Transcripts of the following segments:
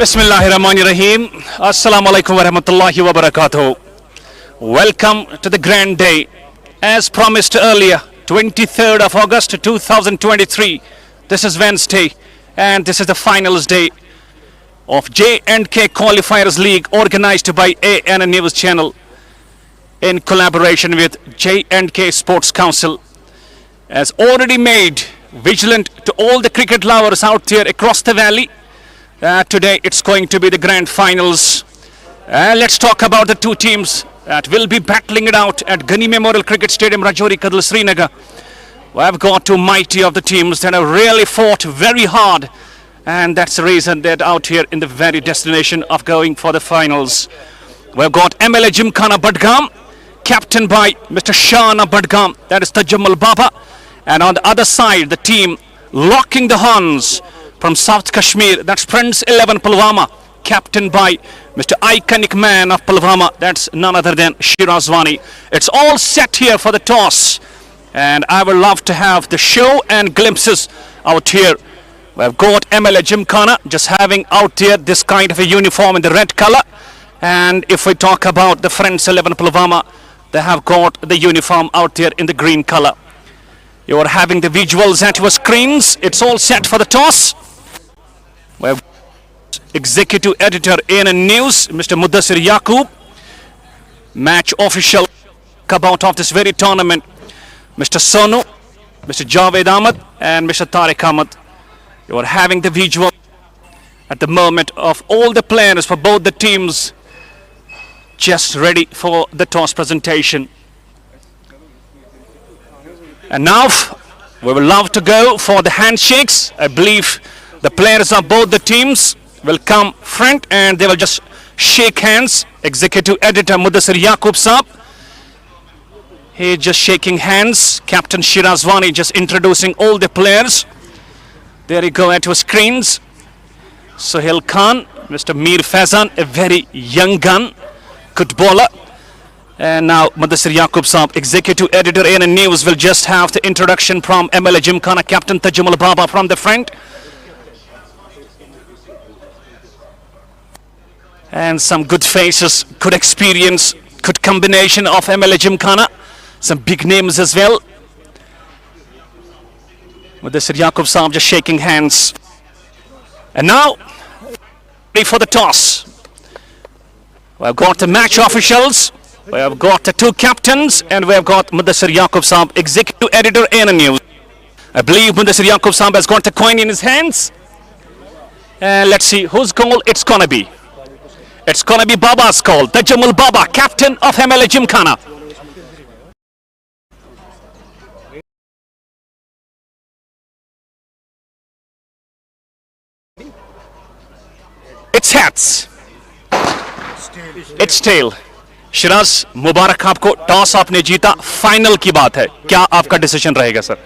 Bismillahirrahmanirrahim. Assalamu alaikum wa rahmatullahi wa barakatuh. Welcome to the grand day. As promised earlier, 23rd of August 2023. This is Wednesday and this is the finals day of J&K Qualifiers League organized by AN News Channel in collaboration with J&K Sports Council. As already made vigilant to all the cricket lovers out there across the valley. Today it's going to be the grand finals. Let's talk about the two teams that will be battling it out at Ghani Memorial Cricket Stadium, Rajouri Kadal, Srinagar. I've got two mighty of the teams that have really fought very hard, and that's the reason they're out here in the very destination of going for the finals. We've got MLA Gymkhana Budgam, captained by Mr. Shana Budgam, that is Tajammul Baba, and on the other side the team locking the horns from South Kashmir, that's Prince 11 Pulwama, captained by Mr. Iconic Man of Pulwama, that's none other than Shirazwani. It's all set here for the toss, and I would love to have the show and glimpses out here. We've got MLA Gymkhana just having out there this kind of a uniform in the red color, and if we talk about the Friends 11 Pulwama, they have got the uniform out there in the green color. You are having the visuals at your screens. It's all set for the toss. We have Executive Editor AN News, Mr. Mudassir Yaqub. Match official about of this very tournament, Mr. Sonu, Mr. Javed Ahmed and Mr. Tariq Ahmed. You are having the visual at the moment of all the players for both the teams just ready for the toss presentation. And now we will love to go for the handshakes. I believe the players of both the teams will come front and they will just shake hands. Executive Editor Mudassir Yaqub Saab, he just shaking hands. Captain Shirazwani just introducing all the players. There you go at your screens. Sohail Khan, Mr. Mir Faizan, a very young gun, good bowler. And now Mudassir Yaqub Saab, Executive Editor AN News, will just have the introduction from MLA Gymkhana Captain Tajammul Baba from the front. And some good faces, good experience, good combination of MLA Gymkhana. Some big names as well. Mudassir Yaqub Saab just shaking hands. And now, ready for the toss. We've got the match officials. We have got the two captains, and we have got Mudassir Yaqub Saab, Executive Editor AN News. I believe Mudassir Yaqub Saab has got the coin in his hands. And let's see whose goal it's gonna be. It's gonna be Baba's call. Tajammul Baba, captain of MLA Gymkhana. It's heads. It's tail. Siraj मुबारक आपको, toss आपने जीता, final की बात है, क्या आपका decision रहेगा sir?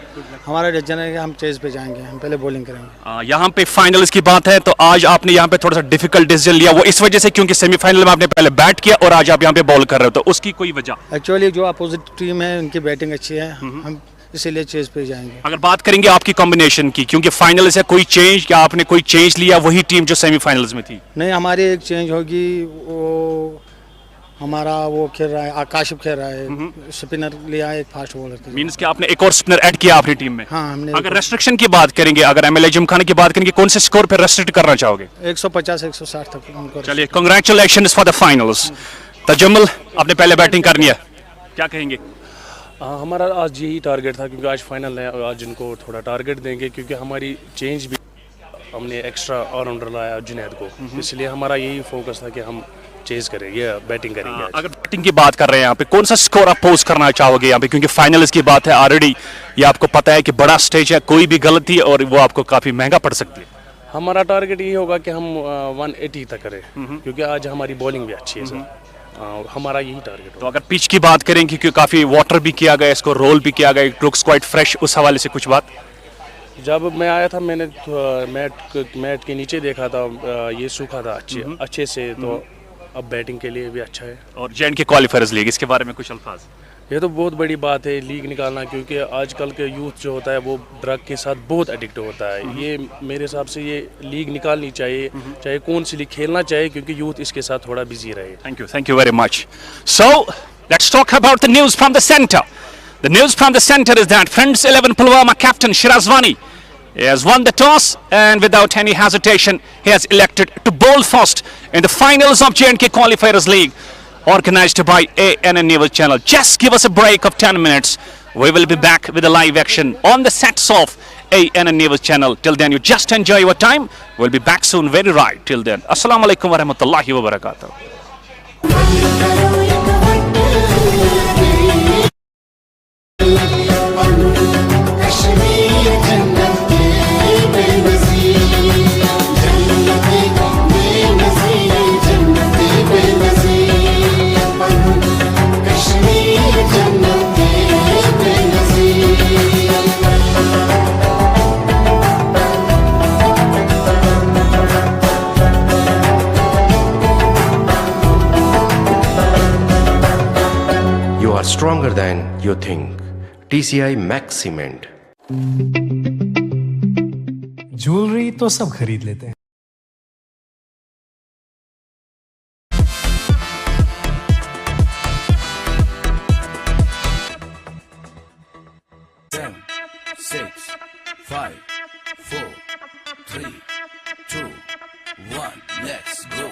हमारा डिसीजन है कि हम चेज पे जाएंगे, हम पहले बॉलिंग करेंगे। यहाँ पे फाइनल्स की बात है, तो आज आपने यहाँ पे थोड़ा सा डिफिकल्ट डिसीजन लिया, वो इस वजह से क्योंकि सेमीफाइनल में आपने पहले बैट किया और आज आप यहाँ पे बॉल कर रहे हो, तो उसकी कोई वजह? एक्चुअली जो अपोजिट टीम है उनकी बैटिंग अच्छी है, हम इसीलिए चेज पे जाएंगे। अगर बात करेंगे आपकी कॉम्बिनेशन की, क्योंकि फाइनल से कोई चेंज, क्या आपने कोई चेंज लिया वही टीम जो सेमीफाइनल्स में थी? नहीं, हमारी एक चेंज होगी, वो हमारा वो खेल रहा है, आकाशिफ खेल रहा है, स्पिनर लिया है एक फास्ट बॉलर। मींस कि आपने एक और स्पिनर ऐड किया अपनी टीम में? हाँ, हमने। अगर रेस्ट्रिक्शन की बात करेंगे, अगर एमएलए जिमखाना की बात करेंगे, कौन से स्कोर पे रेस्ट्रिक्ट करना चाहोगे? 150-160 तक उनको। चलिए, congratulations for the finals. Tajammul, आपने पहले बैटिंग करनी है, क्या कहेंगे? हमारा आज यही टारगेट था, क्योंकि आज फाइनल है और आज इनको थोड़ा टारगेट देंगे, क्योंकि हमारी चेंज भी हमने एक्स्ट्रा ऑलराउंडर लाया जुनैद को, इसलिए हमारा यही फोकस था कि हम चेज करेंगे या बैटिंग करेंगे। अगर बैटिंग की बात कर रहे हैं यहाँ पे, कौन सा स्कोर आप पोस्ट करना चाहोगे यहाँ पे, क्योंकि फाइनल्स की बात है ऑलरेडी, ये आपको पता है कि बड़ा स्टेज है, कोई भी गलती और वो आपको काफी महंगा पड़ सकती है। हमारा टारगेट ये होगा कि हम 180 तक करें, क्योंकि आज हमारी बॉलिंग भी अच्छी है सर, हमारा यही टारगेट है। तो अगर पिच की बात करें, क्योंकि काफी वाटर भी किया गया, इसको रोल भी किया गया, इट लुक्स क्वाइट फ्रेश, उस हवाले से कुछ बात? जब मैं आया था मैंने मैट के नीचे देखा था, ये सूखा था अच्छे से, तो अब बैटिंग के लिए भी अच्छा है। और J&K क्वालिफायर्स लीग, इसके बारे में कुछ अल्फाज? ये तो बहुत बड़ी बात है लीग निकालना, क्योंकि आजकल के यूथ जो होता है वो ड्रग के साथ बहुत एडिक्ट होता है। ये मेरे हिसाब से ये लीग निकालनी चाहिए, चाहे कौन सी लीग खेलना चाहिए, क्योंकि यूथ इसके साथ थोड़ा बिजी रहे। Thank you very much. So, let's talk about the news from the center. The news from the center is that Friends 11 Pulwama captain Shirazwani has won the toss and without any hesitation he has elected to bowl first in the finals of J&K QualifiersLeague organized by ANN News channel. Just give us a break of 10 minutes. We will be back with a live action on the sets of ANN News channel. Till then, you just enjoy your time. We'll be back soon, very right. Till then, Assalamu alaikum wa rahmatullahi wa barakatuh. You are stronger than you think. TCI Max Cement. Jewellery तो सब खरीद लेते हैं। Seven, 6, 5, 4, 3, 2, 1, let's go.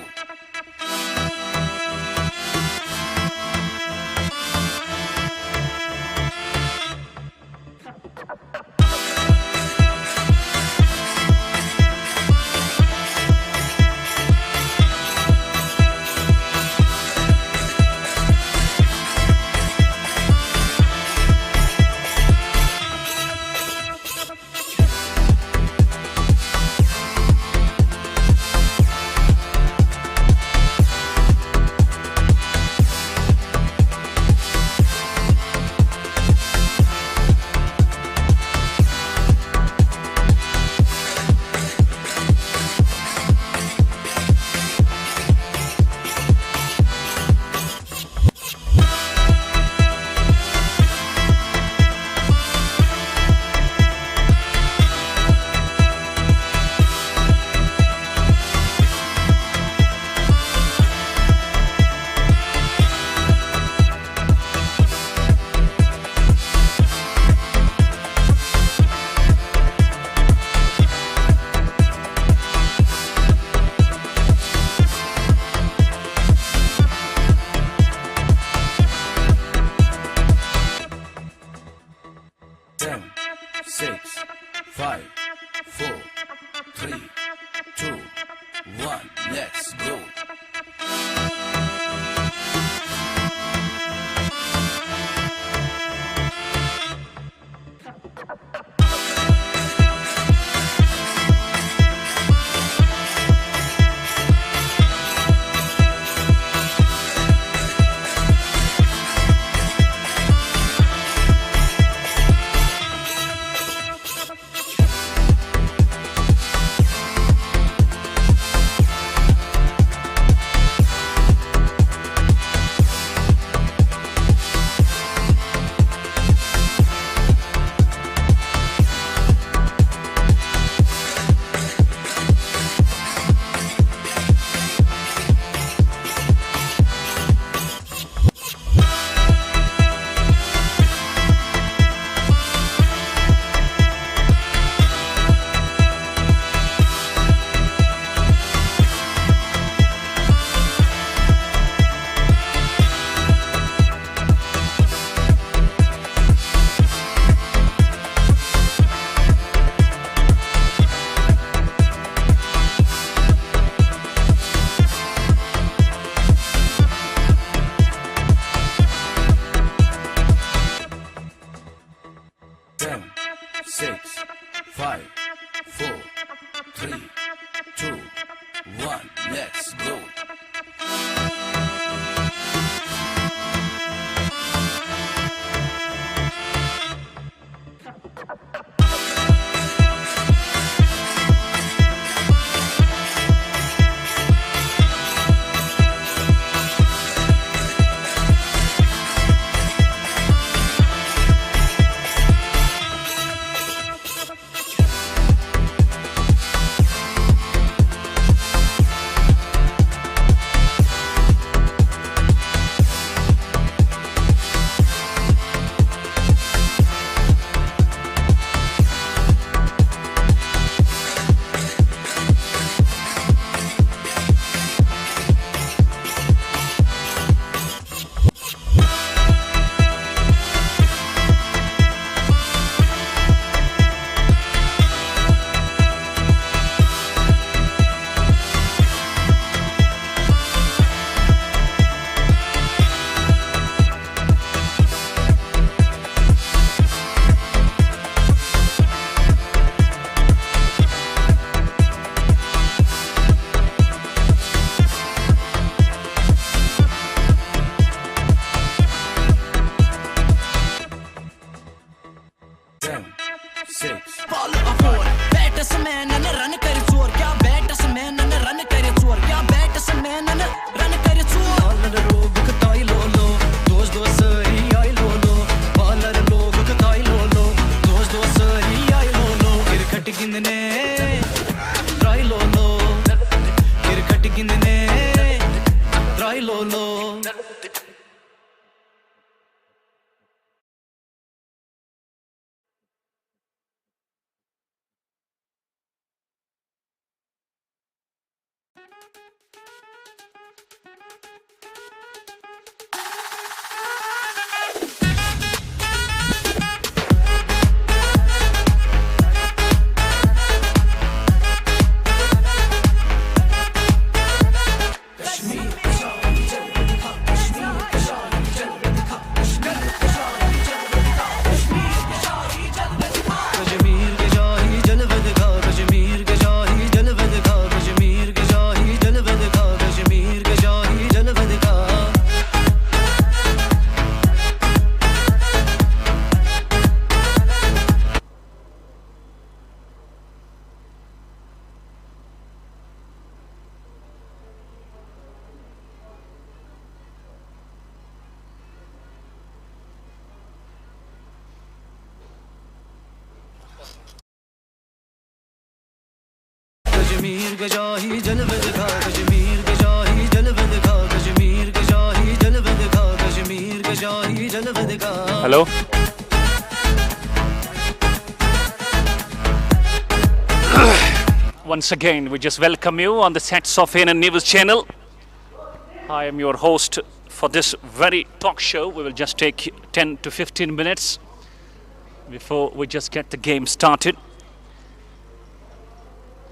Kashmir के शाही जलवे दिखा, कश्मीर के शाही जलवे दिखा, कश्मीर के शाही जलवे दिखा, कश्मीर के शाही जलवे दिखा. Hello. Once again, we just welcome you on the sets of ANN News channel. I am your host for this very talk show. We will just take 10 to 15 minutes before we just get the game started.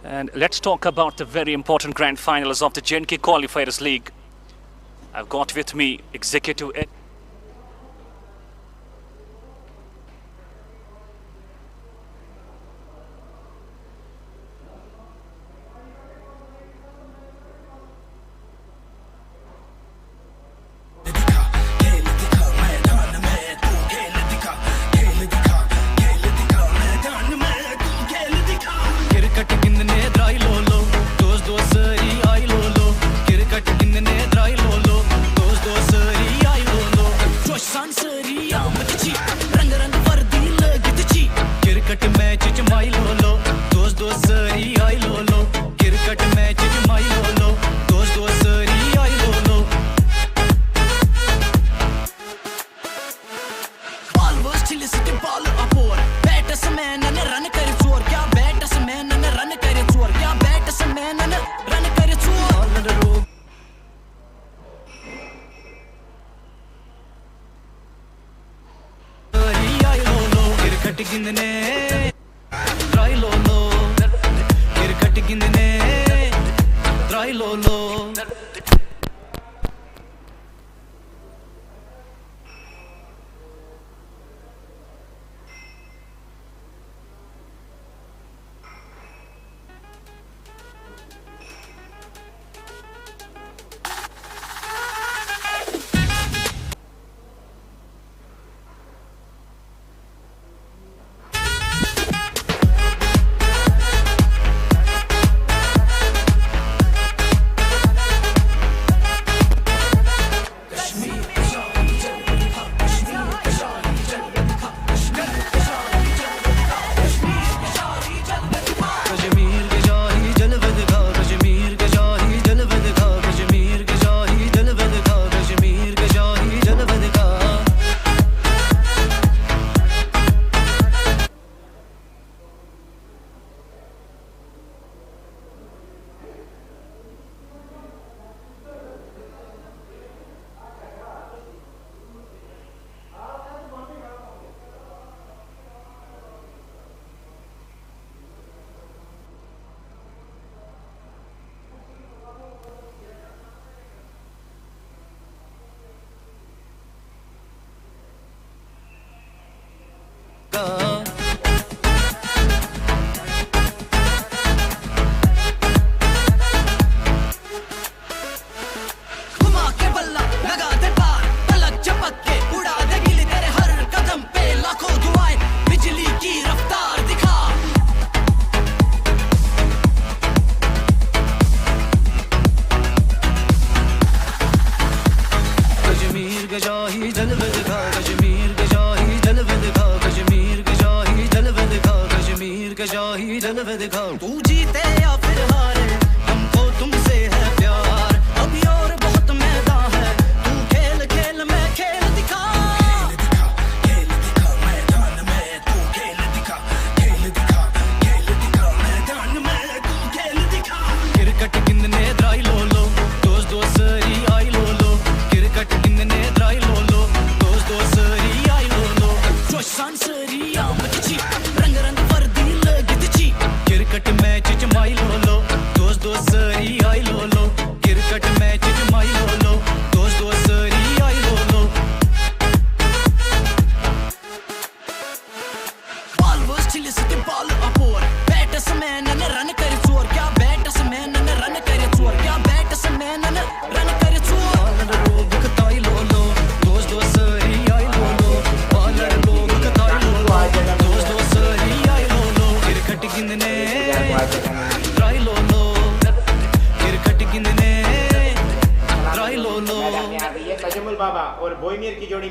And let's talk about the very important grand finals of the J&K Qualifiers League. I've got with me Executive Kashmir के शाही जलवे दिखा, कश्मीर के शाही जलवे दिखा, कश्मीर के शाही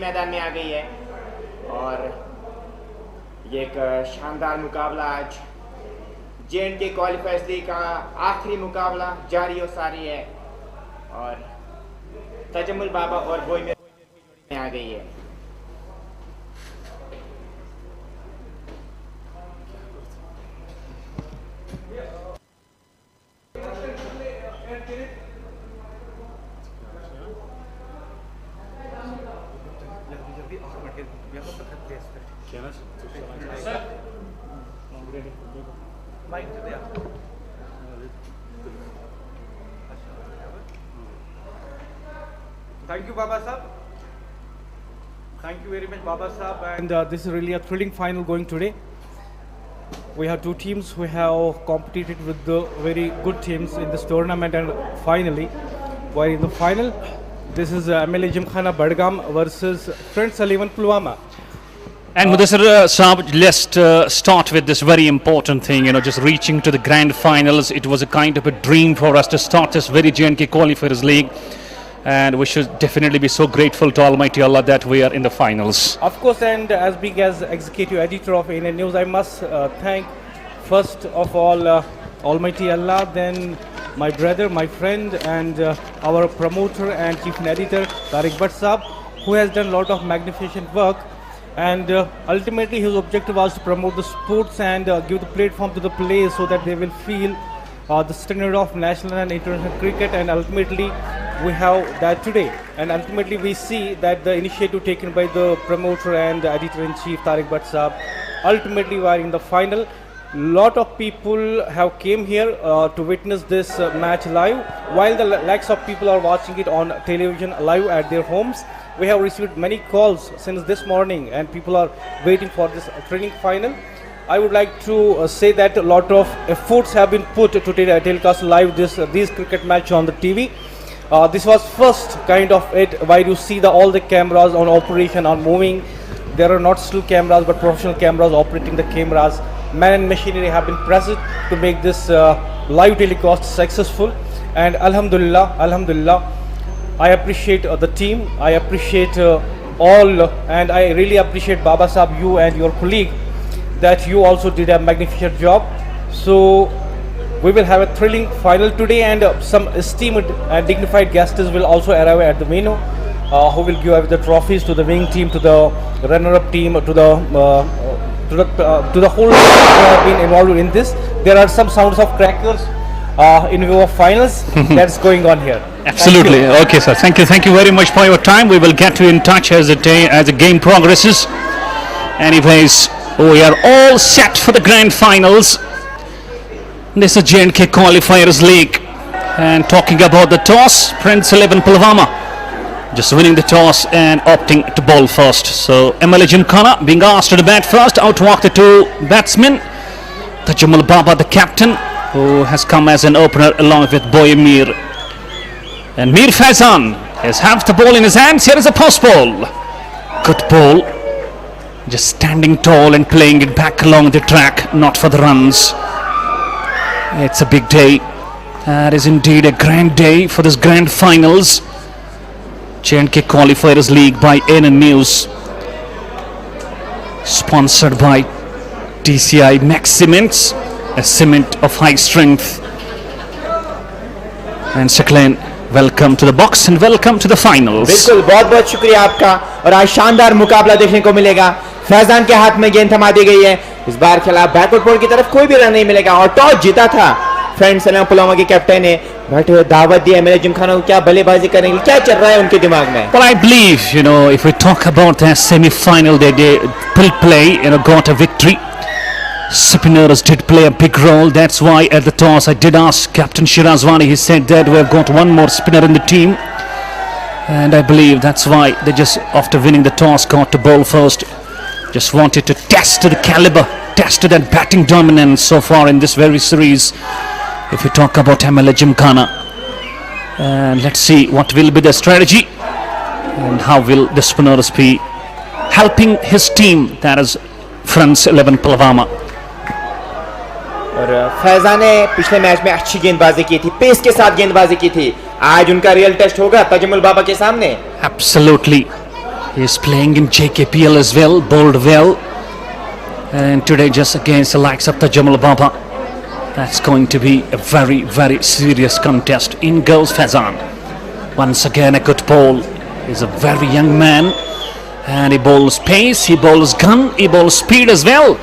मैदान में आ गई है और ये एक शानदार मुकाबला आज J&K क्वालिफायर्स लीग का आखिरी मुकाबला जारी और सारी है और तजमुल बाबा और बोई में आ गई है। Thank you, Baba Sahab. Thank you very much, Baba Sahab. And this is really a thrilling final going today. We have two teams who have competed with the very good teams in this tournament, and finally, while in the final, this is MLA Gymkhana Budgam versus Friends 11 Pulwama. And Mudassir Saab, let's start with this very important thing, just reaching to the grand finals. It was a kind of a dream for us to start this very J&K Qualifiers League. And we should definitely be so grateful to Almighty Allah that we are in the finals. Of course, and as being as executive editor of ANN News, I must thank first of all Almighty Allah, then my brother, my friend, and our promoter and chief editor Tariq Bhatt Saab, who has done a lot of magnificent work. And ultimately his objective was to promote the sports and give the platform to the players so that they will feel the standard of national and international cricket, and ultimately we have that today. And ultimately we see that the initiative taken by the promoter and editor-in-chief Tariq Bhatt Saab, ultimately we are in the final. Lot of people have came here to witness this match live, while the lakhs of people are watching it on television live at their homes. We have received many calls since this morning and people are waiting for this thrilling final. I would like to say that a lot of efforts have been put to telecast live these cricket match on the TV. This was first kind of it, where you see all the cameras on operation, on moving. There are not still cameras but professional cameras operating the cameras. Man and machinery have been present to make this live telecast successful. And Alhamdulillah, I appreciate the team, I appreciate all, and I really appreciate Baba Sahab, you and your colleague, that you also did a magnificent job. So we will have a thrilling final today, and some esteemed and dignified guests will also arrive at the venue, who will give the trophies to the winning team, to the runner-up team, to the whole team who have been involved in this. There are some sounds of crackers in view of finals that's going on here. Absolutely. Okay, sir. Thank you very much for your time. We will get you in touch as the game progresses. Anyways, we are all set for the grand finals. This is J&K Qualifiers League, and talking about the toss, Prince 11 Pulwama just winning the toss and opting to bowl first. So MLA Gymkhana being asked to bat first, outwalk the two batsmen. Tajamul Baba, the captain, who has come as an opener along with Boy Mir. And Mir Faizan has half the ball in his hands. Here is a post ball. Good ball. Just standing tall and playing it back along the track, not for the runs. It's a big day. That is indeed a grand day for this grand finals. J&K Qualifiers League by ANN News, sponsored by TCI Max Cements, a cement of high strength. And Shaklan, welcome to the box and welcome to the finals. बिल्कुल, बहुत-बहुत शुक्रिया आपका। और आज शानदार मुकाबला देखने को मिलेगा। फैजान के हाथ में गेंद थमा दी गई है। इस बार खिलाफ बैकवर्ड बॉल की तरफ कोई भी रन नहीं मिलेगा और टॉस जीता था फ्रेंड्स 11 पुलवामा के कैप्टन ने। बैठे हुए दावत दी MLA जिमखाना को, क्या बल्लेबाजी करेंगे, क्या चल रहा है उनके दिमाग में? Well, I believe, if we talk about the semi-final, they did play, got a victory. Spinners did play a big role. That's why at the toss I did ask Captain Shirazwani. He said that we have got one more spinner in the team, and I believe that's why they just, after winning the toss, got to bowl first. Just wanted to test the caliber, test that batting dominance so far in this very series. If we talk about MLA Gymkhana, and let's see what will be the strategy and how will the spinners be helping his team, that is Friends 11 Pulwama. और फैजान ने पिछले match में अच्छी गेंदबाजी की थी, pace के साथ गेंदबाजी की थी। आज उनका रियल टेस्ट होगा तजमुल बाबा के सामने। Absolutely. He's playing in JKPL as well, bowled well. And today just against the likes of Tajammul Baba. That's going to be a very, very serious contest. In goes Faizan. Once again a good ball. He's a very young man. And he bowls pace, he bowls gun, he bowls speed as well.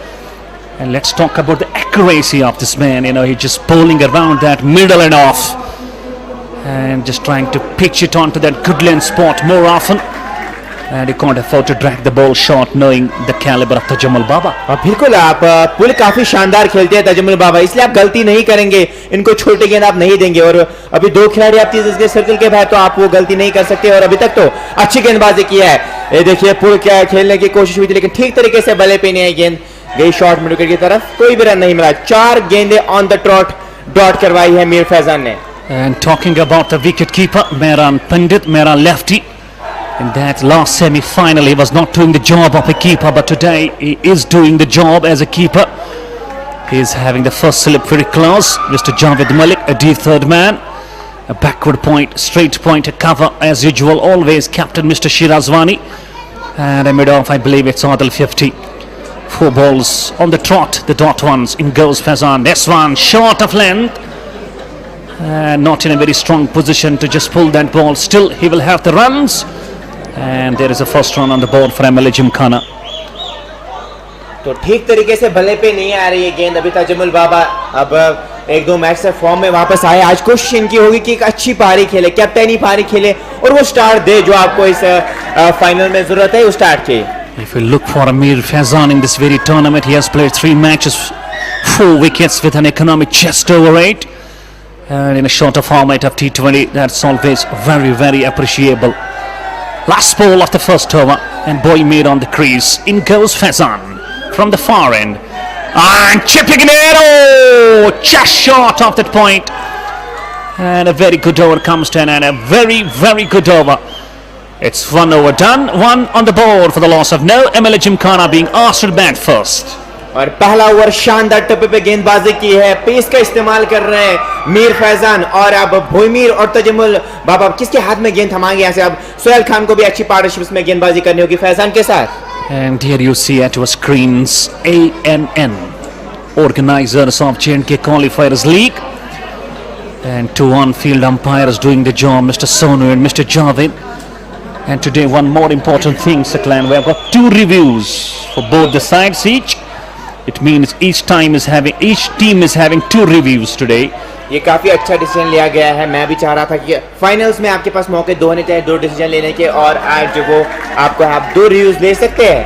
And let's talk about the accuracy of this man. You know, he's just bowling around that middle and off. And just trying to pitch it onto that good length spot more often. And he can't afford to drag the ball short, knowing the caliber of Tajammul Baba. बिल्कुल आप पुल काफी शानदार खेलते हैं तजम्मुल बाबा, इसलिए आप गलती नहीं करेंगे, इनको छोटे गेंद आप नहीं देंगे। और अभी दो खिलाड़ी आप 30 के सर्कल के बाहर, तो आप वो गलती नहीं कर सकते। और अभी तक तो अच्छी गेंदबाजी की है। ये देखिए पुल क्या खेलने की कोशिश हुई थी, लेकिन ठीक तरीके से बल्ले पे नहीं आई गेंद, गई शॉर्ट मिड विकेट की तरफ, कोई भी रन नहीं मिला। 4 गेंदें ऑन द ट्रॉट डॉट करवाई है मीर फैजान ने। And talking about the wicket keeper, Mehran Pandit, Mehran lefty. In that last semi-final, he was not doing the job of a keeper, but today he is doing the job as a keeper. He is having the first slip very close. Mr. Javed Malik, a deep third man. A backward point, straight point, a cover as usual. Always captain Mr. Shirazwani. And a mid-off, I believe it's Adil 50. 4 balls on the trot, the dot ones. In goes Faizan. This one short of length. Not in a very strong position to just pull that ball. Still, he will have the runs. And there is a first run on the board for MLA Gymkhana. तो ठीक तरीके से बल्ले पे नहीं आ रही है गेंद अभी तजम्मुल बाबा। अब 1-2 मैच से फॉर्म में वापस आए। आज कोशिश इनकी होगी कि एक अच्छी पारी खेले, कैप्टनी पारी खेले और वो स्टार्ट दे जो आपको इस फाइनल में जरूरत है, वो स्टार्ट के। If you look for Amir Faizan in this very tournament, he has played 3 matches, 4 wickets with an economic just over 8. And in a shorter format of T20, that's always very, very appreciable. Last ball of the first over, and boy made on the crease. In goes Faizan from the far end. And chipping in air, oh, just short of that point. And a very good over comes to an end, a very, very good over. It's 1 over done, 1 on the board for the loss of no. MLA Gymkhana being asked to bat first. और पहला over शानदार टप्पे पे गेंदबाजी की है, pace का इस्तेमाल कर रहे हैं मीर फैजान। और अब भोईमीर और तजम्मुल बाबा किसके हाथ में गेंद थमाएंगे? यहाँ से अब सोहेल खान को भी अच्छी पार्टनरशिप में गेंदबाजी करनी होगी फैजान के साथ। And here you see at your screens ANN, organizers of J&K Qualifiers League, and 2 on-field umpires doing the job, Mr. Sonu and Mr. Javed. And today one more important thing, Saklan, we have got 2 reviews for both the sides each. It means each team is having 2 reviews today. ये काफी अच्छा decision लिया गया है। मैं भी चाह रहा था कि फाइनल्स में आपके पास मौके 2 होने चाहिए, 2 डिसीजन लेने के, और आज जो वो आपको आप 2 रिव्यूज ले सकते हैं।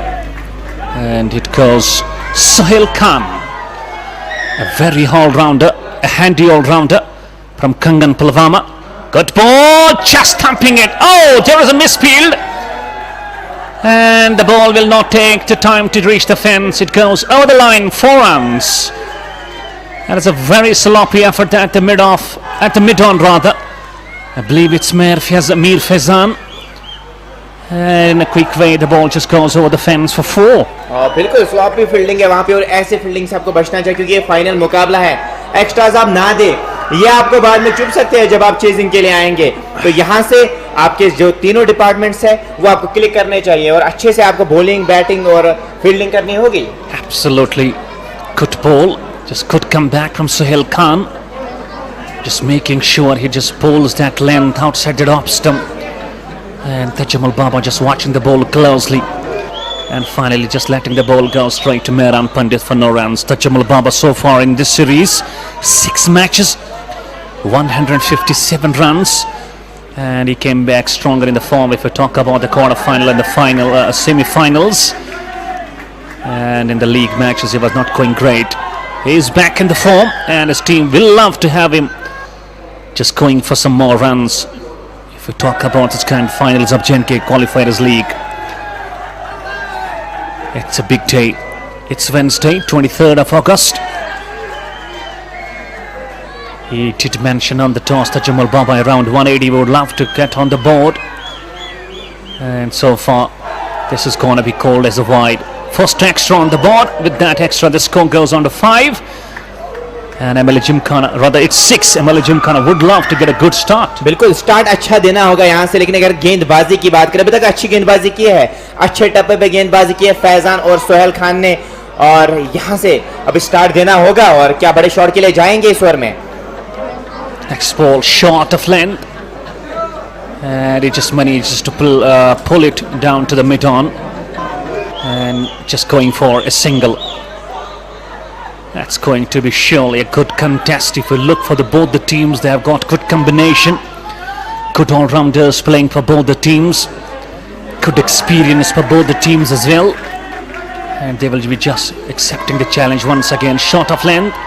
And it goes Sohail Khan, a very all-rounder, a handy all-rounder from Kangan Pulwama. Good ball, just thumping it. Oh, there was a misfield. And the ball will not take the time to reach the fence. It goes over the line, 4 runs. And it's a very sloppy effort at the mid-on rather. I believe it's Mir Faizan. And in a quick way, the ball just goes over the fence for 4. बिल्कुल sloppy fielding है वहाँ पे, और ऐसे fielding से आपको बचना चाहिए क्योंकि ये फाइनल मुकाबला है। एक्स्ट्राज आप ना दे, ये आपको बाद में चुप सकते हैं जब आप चेजिंग के लिए आएंगे। तो यहाँ से आपके जो तीनों डिपार्टमेंट्स है वो आपको क्लिक करने चाहिए, और अच्छे से आपको बॉलिंग, बैटिंग और फील्डिंग करनी होगी। Absolutely good ball. Just could come back from Sohail Khan. Just making sure he just bowls that length outside the off stump. And Tajammul Baba just watching the ball closely. And finally just letting the ball go straight to Mehran Pandit for no runs. Tajammul Baba so far in this series, 6 matches, 157 runs. And he came back stronger in the form if we talk about the quarter-final and the final semi-finals. And in the league matches he was not going great. He is back in the form, and his team will love to have him just going for some more runs if we talk about this kind of finals of J&K Qualifiers League. It's a big day. It's Wednesday, 23rd of August. He did mention on the toss that Tajammul Baba around 180 would love to get on the board. And so far, this is going to be called as a wide. First extra on the board. With that extra, the score goes on to 5. And MLA Gymkhana, rather it's 6. MLA Gymkhana would love to get a good start. बिल्कुल start अच्छा देना होगा यहाँ से, लेकिन अगर गेंदबाजी की बात करें, अभी तक अच्छी गेंदबाजी की है, अच्छे टप्पे पे गेंदबाजी की है फैजान और सोहेल खान ने, और यहाँ से अब स्टार्ट देना होगा। और क्या बड़े शॉट के लिए जाएंगे इस ओवर में? Next ball short of length, and it just manages to pull it down to the mid-on, and just going for a single. That's going to be surely a good contest. If you look for both the teams, they have got good combination, good all-rounders playing for both the teams, good experience for both the teams as well, and they will be just accepting the challenge once again. Short of length,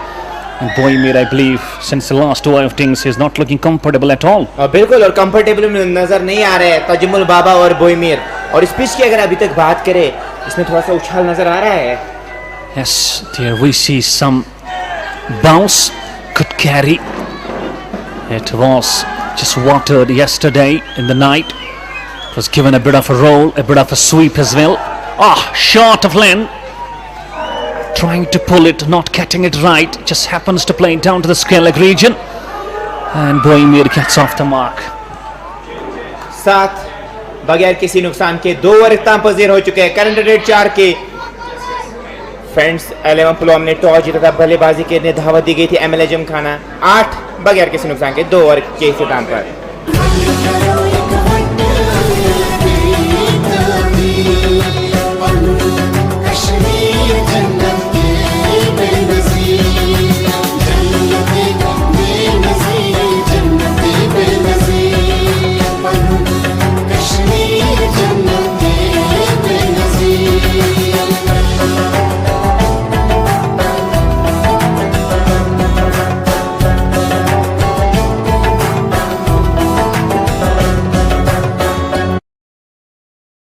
and Boymir, I believe, since the last two outings, is not looking comfortable at all. बिल्कुल, और comfortable नजर नहीं आ रहे हैं तजमुल बाबा और बोईमीर। और इस pitch की अगर अभी तक बात करें, इसमें थोड़ा सा उछाल नजर आ रहा है। Yes, there we see some bounce, good carry. It was just watered yesterday in the night. It was given a bit of a roll, a bit of a sweep as well. Short of length. Trying to pull it, not getting it right. Just happens to play it down to the square leg region. And Boymir gets off the mark. 7 बगैर किसी नुकसान के 2 over इख्तिताम पजीर हो चुके हैं। Current rate 4 के। Friends, 11 Pulwama ने toss जीता था, बल्लेबाजी के लिए धावत दी गई थी MLA जिमखाना। 8 बगैर किसी नुकसान के 2 ओवर के इख्तिताम पर।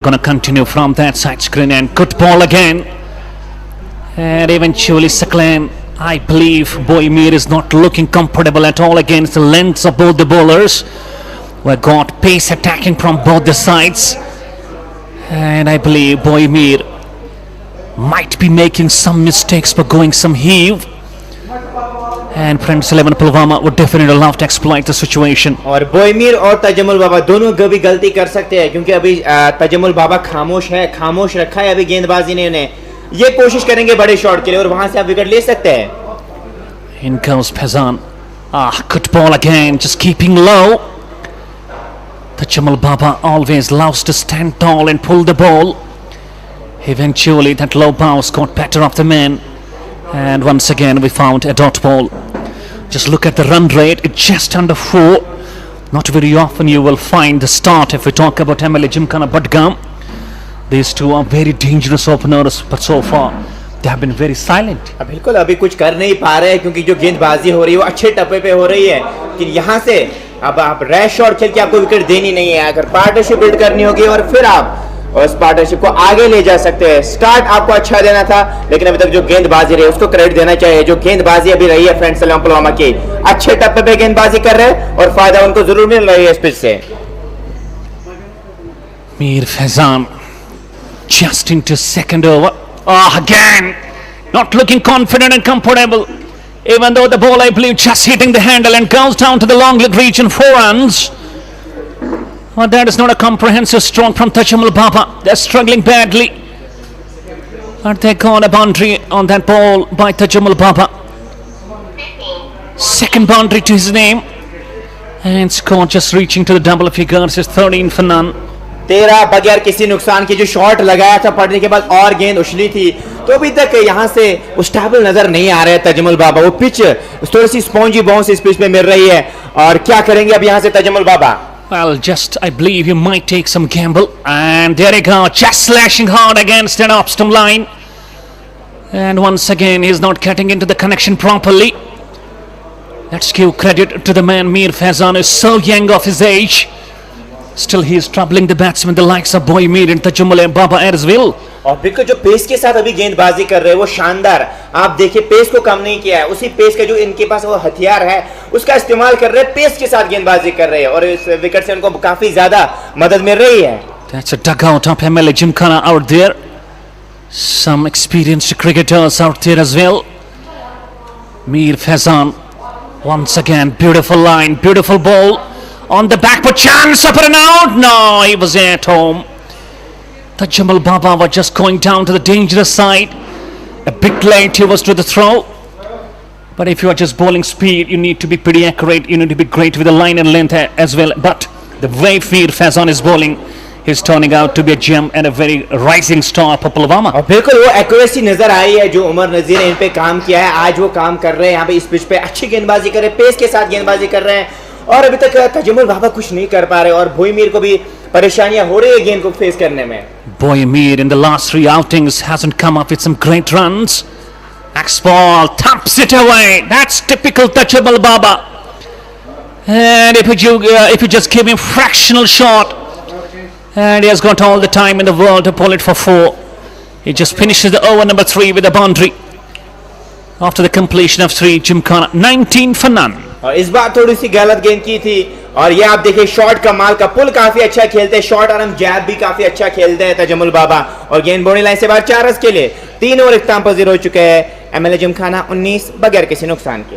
Gonna continue from that side screen, and good ball again, and eventually Saklan, I believe Boymir is not looking comfortable at all against the lengths of both the bowlers. We got pace attacking from both the sides, and I believe Boymir might be making some mistakes for going some heave, and friends 11 Pulwama would definitely love to exploit the situation. और बोईमीर और तजमुल बाबा दोनों कभी गलती कर सकते हैं, क्योंकि अभी तजमुल बाबा खामोश है, खामोश रखा है अभी गेंदबाजी ने उन्हें। ये कोशिश करेंगे बड़े शॉट के लिए और वहां से आप विकेट ले सकते हैं। In goes Pezan. Good ball again, just keeping low. Tajamul Baba always loves to stand tall and pull the ball. Eventually that low bounce got better of the man, and once again we found a dot ball. Just look at the run rate, it's just under 4. Not very often you will find the start if we talk about MLA Gymkhana Budgam. These two are very dangerous openers, but so far they have been very silent. बिल्कुल अभी कुछ कर नहीं पा रहे हैं, क्योंकि जो गेंदबाजी हो रही है वो अच्छे टप्पे पे हो रही है। कि यहाँ से अब आप रैश शॉट खेल के आपको विकेट देनी नहीं है, अगर पार्टनरशिप बिल्ड करनी होगी और फिर आप उस पार्टनरशिप को आगे ले जा सकते हैं। स्टार्ट आपको अच्छा देना था, लेकिन अभी तक जो गेंदबाजी रही उसको क्रेडिट देना चाहिए। जो गेंदबाजी अभी रही है फ्रेंड्स पुलवामा की, अच्छे टप्पे पे गेंदबाजी कर रहे हैं और फायदा उनको जरूर मिल रही है इस पिच से। Mir Fezan just into second over. Again not looking confident and comfortable, even though the ball I believe just hitting the handle and goes down to the long leg region, 4 runs. But that is not a comprehensive stroke from Tajamul Baba. They're struggling badly, but they got a boundary on that ball by Tajamul Baba. Second boundary to his name, and score just reaching to the double figures is 13 for none. 13 बगैर किसी नुकसान की जो shot लगाया था पड़ने के बाद और गेंद उछली थी, तो अभी तक यहाँ से वो स्टेबल नजर नहीं आ रहे तजमुल बाबा। वो पिच थोड़ी सी स्पॉन्जी बाउंस इस पिच में मिल रही है, और क्या करेंगे अब यहाँ से तजमुल बाबा? Well, just I believe you might take some gamble, and there you go, just slashing hard against an off stump line, and once again he's not getting into the connection properly. Let's give credit to the man. Mir Fezan is so young of his age, still he is troubling the batsmen the likes of Boymir and Tajamul Baba as well. और बिल्कुल जो pace के साथ अभी गेंदबाजी कर रहे हैं वो शानदार, आप देखिए पेस को कम नहीं किया है, उसी पेस का जो इनके पास वो हथियार है उसका इस्तेमाल कर रहे हैं, पेस के साथ गेंदबाजी कर रहे हैं, और इस विकेट से उनको काफी ज्यादा मदद मिल रही है। That's a dugout of MLA Gymkhana out there. Some experienced cricketers out there as well. Mir Faizan. Once again, beautiful line, beautiful ball. On the back foot, chance up and out. No, he was at home. Tajamal Baba was just going down to the dangerous side. A bit late he was to the throw. But if you are just bowling speed, you need to be pretty accurate. You need to be great with the line and length as well. But the way Mir Faizan is bowling, he's turning out to be a gem and a very rising star for Pulwama. और बिल्कुल वो accuracy नजर आई है जो उमर नजीर ने इन पे काम किया है. आज वो काम कर रहे हैं यहाँ पे इस पिच पे, अच्छी गेंदबाजी कर रहे हैं, पेस के साथ गेंदबाजी कर रहे हैं. और अभी तक तजमुल बाबा कुछ नहीं कर पा रहे और बोई मीर को भी परेशानियां हो रही है गेंद को फेस करने में. Boy Mir in the last 3 outings hasn't come up with some great runs. X-ball taps it away. That's typical Tajamal Baba. And if you just give him fractional shot, and he has got all the time in the world to pull it for 4. He just finishes the over number 3 with a boundary. After the completion of 3, Gymkhana 19 for none. और इस बार थोड़ी सी गलत गेंद की थी. और ये आप देखिए शॉट कमाल का, पुल काफी अच्छा खेलते हैं, शॉट आर्म जैब भी काफी अच्छा खेलते हैं तजमुल बाबा. और गेंद बाउंड्री लाइन से बाहर 4 रन के लिए 3 ओवर इख्तिताम पजीर हो चुके हैं. MLA जिमखाना 19 बगैर किसी नुकसान के.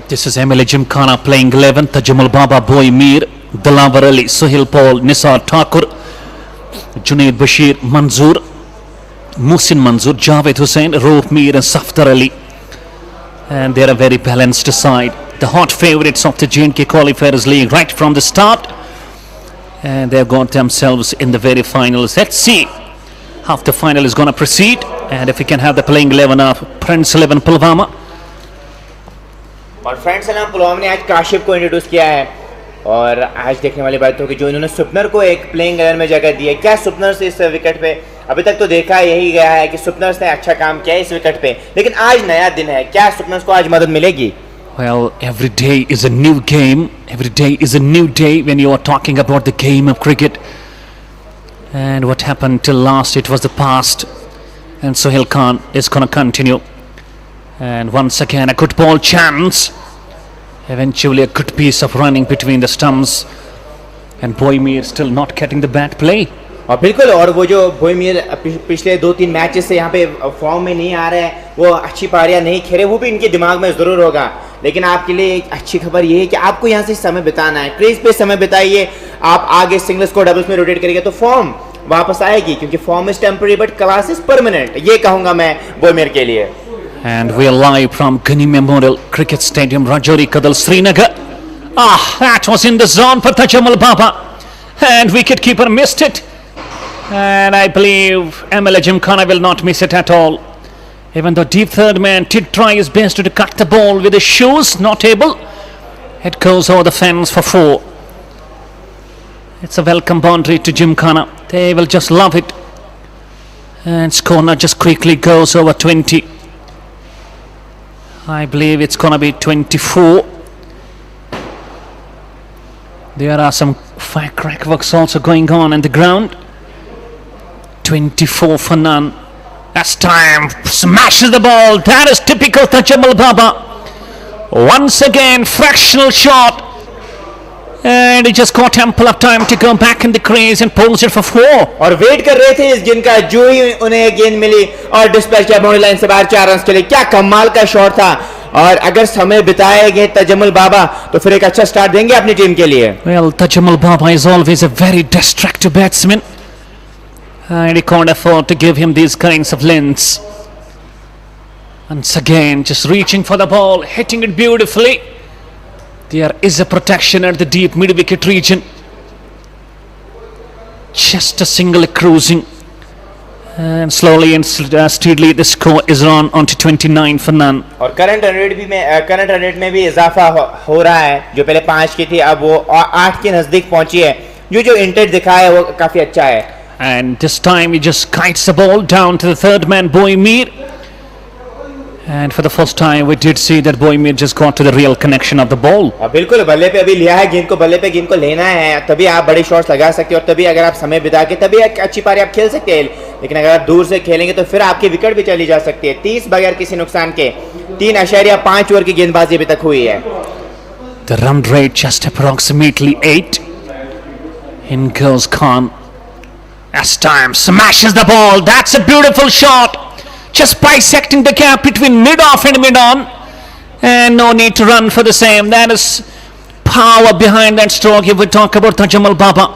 This is MLA Gymkhana playing 11. Tajamal Baba, Boy Mir, Dilawar Ali, Suhail Paul, Nisar Thakur, Junaid Bashir, Manzoor, Muhsin Manzoor, Javed Hussain, Rauf Mir and Safdar Ali. And they are a very balanced side. The hot favourites of the J&K QualifiersLeague right from the start. And they have got themselves in the very finals. Let's see how the final is going to proceed. And if we can have the playing 11 of Prince 11 Pulwama. और friends सलाम पुलवामा ने आज काशिफ को introduce किया है. और आज देखने वाली बात होगी जो इन्होंने सुपनर को एक प्लेइंग 11 में जगह दी है. क्या सुपनर से इस विकेट पे अभी तक तो देखा यही गया है कि सुपनर्स ने अच्छा काम किया है इस विकेट पे, लेकिन आज नया दिन है. क्या सुपनर्स को आज मदद मिलेगी? Well, every day is a new game. Every day is a new day when you are talking about the game of cricket. And what happened till last, it was the past. And Sohail Khan is going to continue. And once again, a good ball chance. Eventually, a good piece of running between the stumps. And Boy Mir still not getting the bat play. और बिल्कुल, और वो जो बोई मीर पिछले 2-3 matches से यहाँ पे फॉर्म में नहीं आ रहे हैं, वो अच्छी पारियां नहीं खेले, वो भी इनके दिमाग में ज़रूर होगा. लेकिन आपके लिए एक अच्छी खबर ये है कि आपको यहाँ से समय बिताना है. क्रीज पे समय बिताइए. आप आगे सिंगल्स को डबल्स में रोटेट करेंगे तो फॉर्म वापस आएगी, क्योंकि form is temporary but class is permanent. ये कहूँगा मैं बोई मीर के लिए. And we are live from Ghani Memorial Cricket Stadium, Rajouri Kadal, Srinagar. That was in the zone for Tajamal Baba. And wicketkeeper missed it. And I believe MLA Gymkhana will not miss it at all. Even though deep third man did try his best to cut the ball with his shoes, not able. It goes over the fence for 4. It's a welcome boundary to Gymkhana. They will just love it. And Skona just quickly goes over 20. I believe it's going to be 24. There are some crack works also going on the ground. 24 for none. As time smashes the ball. That is typical Tajamal Baba. Once again, fractional shot. And he just got ample of time to go back in the crease and pulls it for 4. और wait कर रहे थे इस गेंद का, जो ही उन्हें गेंद मिली और डिस्पैच किया बाउंड्री लाइन से बाहर 4 रन के लिए. क्या कमाल का शॉट था. और अगर समय बिताएंगे तजमुल बाबा तो फिर एक अच्छा स्टार्ट देंगे अपनी टीम के लिए. Well, Tajamal Baba is always a very destructive batsman. And he can't afford to give him these kinds of lengths. Once again, just reaching for the ball, hitting it beautifully. There is a protection at the deep mid-wicket region. Just a single cruising. And slowly and steadily the score is on to 29 for none. और current run rate में भी इजाफा हो रहा है. जो पहले 5 की थी अब वो 8 के नजदीक पहुंची है. जो इंटेंट दिखा है वो काफी अच्छा है. And this time he just kites the ball down to the third man, Boy Mir. And for the first time we did see that Boy Mir just got to the real connection of the ball. बिल्कुल बल्ले पे अभी लिया है गेंद को, बल्ले पे गेंद को लेना है, तभी आप बड़े शॉट्स लगा सकते हो और तभी अगर आप समय बिता के तभी एक अच्छी पारी आप खेल सकते हैं. लेकिन अगर आप दूर से खेलेंगे तो फिर आपकी विकेट भी चली जा सकती है. 30 बगैर किसी नुकसान के 3.5 ओवर की गेंदबाजी अभी तक हुई है. The run rate just approximately 8. In goes Khan. As time smashes the ball. That's a beautiful shot. Just bisecting the gap between mid-off and mid-on. And no need to run for the same. That is power behind that stroke if we talk about Tajamal Baba.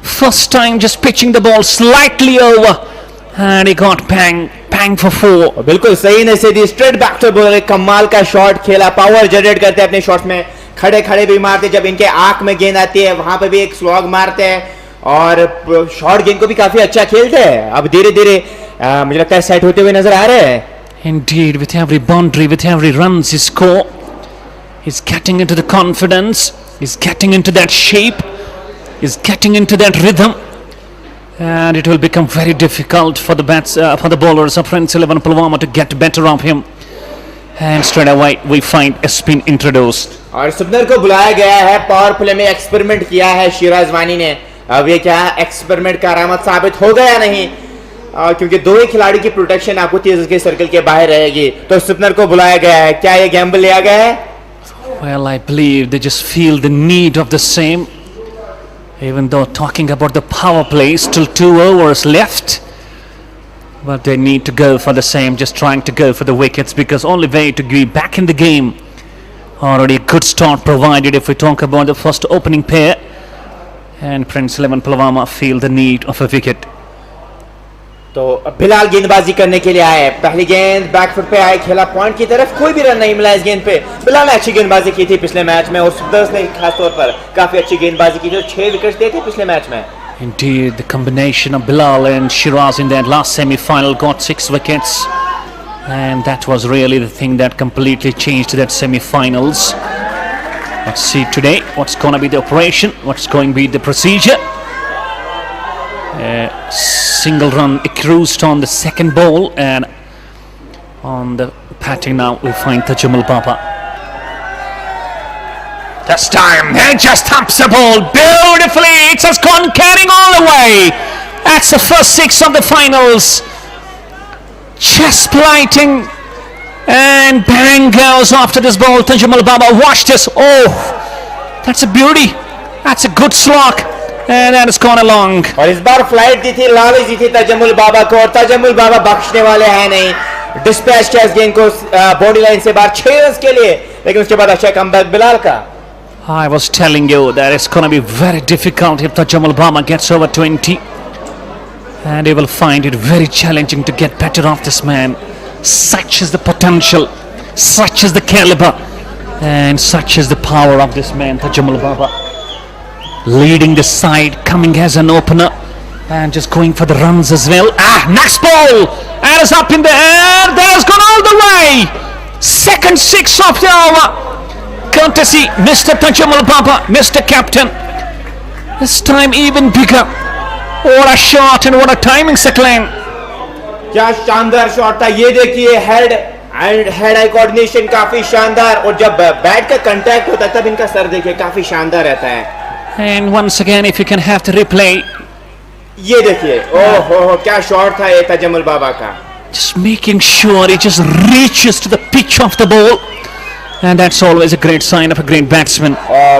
First time just pitching the ball slightly over. And he got bang for 4. बिल्कुल सही ने सीधी straight back to ball, कमाल का shot खेला. Power generate करते हैं अपने shots में, खड़े खड़े भी मारते, जब इनके आंख में गेंद आती है वहां पे भी एक स्लॉग मारते हैं और शॉर्ट गेंद को भी काफी अच्छा खेलते हैं. अब धीरे धीरे मुझे लगता है सेट होते हुए नजर आ रहे हैं. Indeed, with every boundary, with every runs he score, he's getting into the confidence, he's getting into that shape, he's getting into that rhythm, and it will become very difficult for the bowlers of Prince 11 Pulwama to get better of him. And straight away we find a spin introduced. और spinner को बुलाया गया है. Power play में experiment किया है शिराज वानी ने. अब ये क्या एक्सपेरिमेंट करामत साबित होगा या नहीं, क्योंकि दो ही खिलाड़ी की प्रोटेक्शन आपको 30 के सर्कल के बाहर रहेगी. तो स्पिनर को बुलाया गया है. क्या ये गैम्बल लिया गया है? Well, I believe they just feel the need of the same. Even though talking about the power play, still 2 overs left. But they need to go for the same, just trying to go for the wickets, because only way to be back in the game. Already a good start provided if we talk about the first opening pair. And Prince 11 Pulwama feel the need of a wicket. तो बिलाल गेंदबाजी करने के लिए आए. पहली गेंद back foot पे आए, खेला पॉइंट की तरफ, कोई भी रन नहीं मिला इस गेंद पे. बिलाल ने अच्छी गेंदबाजी की थी पिछले मैच में, और सुदर्श ने खास तौर पर काफी अच्छी गेंदबाजी की, जो 6 विकेट्स दिए थे पिछले मैच में. Indeed, the combination of Bilal and Shiraz in that last semi-final got 6 wickets, and that was really the thing that completely changed that semi-finals. Let's see today what's going to be the operation, what's going to be the procedure. Single run accrued on the second ball, and on the batting now we find Tajamal Baba. This time he just thumps the ball beautifully. It has gone carrying all the way. That's the first 6 of the finals. Just lighting, and bang goes after this ball. Tajamal Baba, watch this. Oh, that's a beauty. That's a good slog, and that has gone along. और इस बार flight दी थी, लालच दी थी तजम्मुल बाबा को, और तजम्मुल बाबा बख्शने वाले हैं नहीं. डिस्पैच किया इस गेंद को बॉडी लाइन से बाहर 6 रन के लिए, लेकिन उसके बाद अच्छा कमबैक बिलाल का. I was telling you that it's going to be very difficult if Tajamal Baba gets over 20, and he will find it very challenging to get better off this man. Such is the potential, such is the caliber, and such is the power of this man, Tajamal Baba. Leading the side, coming as an opener, and just going for the runs as well. Next ball, and it's up in the air. That has gone all the way. Second 6 of the over. Courtesy Mr. Tajamal Baba, Mr. Captain. This time even bigger. What a shot and what a timing, Saklan. क्या शानदार shot था. ये देखिए, head and head eye coordination काफी शानदार, और जब bat का कांटेक्ट होता है तब इनका सर देखिए काफी शानदार रहता है. And once again, if you can have the replay. ये देखिए, ओहो क्या शॉट था ये तजम्मुल बाबा का. Just making sure it just reaches to the pitch of the ball. And that's always a great sign of a great batsman.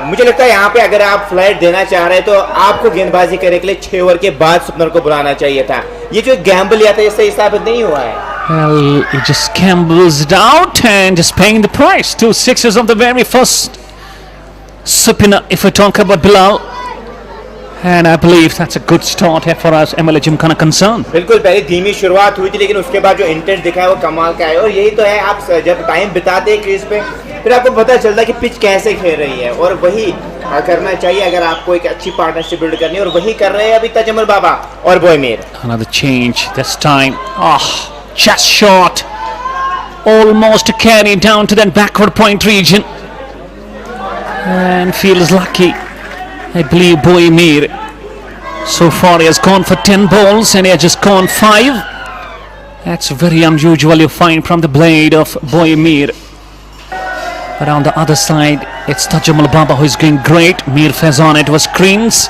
मुझे लगता है यहाँ पे अगर आप फ्लाइट देना चाह रहे हैं तो आपको गेंदबाजी करने के लिए 6 ओवर के बाद स्पिनर को बुलाना चाहिए था. ये जो गैम्बल लिया था ये सही साबित नहीं हुआ है. Well, he just gambles it out and just paying the price. 2 sixes of the very first spinner if we talk about Bilal. And I believe that's a good start here for us MLA Gymkhana concerned. बिल्कुल पहले धीमी शुरुआत हुई थी, लेकिन उसके बाद जो इंटेंट दिखा है वो कमाल का है. और यही तो है, आप जब टाइम बिताते हैं क्रीज पे फिर आपको पता चलता है कि पिच कैसे खेल रही है, और वही करना चाहिए अगर आपको एक अच्छी पार्टनरशिप बिल्ड करनी है, और वही कर रहे हैं अभी तजम्मुल बाबा और बोईमीर. Another change this time. Just short. Almost carried down to that backward point region. And feels lucky. I believe Boimir so far he has gone for 10 balls and he has just gone 5. That's very unusual you find from the blade of Boimir. But on the other side it's Tajamal Baba who is going great. Mir Faizan it was screens.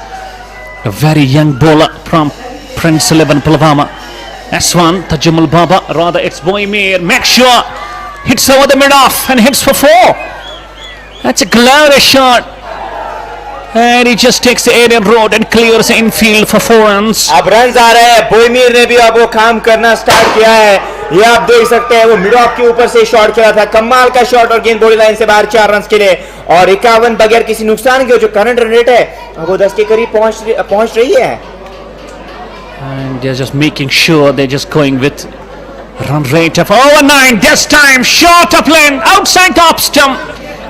A very young bowler from Prince 11 Pulwama. That's one. Tajamal Baba, rather it's Boimir. Make sure hits over the mid-off and hits for 4. That's a glorious shot. And he just takes the aerial road and clears the infield for 4 runs. अब run आ रहे हैं, बोईमीर ने भी अब वो काम करना start किया है। ये आप देख सकते हैं, वो मिड ऑफ के ऊपर से शॉट खेला था, कमाल का शॉट, और गेंद बॉडी लाइन से बाहर 4 रन के लिए, और 51 बगैर किसी नुकसान के। जो करंट रन रेट है वो 10 के करीब पहुंच रही है। And they're just making sure they're just going with run rate of over 9. This time short up lane outside the off stump,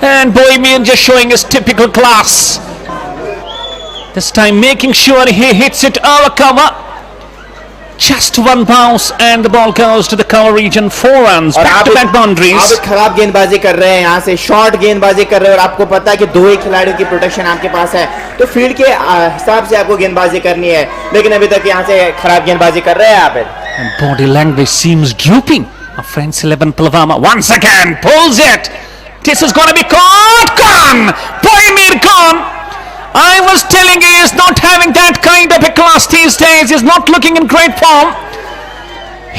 and Bohemian just showing his typical class. This time making sure he hits it over cover. Just one bounce and the ball goes to the cover region. 4 runs, back-to-back boundaries. आप खराब गेंदबाजी कर रहे हैं, यहाँ से short गेंदबाजी कर रहे हैं, और आपको पता है कि 2 ही खिलाड़ियों की प्रोटेक्शन आपके पास है, तो फील्ड के हिसाब से आपको गेंदबाजी करनी है, लेकिन अभी तक यहाँ से खराब गेंदबाजी कर रहे हैं आप। And body language seems drooping. Our friends 11 Pulwama once again pulls it. This is going to be caught. Gone. Bohemian gone. I was telling you, he's not having that kind of a class these days. He's not looking in great form.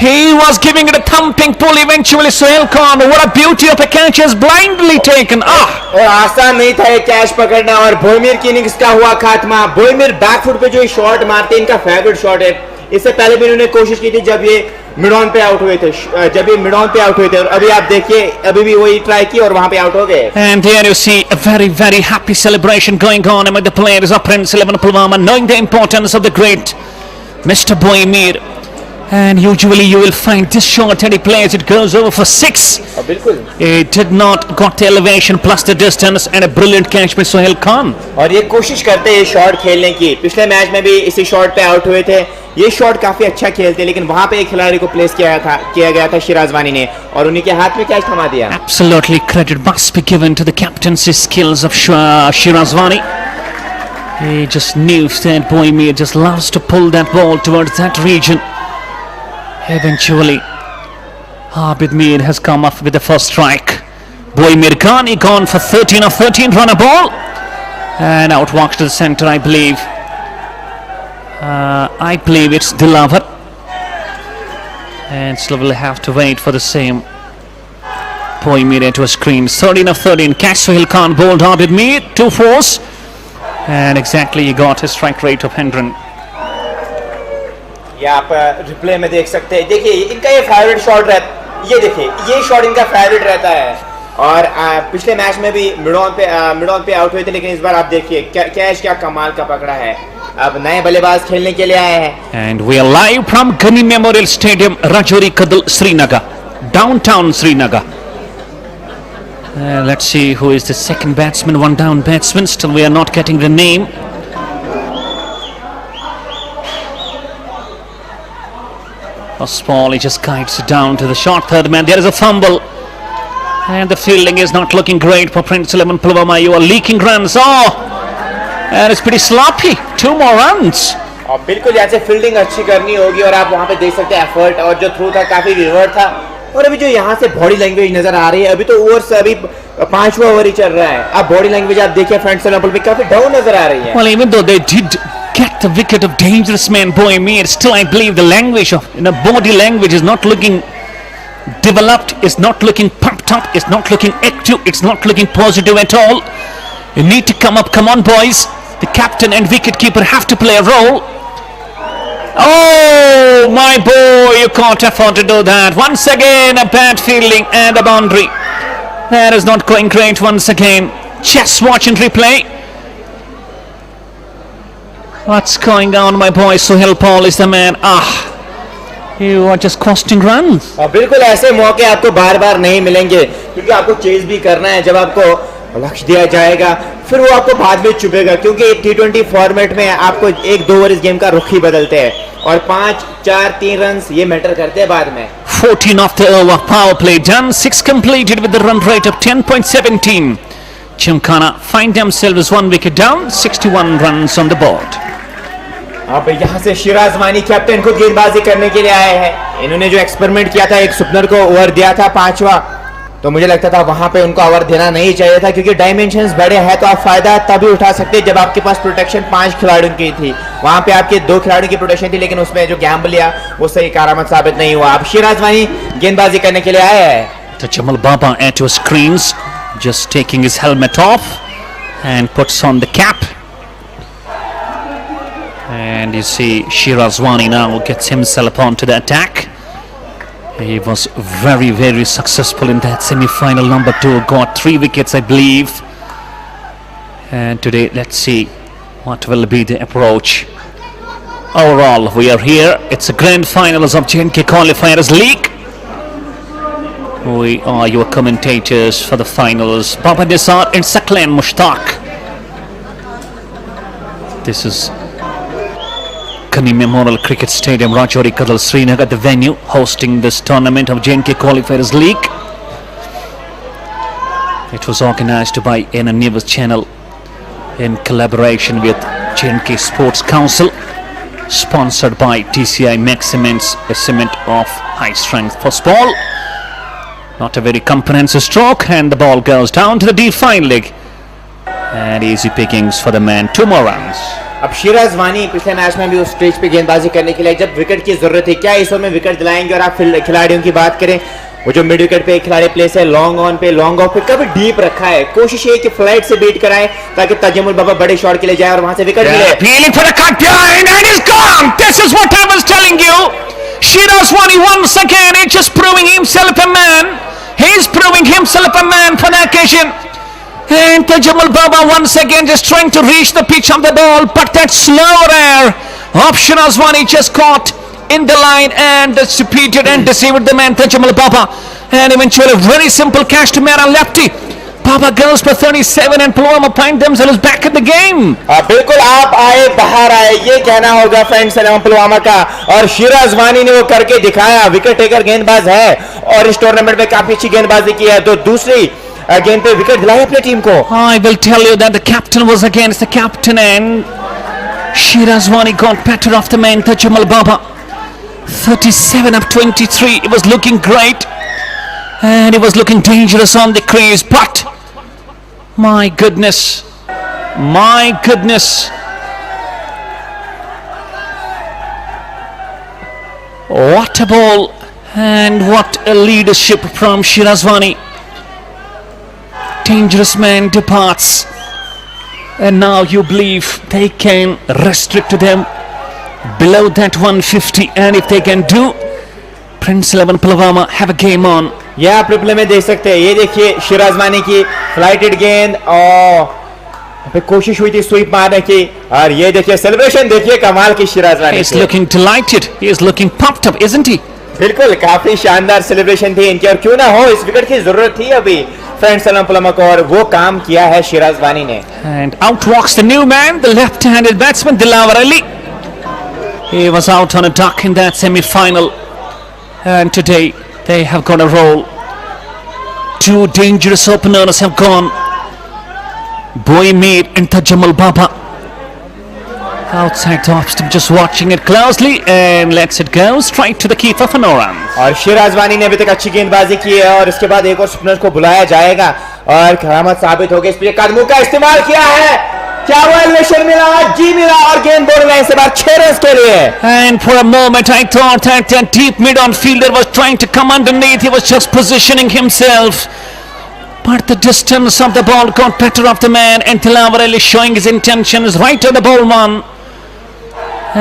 He was giving it a thumping pull eventually. Sohail Khan, what a beauty of a catch, has blindly taken. और आसान नहीं था ये catch पकड़ना, और बोईमीर की innings का हुआ खात्मा। बोईमीर बैकफुट पे जो शॉट मारते हैं, इनका फेवरेट शॉट है। इससे पहले भी इन्होंने कोशिश की थी जब ये मिड ऑन पे आउट हुए थे, और अभी आप देखिए, अभी भी वही ट्राई की और वहां पे आउट हो गए। And there you see a very, very happy celebration going on among the players of Prince 11 Pulwama, knowing the importance of the great Mr. Bohemian. And usually you will find this shot and he plays, it goes over for 6. बिल्कुल, It did not got the elevation plus the distance, and a brilliant catch by Sohail Khan. और ये कोशिश करते हैं shot खेलने की। पिछले match में भी इसी शॉट पे आउट हुए थे। ये शॉट काफी अच्छा खेलते, लेकिन वहां पे एक खिलाड़ी को प्लेस किया गया था शिराजवानी ने, और उन्हीं के हाथ में कैच थमा दिया। Absolutely, credit must be given to the captaincy skills of Shirazwani. He just knew that Bohemian just loves to pull that ball towards that region. Eventually, Abid Mir has come up with the first strike. Bohemian Ghani gone for 13 of 13, run a ball, and out walks to the center, I believe. I believe it's Dilavar, and still will have to wait for the same. Bohemian to a screen. 13 of 13. Catch Sohail Khan bowled Abid Mir, 2 4s, and exactly he got his strike rate of 100. ये आप replay में देख सकते हैं। देखिए इनका ये favourite shot रहता, ये देखिए ये शॉट इनका फेवरेट रहता है, और पिछले मैच में भी मिड ऑन पे आउट हुए थे, लेकिन इस बार आप देखिए कैच क्या कमाल का पकड़ा है। अब नए बल्लेबाज खेलने के लिए आए हैं। And we are live from Ghani Memorial Stadium, Rajouri Kadal, Srinagar, downtown Srinagar. Let's see who is the second batsman, one down batsman. Still we are not getting the name. First ball, he just kites it down to the short third man. There is a fumble, and the fielding is not looking great for Prince 11 Pulwama. You are leaking runs. And it's pretty sloppy. 2 more runs. और बिल्कुल यहाँ से fielding अच्छी करनी होगी, और आप वहाँ पे देख सकते हैं एफर्ट, और जो थ्रू था काफी रिवर्ट था, और अभी जो यहाँ से बॉडी लैंग्वेज नजर आ रही है, अभी तो ओवर्स अभी 5वां ओवर ही चल रहा है। अब बॉडी लैंग्वेज आप देखिए फ्रंट लेवल पे काफी डाउन नजर आ रही है। Well, even though they did get the wicket of dangerous man Bohemian, still I believe the language of body language is not looking developed, is not looking pumped up, is not looking active, it's not looking positive at all. You need to come up. Come on, boys. The captain and wicketkeeper have to play a role. Oh, my boy, you can't afford to do that. Once again, a bad fielding and a boundary. That is not going great once again. Just watch and replay. What's going on, my boy? Sohail Paul is the man. You are just costing runs. बिल्कुल ऐसे मौके आपको बार बार नहीं मिलेंगे, क्योंकि आपको chase भी करना है। जब आपको लक्ष्य दिया जाएगा, फिर वो आपको बाद में चुभेगा, क्योंकि T20 फॉर्मेट में आपको 1-2 ओवर इस गेम का रुख ही बदलते हैं, और 5, 4, 3 रन ये मैटर करते हैं बाद में। 14 of the over, power play done, 6 completed with the run rate of 10.17. Gymkhana find themselves 1 wicket down, 61 runs on the board. अब यहाँ से शिराजवानी कैप्टन खुद गेंदबाजी करने के लिए आए हैं। इन्होंने जो एक्सपेरिमेंट किया था, एक सुपनर को ओवर दिया था 5वां, तो मुझे लगता था वहां पे उनको ओवर देना नहीं चाहिए था, क्योंकि डायमेंशंस बड़े हैं, तो आप फायदा तभी उठा सकते जब आपके पास प्रोटेक्शन 5 खिलाड़ियों की थी। वहां पे आपके 2 खिलाड़ियों की प्रोटेक्शन थी, लेकिन उसमें जो गैम्बल लिया वो सही करामत साबित नहीं हुआ। अब शिराजवानी गेंदबाजी करने के लिए आए हैं। To Jamal Baba at your screens. just taking his helmet off and puts on the cap. And you see Shirazwani now gets himself onto the attack. He was very, very successful in that semi-final. Number 2 got 3 wickets, I believe. And today, let's see what will be the approach. Overall, we are here. It's the grand finals of JNK Qualifiers League. We are your commentators for the finals, Baba Nisar and Saklan Mushtaq. This is Kani Memorial Cricket Stadium, Rajouri Kadal, Srinagar, the venue hosting this tournament of JNK Qualifiers League. It was organized by a news channel in collaboration with JNK Sports Council, sponsored by TCI Max Cements, a cement of high strength football. Not a very comprehensive stroke, and the ball goes down to the deep fine leg. And easy pickings for the man, 2 more runs. अब शिराजवानी पिछले match में भी उस stage पे गेंदबाजी करने के लिए जब विकेट की जरूरत है, क्या इस ओवर में विकेट दिलाएंगे? और आप खिलाड़ियों की बात करें, वो जो मिड विकेट पे एक खिलाड़ी प्लेस है, लॉन्ग ऑन पे, लॉन्ग ऑफ पे, कभी डीप रखा है। कोशिश ये कि फ्लाइट से बीट कराएं ताकि तजमुल बाबा बड़े शॉट के लिए जाए और वहां से विकेट मिले। Appealing for a cut behind and he's gone. This is what I was telling you. Shirazwani once again is just proving himself a man. He's proving himself a man for the occasion. And Tajamul Baba once again just trying to reach the pitch of the ball, but that slower air of Shirazwani just caught in the line and repeated and deceived the man Tajamul Baba. And eventually very simple catch to Mera lefty. Baba goes for 37 and Pulwama find themselves back in the game. बिल्कुल आप आए बाहर आए, ये कहना होगा friends Pulwama का, और शिराजवानी ने वो करके दिखाया। विकेट टेकर गेंदबाज है और इस टूर्नामेंट में काफी अच्छी गेंदबाजी की है, तो दूसरी गेंद पे विकेट दिलाई अपनी टीम को। I will tell you that the captain was against the captain and Shirazwani got better of the man Tajamul Baba. 37 up 23. It was looking great and it was looking dangerous on the crease, but my goodness, what a ball and what a leadership from Shirazwani. Dangerous man departs, and now you believe they can restrict them below that 150, and if they can do, Prince 11 Pulwama have a game on. ये आप replay में देख सकते हैं, ये देखिए शिराजवानी की flighted गेंद और कोशिश हुई थी स्वीप मारने की, और ये देखिए सेलिब्रेशन देखिए कमाल की शिराजवानी। He's looking delighted, he is looking pumped up, isn't he? बिल्कुल काफी शानदार सेलिब्रेशन थी इनकी, और क्यों ना हो, इस विकेट की जरूरत थी अभी फ्रेंड्स पुलवामा को, और वो काम किया है शिराजवानी ने। And out walks the new man, the left-handed batsman Dilawar Ali. He was out on a duck in that semi-final, and today they have got a roll. 2 dangerous openers have gone, Boy Mir and Tajamul Baba. Outside the off stump, just watching it closely and lets it go straight to the keeper for no runs. और शिराजवानी ने अभी तक अच्छी गेंदबाजी की है, और इसके बाद एक और स्पिनर को बुलाया जाएगा और करामत साबित हो गई। इस पे कदमों का इस्तेमाल किया है, क्या वो एलिवेशन मिला, जी मिला, और गेंद बोल लाइन से बाहर 6 रन के लिए। And for a moment I thought that deep mid-on fielder was trying to come underneath, he was just positioning himself, but the distance of the ball got better of the man, and Dilawar Ali showing his intentions right on the ball one.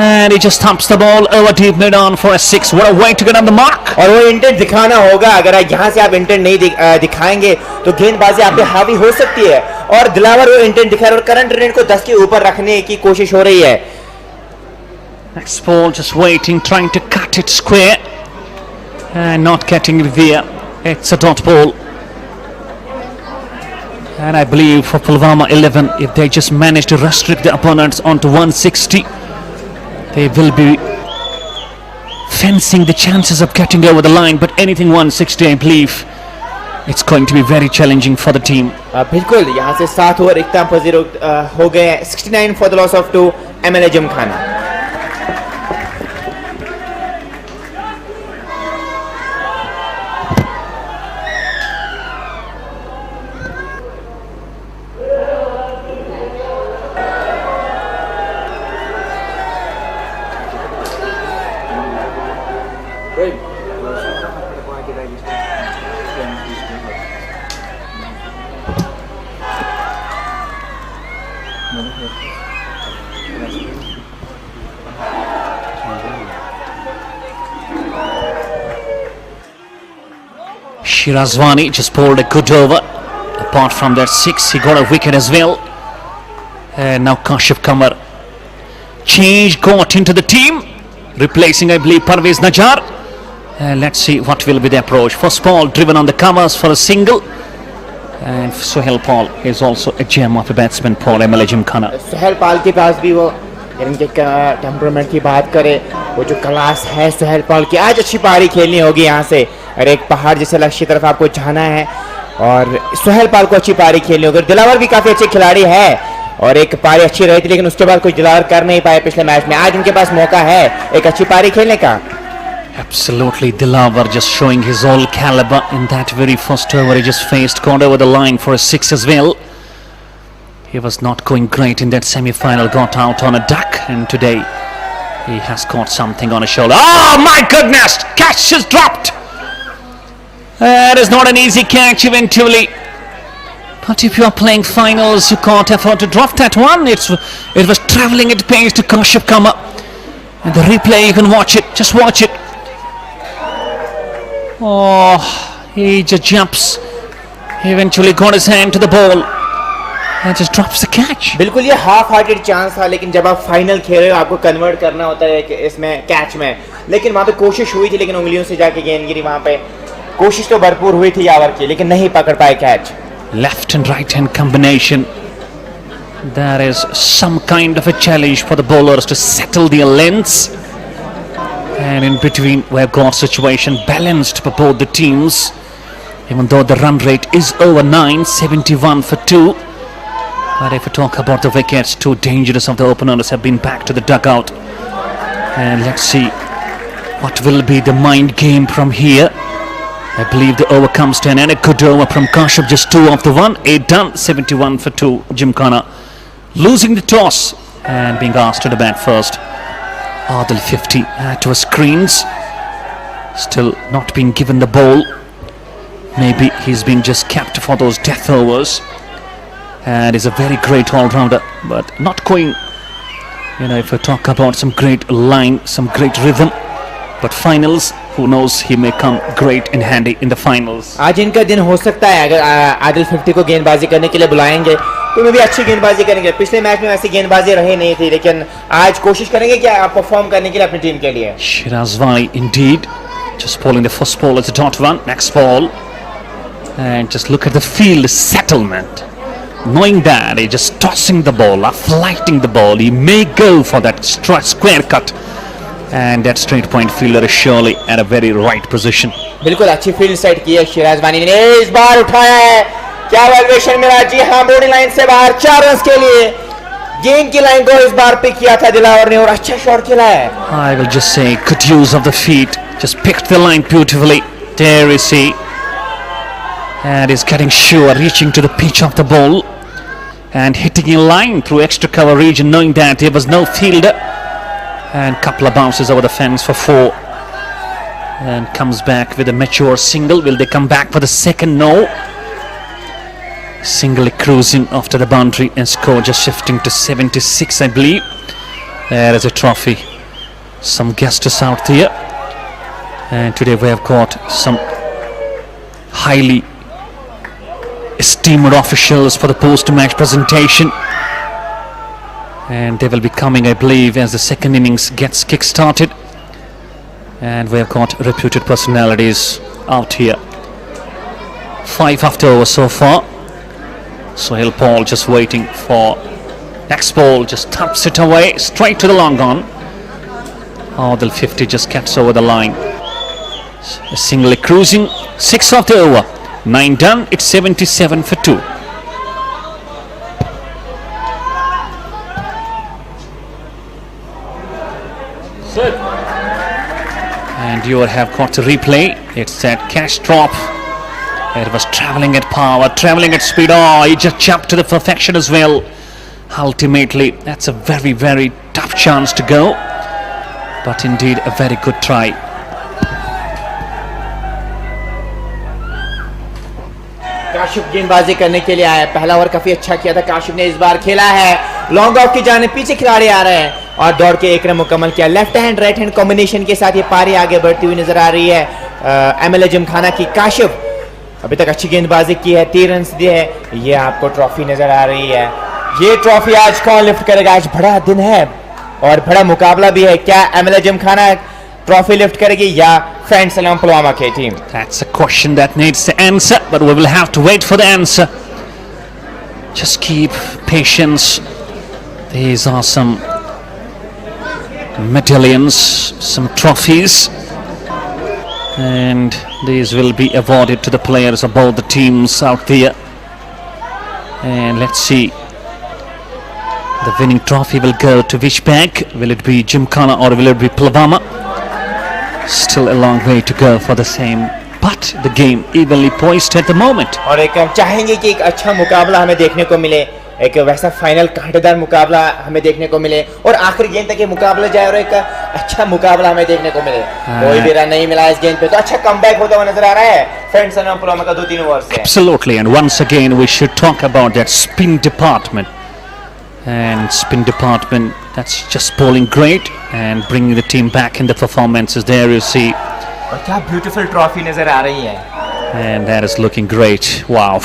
And he just thumps the ball over deep mid-on for a 6. What a way to get on the mark. और वो intent दिखाना होगा, अगर यहाँ से आप intent नहीं दिखाएंगे तो गेंदबाजी आप पे हावी हो सकती है, और दिलावर वो इंटेंट दिखा रहा है और करंट रेट को 10 के ऊपर रखने की कोशिश हो रही है। Next ball just waiting, trying to cut it square and not getting it there. It's a dot ball. And I believe for Pulwama 11, if they just manage to restrict the opponents onto 160, they will be fencing the chances of getting over the line. But anything 160, I believe it's going to be very challenging for the team. बिल्कुल, यहाँ से 7 over इख्तिताम पजीर हो गए हैं। 69 for the loss of 2, MLA Gymkhana. Shirazwani just pulled a good over. Apart from that 6, he got a wicket as well. And now Kashif Kamar. Change got into the team, replacing, I believe, Parvez Najjar. Let's see what will be the approach. First ball driven on the covers for a single. And Sohail Paul is also a gem of a batsman for MLA Gymkhana. Sohail पाल के पास भी वो इनके temperament की बात करें, वो जो class है सोहेल पाल की, आज अच्छी पारी खेलनी होगी यहाँ से और एक पहाड़ जैसे लक्ष्य की तरफ आपको जाना है और सोहेल पाल को अच्छी पारी खेलनी होगी। दिलावर भी काफ़ी अच्छे खिलाड़ी है और एक पारी अच्छी रही थी लेकिन उसके बाद कुछ दिलावर कर नहीं पाए पिछले मैच में। आज उनके पास मौका है एक अच्छी पारी खेलने का। Absolutely, Dilawar just showing his all caliber in that very first over. He just faced, got over the line for a 6 as well. He was not going great in that semi-final, got out on a duck, and today he has caught something on his shoulder. Oh my goodness! Catch is dropped! That is not an easy catch eventually. But if you are playing finals, you can't afford to drop that one. It was travelling at pace to Kashif Kamar. And the replay, you can watch it, just watch it. Oh, he just jumps. He eventually got his hand to the ball and just drops the catch. बिल्कुल ये half hearted chance था लेकिन जब आप final खेल रहे हो आपको कन्वर्ट करना होता है इसमें कैच में, लेकिन वहाँ पे कोशिश हुई थी लेकिन उंगलियों से जाके गेंद गिरी। वहाँ पे कोशिश तो भरपूर हुई थी यावर की लेकिन नहीं पकड़ पाए catch. Left and right hand combination. That is some kind of a challenge for the bowlers to settle their lengths. And in between, we have got situation balanced for both the teams. Even though the run rate is over 9, 71 for 2. But if we talk about the wickets, 2 dangerous of the openers have been back to the dugout. And let's see what will be the mind game from here. I believe the over comes to an end. A good over from Kashif, just 2 off the 1. 8 done, 71 for 2. Gymkhana losing the toss and being asked to the bat first. Adil 50 to his screens. Still not being given the ball. Maybe he's been just kept for those death overs. And is a very great all-rounder, but not going, if we talk about some great line, some great rhythm. But finals, who knows, he may come great in handy in the finals. आज इनका दिन हो सकता है अगर आदिल 50 को गेंदबाजी करने के लिए बुलाएंगे तो मैं भी अच्छी गेंदबाजी करेंगे। पिछले मैच में ऐसी गेंदबाजी रही नहीं थी लेकिन आज कोशिश करेंगे कि आप परफॉर्म करने के लिए अपनी टीम के लिए। Shirazwani indeed just bowling the first ball as a dot run. Next ball, and just look at the field settlement. Knowing that he's just tossing the ball, flighting the ball, he may go for that square cut. And that straight point fielder is surely at a very right position. बिल्कुल अच्छी field set की है शिराजवानी ने, इस बार उठाया है। क्या valuation मिला? जी हाँ, बॉडी लाइन से बाहर 4 रन के लिए गेंद की लाइन को इस बार पिक किया था दिलावर ने और अच्छा शॉट खेला है। I will just say good use of the feet, just picked the line beautifully. There you see, and he's getting sure, reaching to the pitch of the ball and hitting in line through extra cover region, knowing that there was no fielder. And couple of bounces over the fence for 4. And comes back with a mature single. Will they come back for the second? No. Singly cruising after the boundary and score just shifting to 76, I believe. There is a trophy. Some guests out there. And today we have got some highly esteemed officials for the post-match presentation. And they will be coming, I believe, as the second innings gets kick-started. And we have got reputed personalities out here. 5 after over so far. Sohail Paul just waiting for next ball, just taps it away, straight to the long on. Adil 50 just gets over the line. Singly cruising, 6 after over. 9 done, it's 77 for 2. And you have got to replay. It's that cash drop. It was travelling at power, travelling at speed. Oh, he just jumped to the perfection as well. Ultimately, that's a very, very tough chance to go. But indeed, a very good try. Kashif गेंदबाजी करने के लिए आया। पहला over काफी अच्छा किया था काशिफ ने, इस बार खेला है लॉन्ग ऑफ की जाने, पीछे खिलाड़ी आ रहे हैं और दौड़ के एक रन मुकम्मल किया। Left hand right hand combination के साथ ये पारी आगे बढ़ती हुई नजर आ रही है। MLA जिमखाना की काशिफ अभी तक अच्छी गेंदबाजी की है, 3 रन दिए है। ये आपको ट्रॉफी नजर आ रही है। ये ट्रॉफी आज कौन लिफ्ट करेगा? आज बड़ा दिन है और बड़ा मुकाबला भी है। क्या MLA जिमखाना ट्रॉफी लिफ्ट करेगी या फ्रेंड्स सलाम पुलवामा की team? That's a question that needs the answer, but we will have to wait for the answer. Just keep patience. These are some medallions, some trophies, and these will be awarded to the players of both the teams out there. And let's see, the winning trophy will go to which bag? Will it be Gymkhana or will it be Pulwama? Still a long way to go for the same, but the game evenly poised at the moment. और एक हम चाहेंगे कि एक अच्छा मुकाबला हमें देखने को मिले, एक वैसा फाइनल कांटेदार मुकाबला हमें देखने को मिले और आखिरी गेंद तक ये मुकाबला जाए और एक अच्छा मुकाबला हमें देखने को मिले। कोई भी रन नहीं मिला इस गेंद पे, तो अच्छा कमबैक होता हुआ नजर आ रहा है फ्रेंड्स सलाम पुलवामा का 2-3 ओवर से। Absolutely, and once again we should talk about that spin department. And spin department, that's just bowling great and bringing the team back in the performances. There you see, और क्या beautiful trophy नजर आ रही है, and that is looking great. Wow,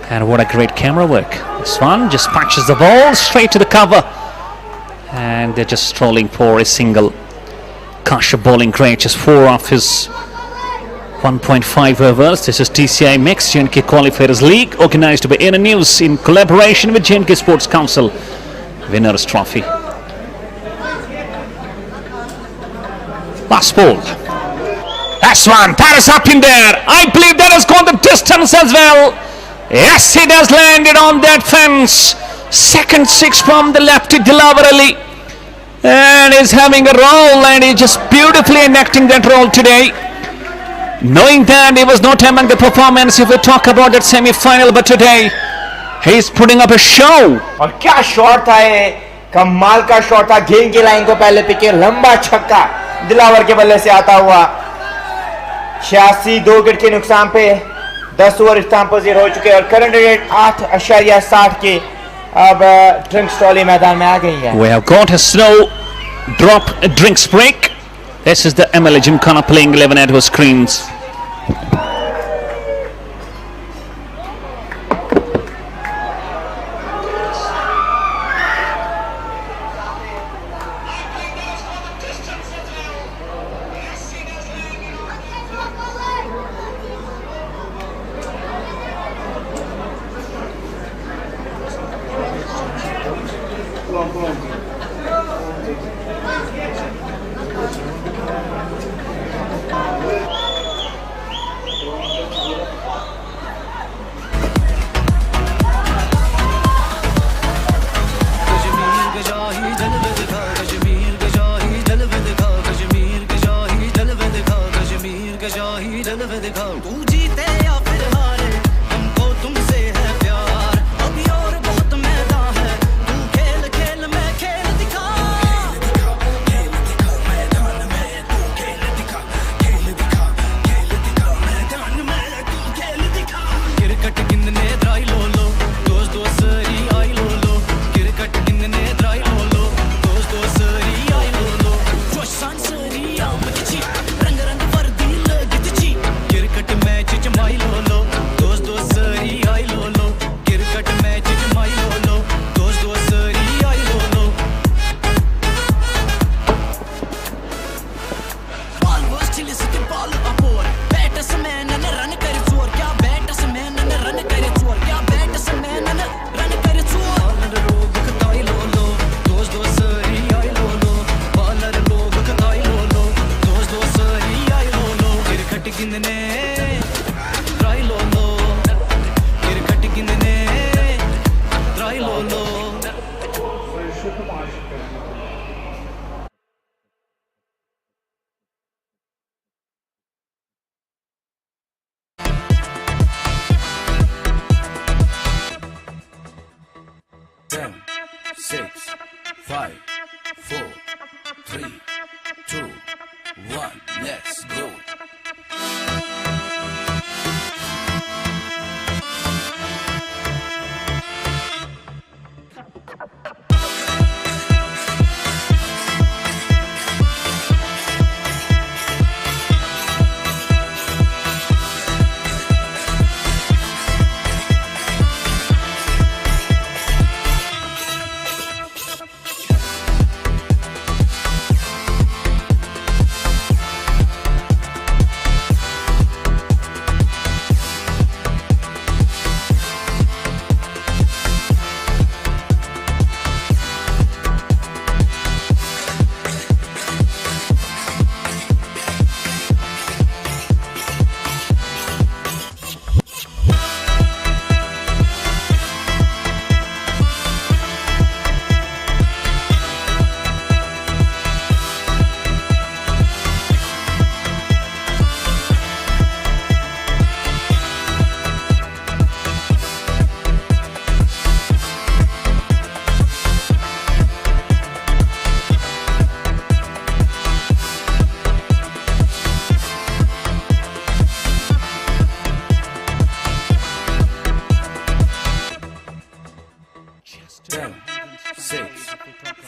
and what a great camera work. This one just punches the ball straight to the cover, and they're just strolling for a single. Kasha bowling great, just 4 off his 1.5 overs. This is TCI MXPlayer QualifiersLeague, organized by ANN News in collaboration with JNK Sports Council. Winners Trophy. Last ball. That's one. That is up in there. I believe that has gone the distance as well. Yes, it has landed on that fence. Second 6 from the lefty Dilawar Ali. And he's having a roll and he's just beautifully enacting that role today. Knowing that he was not among the performance if we talk about that semi-final, but today he's putting up a show. और क्या shot था ये, कमाल का shot था। गेंद की line को पहले पिके, लंबा छक्का दिलावर के बल्ले से आता हुआ। 86 2 विकेट के नुकसान पे 10 ओवर इख्तिताम पजीर हो चुके और करंट रेट 8.60 के अब ड्रिंक्स ट्रॉली मैदान में आ गई है। We have got a slow drop, a drinks break. This is the MLA Gymkhana playing 11 at our screens.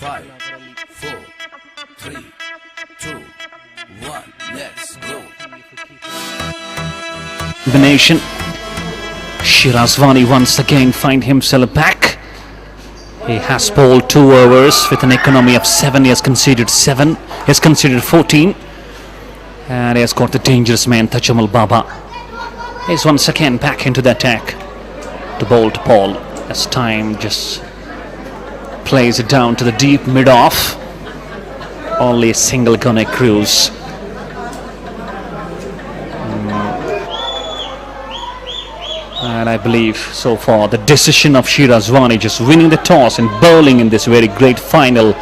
5, 4, 3, 2, 1. Let's go. Combination. Shirazwani once again find himself back. He has bowled 2 overs with an economy of 7. He has conceded 7. He has conceded 14. And he has got the dangerous man Tajamal Baba. He's once again back into the attack to bowl to Paul as time just plays it down to the deep mid-off. Only a single gunner cruise. And I believe so far the decision of Shirazwani just winning the toss and bowling in this very great final,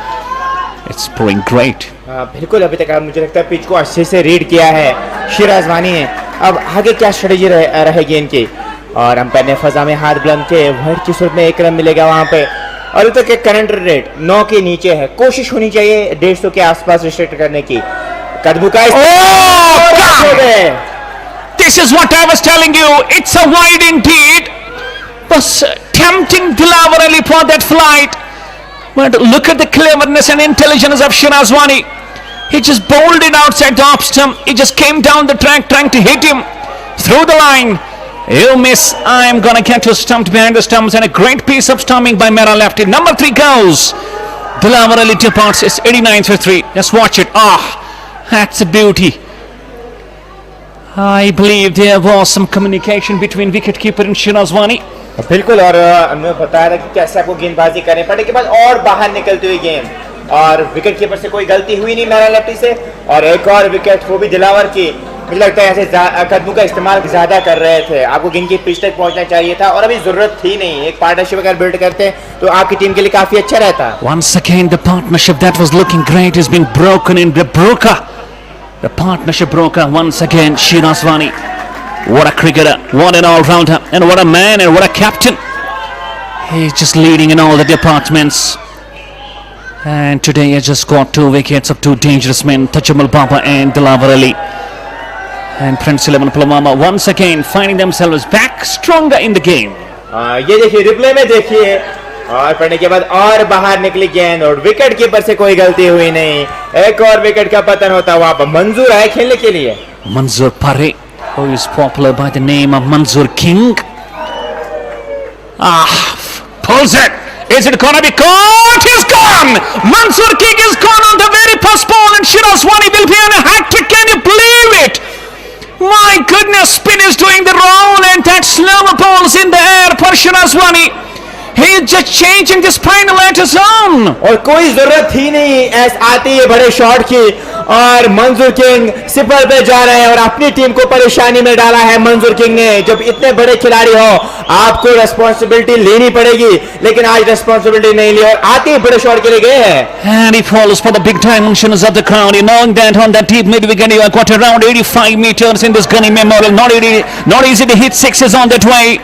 it's proving great. बिल्कुल अभी तक मुझे लगता है pitch को अच्छे से read किया है शिराजवानी ने. अब आगे क्या स्ट्रेटजी रहेगी इनकी. और अंपायर ने फजा में हाथ बुलंद किए. वाइड की सूरत में 1 रन मिलेगा वहां पे. और अभी तक करंट रेट 9 के नीचे है. कोशिश होनी चाहिए 150 के आसपास रिस्ट्रिक्ट करने की. कदमू का This is what I was telling you. It's a wide indeed. Was tempting Dilawar Ali for that flight. But look at the cleverness and intelligence of Shirazwani. He just bowled it outside the off stump. He just came down the track trying to hit him through the line. You miss. I'm gonna get you stumped behind the stumps, and a great piece of stumping by Mera lefty. Number 3 goes. Dilawar Ali departs. It's 89 for 3. Just watch it. That's a beauty. I believe there was some communication between wicketkeeper and Shirazwani. बिल्कुल. और हमने बताया था कि कैसे आपको गेंदबाजी करनी पड़े के बाद और बाहर निकलती हुई गेंद. और विकेट कीपर से कोई गलती हुई नहीं मेरा लेफ्टी से. और एक और विकेट वो भी दिलावर की. मुझे लगता है ऐसे कदमों का इस्तेमाल ज्यादा कर रहे थे. आपको गेंद की पिच तक पहुंचना चाहिए था और अभी जरूरत थी नहीं. एक पार्टनरशिप अगर बिल्ड करते तो आपकी टीम के लिए काफी अच्छा रहता. Once again the partnership that was looking great is being broken in the broker. The partnership broker once again. Shirazwani, what a cricketer, what an all-rounder, and what a man, and what a captain. He's just leading in all the departments. And today he just got 2 wickets of 2 dangerous men, Tajamal Baba and Dilawar Ali. And Prince 11 Pulwama once again finding themselves back stronger in the game. ये देखिए replay में देखिए. और पढ़ने के बाद और बाहर निकली गेंद और विकेट कीपर से कोई गलती हुई नहीं. एक और विकेट का पतन होता हुआ. मंजूर है खेलने के लिए. Manzoor Pare, who is popular by the name of Manzoor King. Pulls it. Is it gonna be caught? He's gone. Manzoor King is gone on the very first ball, and Shirazwani will be on a hat trick. Can you believe it? My goodness, spin is doing the roll, and that slower balls in the air for Shirazwani. He's just changing the spinal at his own. और कोई जरूरत ही नहीं ऐस आती है बड़े shot की. और मंजूर किंग सिपर पे जा रहे हैं और अपनी टीम को परेशानी में डाला है मंजूर किंग ने. जब इतने बड़े खिलाड़ी हो आपको रेस्पॉन्सिबिलिटी लेनी पड़ेगी, लेकिन आज रेस्पॉन्सिबिलिटी नहीं ली और आते ही बड़े शॉट के लिए गए हैं. And he follows for the big dimensions of the crowd. You knowing that on that deep mid wicket you have got around 85 meters in this Gunny Memorial. Not easy to hit 6s on that way.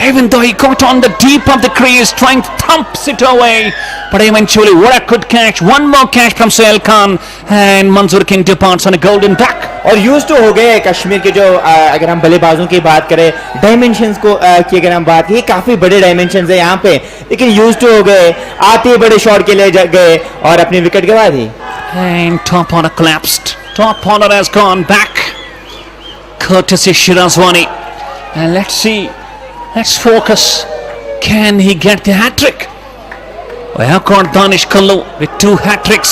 Even though he got on the deep of the crease, trying to thumps it away, but eventually what a good catch. One more catch from Sohail Khan, and Manzoor King departs on a golden duck. और use to हो गए कश्मीर के जो अगर हम बल्लेबाजों की बात करें डायमेंशंस को की अगर हम बात की काफी बड़े डायमेंशंस है यहाँ पे, लेकिन यूज टू हो गए. आते ही बड़े शॉट के लिए गए और अपनी विकेट गवा दी. And top order collapsed. Top order has gone back, courtesy Shirazwani. And let's see. Let's focus. Can he get the hat-trick? We have got Danish Kallu with 2 hat-tricks.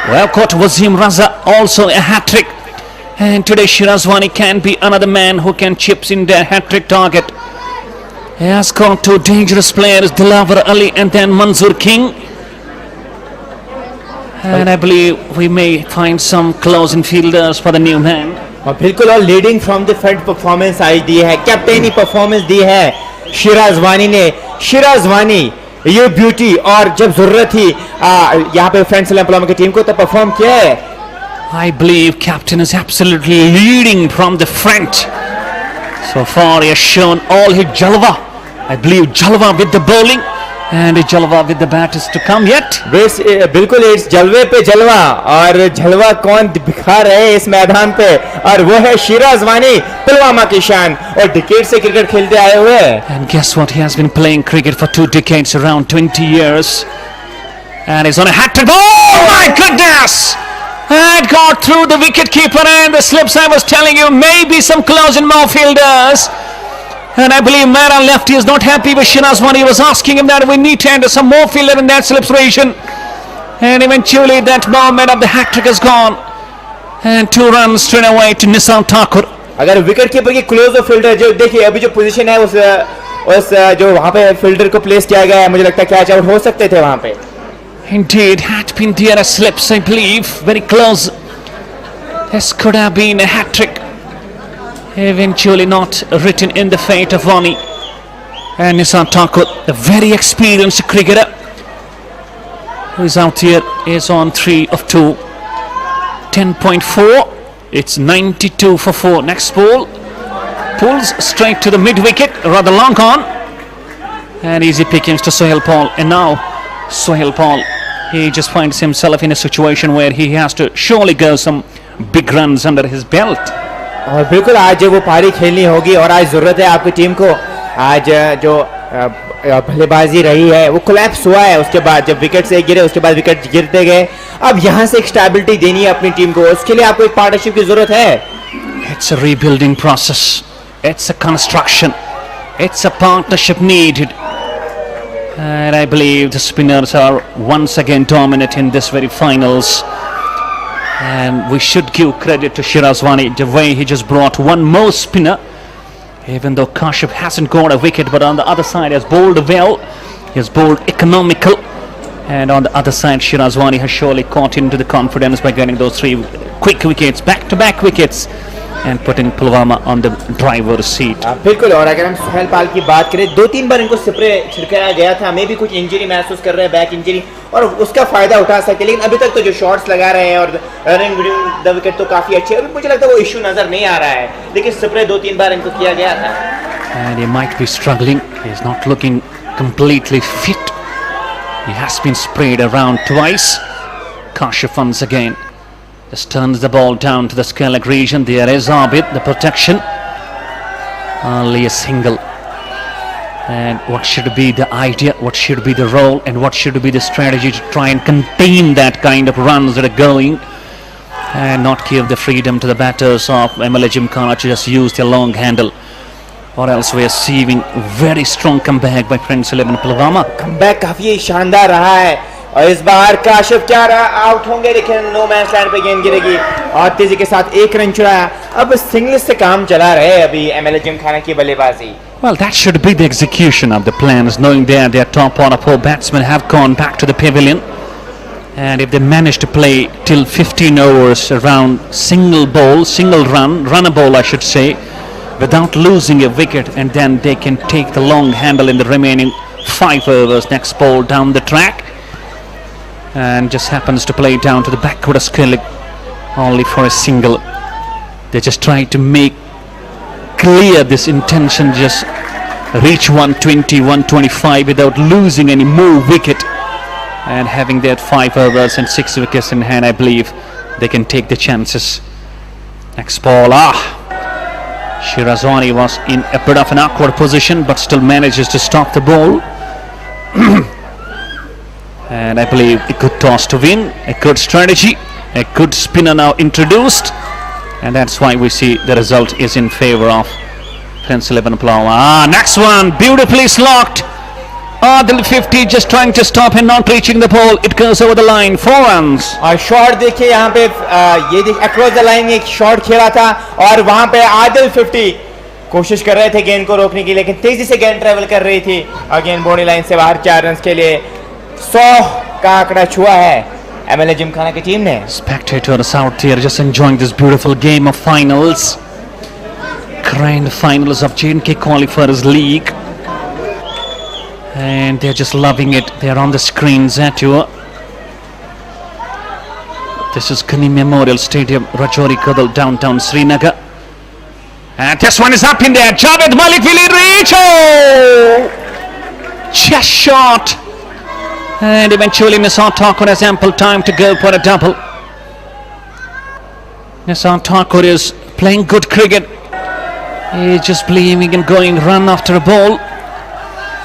We have got Wasim Raza also a hat-trick. And today Shirazwani can be another man who can chips in their hat-trick target. He has got 2 dangerous players, Dilawar Ali and then Manzoor King. And I believe we may find some close infielders for the new man. और बिल्कुल और leading from the front performance आज दी है, कैप्टेनी performance दी है शिराजवानी ने. शिराजवानी ये beauty और जब जरूरत थी यहाँ पे फ्रेंड्स पुलवामा की टीम को तो परफॉर्म किया है. I believe captain is absolutely leading from the front. So far he has shown all his jalwa. I believe jalwa with the bowling and jalwa with the bat is to come yet. बिल्कुल इस जलवे पे जलवा और जलवा कौन दिखा रहे हैं इस मैदान पे, और वो है शिराजवानी पुलवामा की शान और डिकेड से क्रिकेट खेलते आए हुए. And guess what, he has been playing cricket for 2 decades, around 20 years. And he's on a hat-trick. Oh my goodness! It got through the wicket-keeper and the slips. I was telling you, maybe some close in more fielders. And I believe Mera left. He is not happy with Shirazwani. He was asking him that we need to enter some more fielder in that slip situation. And eventually that moment of the hat-trick is gone. And 2 runs straight away to Nissan Thakur. अगर wicket keeper की close fielder जो देखिए अभी जो position है उस जो वहां पे फील्डर को प्लेस किया गया है, मुझे लगता है कैच आउट हो सकते थे वहां पे. Indeed, had been there a slips, I believe, very close. This could have been a hat-trick. Eventually not written in the fate of Vani. And Nissan Thakur, a very experienced cricketer, who is out here, is on 3 of 2. 10.4. It's 92 for 4. Next ball pulls straight to the mid-wicket, rather long on. And easy pickings to Sohail Paul. And now Sohail Paul, he just finds himself in a situation where he has to surely go some big runs under his belt. और बिल्कुल आज वो पारी खेलनी होगी और आज ज़रूरत है आपकी टीम को. आज जो बल्लेबाजी रही है वो कोलैप्स हुआ है. उसके बाद जब विकेट से गिरे उसके बाद विकेट गिरते गए. अब यहाँ से एक स्टेबिलिटी देनी है अपनी टीम को. उसके लिए आपको एक पार्टनरशिप की ज़रूरत है. It's a rebuilding process. It's a construction. It's a partnership needed. And I believe the spinners are once again dominant in this very finals. And we should give credit to Shirazwani, the way he just brought one more spinner. Even though Kashyap hasn't got a wicket, but on the other side has bowled well. He has bowled economical. And on the other side, Shirazwani has surely caught into the confidence by getting those 3 quick wickets, back-to-back wickets, and putting Pulwama on the driver's seat. बिल्कुल. और अगर हम सोहेल पाल की बात करें, 2-3 बार इनको spray छिड़काया गया था. मे भी कुछ इंजरी महसूस कर रहे हैं, बैक इंजरी, और उसका फायदा उठा सकते. लेकिन अभी तक तो जो शॉट्स लगा रहे हैं और रनिंग द विकेट तो काफी अच्छे. अभी मुझे लगता है वो इशू नजर नहीं आ रहा है, लेकिन स्प्रे 2-3 बार इनको किया गया था. And he might be struggling. He's not looking completely fit. He has been sprayed around twice. Kashyap once again just turns the ball down to the scallop region. There is Abid, the protection. Only a single. And what should be the idea? What should be the role? And what should be the strategy to try and contain that kind of runs that are going and not give the freedom to the batters of MLA Gymkhana to just use their long handle? Or else we are seeing very strong comeback by Prince 11 Pulwama. Comeback काफी शानदार रहा है और इस बार काशिफ क्या out होंगे, लेकिन no match line पे गेंद गिरेगी और तेजी के साथ 1 रन चुराया. अब सिंगल से काम चला रहे अभी एमएलए जिमखाना की बल्लेबाजी. Well, that should be the execution of the plans, knowing that their top order 4 batsmen have gone back to the pavilion. And if they manage to play till 15 overs around single ball, single run a ball I should say, without losing a wicket, and then they can take the long handle in the remaining 5 overs. Next ball down the track, and just happens to play down to the backward scale only for a single. They just try to make clear this intention, just reach 120, 125 without losing any more wicket, and having that 5 overs and 6 wickets in hand, I believe they can take the chances. Next ball, Shirazwani was in a bit of an awkward position, but still manages to stop the ball. And I believe a good toss to win, a good strategy, a good spinner now introduced, and that's why we see the result is in favor of Prince 11 Pulwama. Next one, beautifully slogged. Adil 50 just trying to stop and not reaching the ball. It goes over the line, 4 runs. और shot देखिए यहाँ पे ये देख across the line एक shot खेला था और वहाँ पे आदिल 50 कोशिश कर रहे थे गेंद को रोकने की, लेकिन तेजी से गेंद ट्रेवल कर रही थी और गेंद बॉडी लाइन से बाहर. 4 रन के लिए 100 का आंकड़ा छुआ है एमएलए जिमखाना की टीम ने. Spectators out there just enjoying this beautiful game of finals, grand finals of J&K QualifiersLeague. And they're just loving it. They're on the screens at you. This is Kani Memorial Stadium, Rajouri Kadal, downtown Srinagar. And this one is up in there. Javed Malik, will he reach? Oh! Chest shot. And eventually Nissan Thakur has ample time to go for a double. Nissan Thakur is playing good cricket. He's just believing in going run after a ball.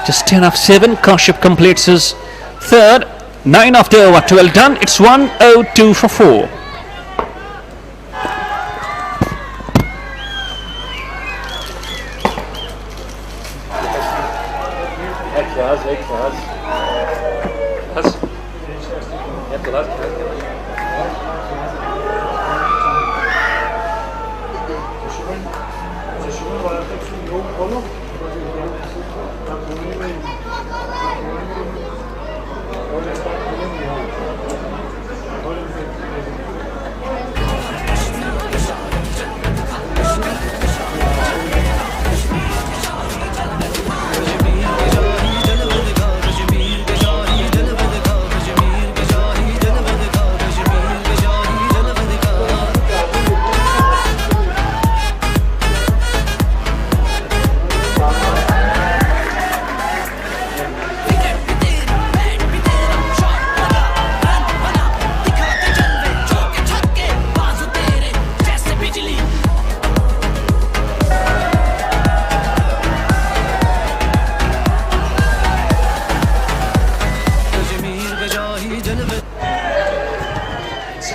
Just 10 of 7. Kashyap completes his 3rd. 9 of the over, 12 done. It's 102 for 4.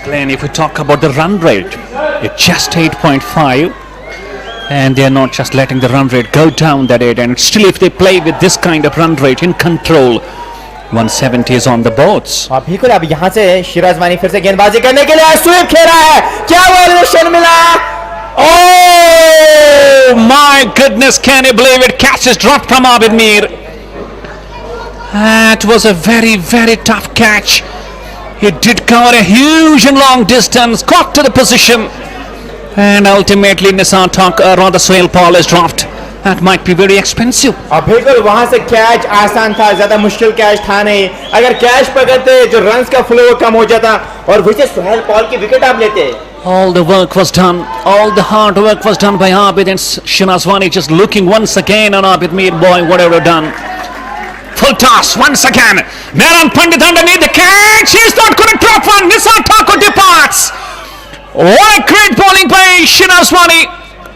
Glenn, if we talk about the run rate, it's just 8.5, and they're not just letting the run rate go down that 8, and still if they play with this kind of run rate in control, 170 is on the boards. बिल्कुल अब यहाँ से शिराज वानी फिर से गेंदबाजी करने के लिए स्वीप खेल रहा है, क्या वॉल्यूशन मिला? Oh my goodness, can you believe it? Catch is dropped from Abid Mir. That was a very, very tough catch. He did cover a huge and long distance, got to the position, and ultimately Nissan Talk, rather Sohail Paul is dropped. That might be very expensive. अब बिल्कुल वहां से catch आसान था, ज्यादा मुश्किल catch था नहीं. अगर कैच पकड़ते जो रन्स का फ्लो कम हो जाता और वैसे सोहेल पॉल की विकेट आप लेते. All the work was done, all the hard work was done by Abid, and Shinazwani just looking once again on Abid Mir, boy, whatever done. Full toss once again. Naran Pandit underneath the catch. He's not going to drop one. Nissan Thakur departs. What a great bowling by Shinazwani.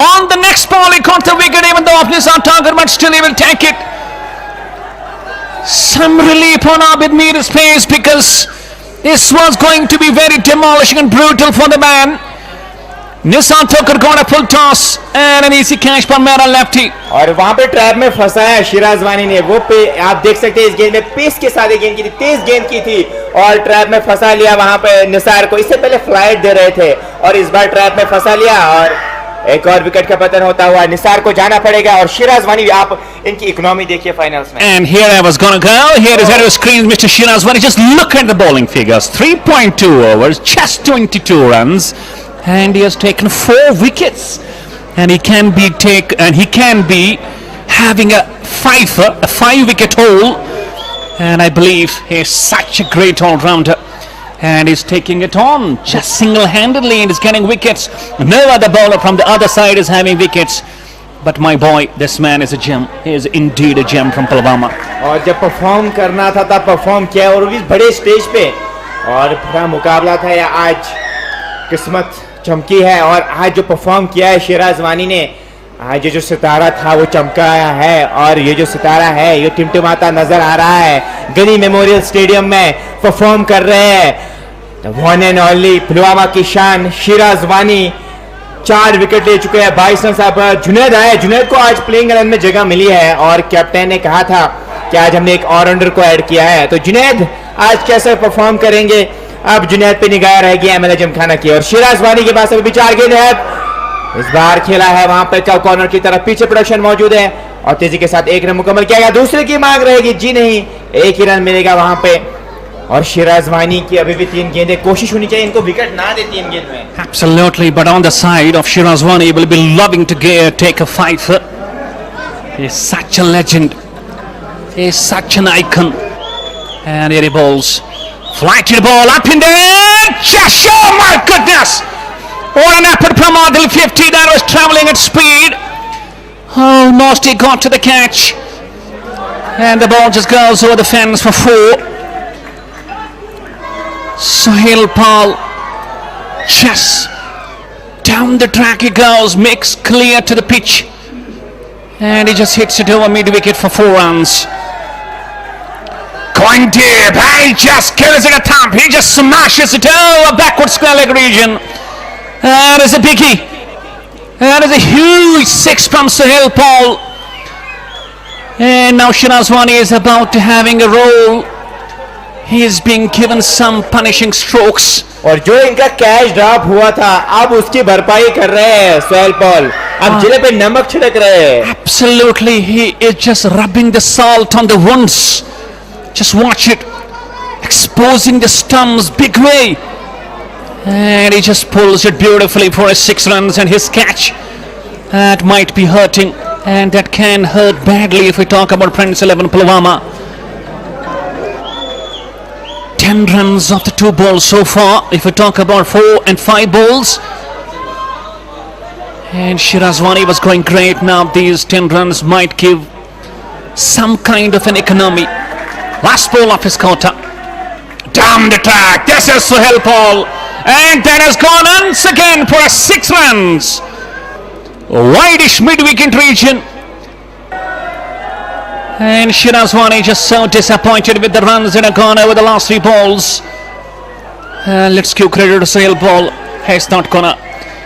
On the next ball, he caught the wicket even though of Nissan Thakur, but still he will take it. Some relief on Abid Mir's pace because this was going to be very demolishing and brutal for the man. Nissan Thakur got a full toss and an easy catch for Mera lefty. और वहां पे trap में फंसा है शिराज वानी ने. वो पे आप देख सकते हैं इस गेंद में पेस के साथ गेंद की थी, तेज गेंद की थी और ट्रैप में फंसा लिया वहां पे निसार को. इससे पहले फ्लाइट दे रहे थे और इस बार ट्रैप में फंसा लिया और एक और विकेट का पतन होता हुआ निसार को जाना पड़ेगा. और शिराज वानी, आप इनकी इकोनॉमी देखिए फाइनल्स में. And here I was gonna go. Here is our screen, Mr. Shiraz Wani. Just look at the bowling figures. 3.2 overs, just 22 runs. And he has taken 4 wickets, and he can be having a 5-wicket haul, and I believe he's such a great all-rounder, and he's taking it on just single-handedly and is getting wickets. No other bowler from the other side is having wickets, but my boy, this man is a gem. He is indeed a gem from Pulwama. और जब perform करना था तब perform किया और भी बड़े stage पे. और पूरा मुकाबला था या आज किस्मत चमकी है और आज जो परफॉर्म किया है शिराज वानी ने, आज ये जो सितारा था वो चमकाया है और ये जो सितारा है ये टिमटिमाता नजर आ रहा है. गनी मेमोरियल स्टेडियम में परफॉर्म कर रहे हैं वन एंड ओनली पुलवामा की शान शिराज वानी. 4 विकेट ले चुके हैं, 22 रन साहब. जुनैद आए, जुनैद को आज प्लेइंग 11 में जगह मिली है और कैप्टन ने कहा था कि आज हमने एक ऑलराउंडर को ऐड किया है. तो जुनैद आज कैसे परफॉर्म करेंगे, अब जुनैद पे निगाह रहेगी एमएलए जिमखाना की. और शिराज वानी के पास अभी 4 गेंद है, इस बार खेला है वहां पे कॉर्नर की तरफ. पीछे प्रोडक्शन मौजूद है और तेजी के साथ 1 रन मुकम्मल किया गया. दूसरे की मांग रहेगी, जी नहीं, 1 ही रन मिलेगा वहां पे. और शिराज वानी की अभी भी 3 गेंदें, कोशिश होनी चाहिए इनको विकेट ना दे 3 गेंद में. Absolutely, but on the side of Shiraz Wani, will be loving to take a 5. He's such a legend. He's such an icon. And here he bowls. Flighted ball up in there. Just, oh my goodness! What an effort from Adil 50 that was travelling at speed. Almost he got to the catch. And the ball just goes over the fence for 4. Sohail Paul, just down the track he goes, makes clear to the pitch. And he just hits it over mid-wicket for 4 runs. Going deep, he just kills it a thump, he just smashes it over backward square leg region. That is a biggie. That is a huge six from Sohail Paul. And now Shirazwani is about to having a roll. He is being given some punishing strokes. और जो इनका catch drop हुआ था अब उसकी भरपाई कर रहे हैं सोहेल पॉल. अब जिले पे नमक छिड़क रहे हैं. Absolutely, he is just rubbing the salt on the wounds. Just watch it, exposing the stumps big way, and he just pulls it beautifully for his 6 runs. And his catch that might be hurting, and that can hurt badly if we talk about Prince 11 Pulwama. 10 runs of the 2 balls so far. If we talk about 4 and 5 balls, and Shirazwani was going great. Now these 10 runs might give some kind of an economy. Last ball of his quarter. Down the track. This is Sohail Paul. And that has gone once again for 6 runs. Wideish mid-wicket region. And Shirazwani just so disappointed with the runs that have gone over the last 3 balls. Let's give credit to Sohail Paul. He's not gonna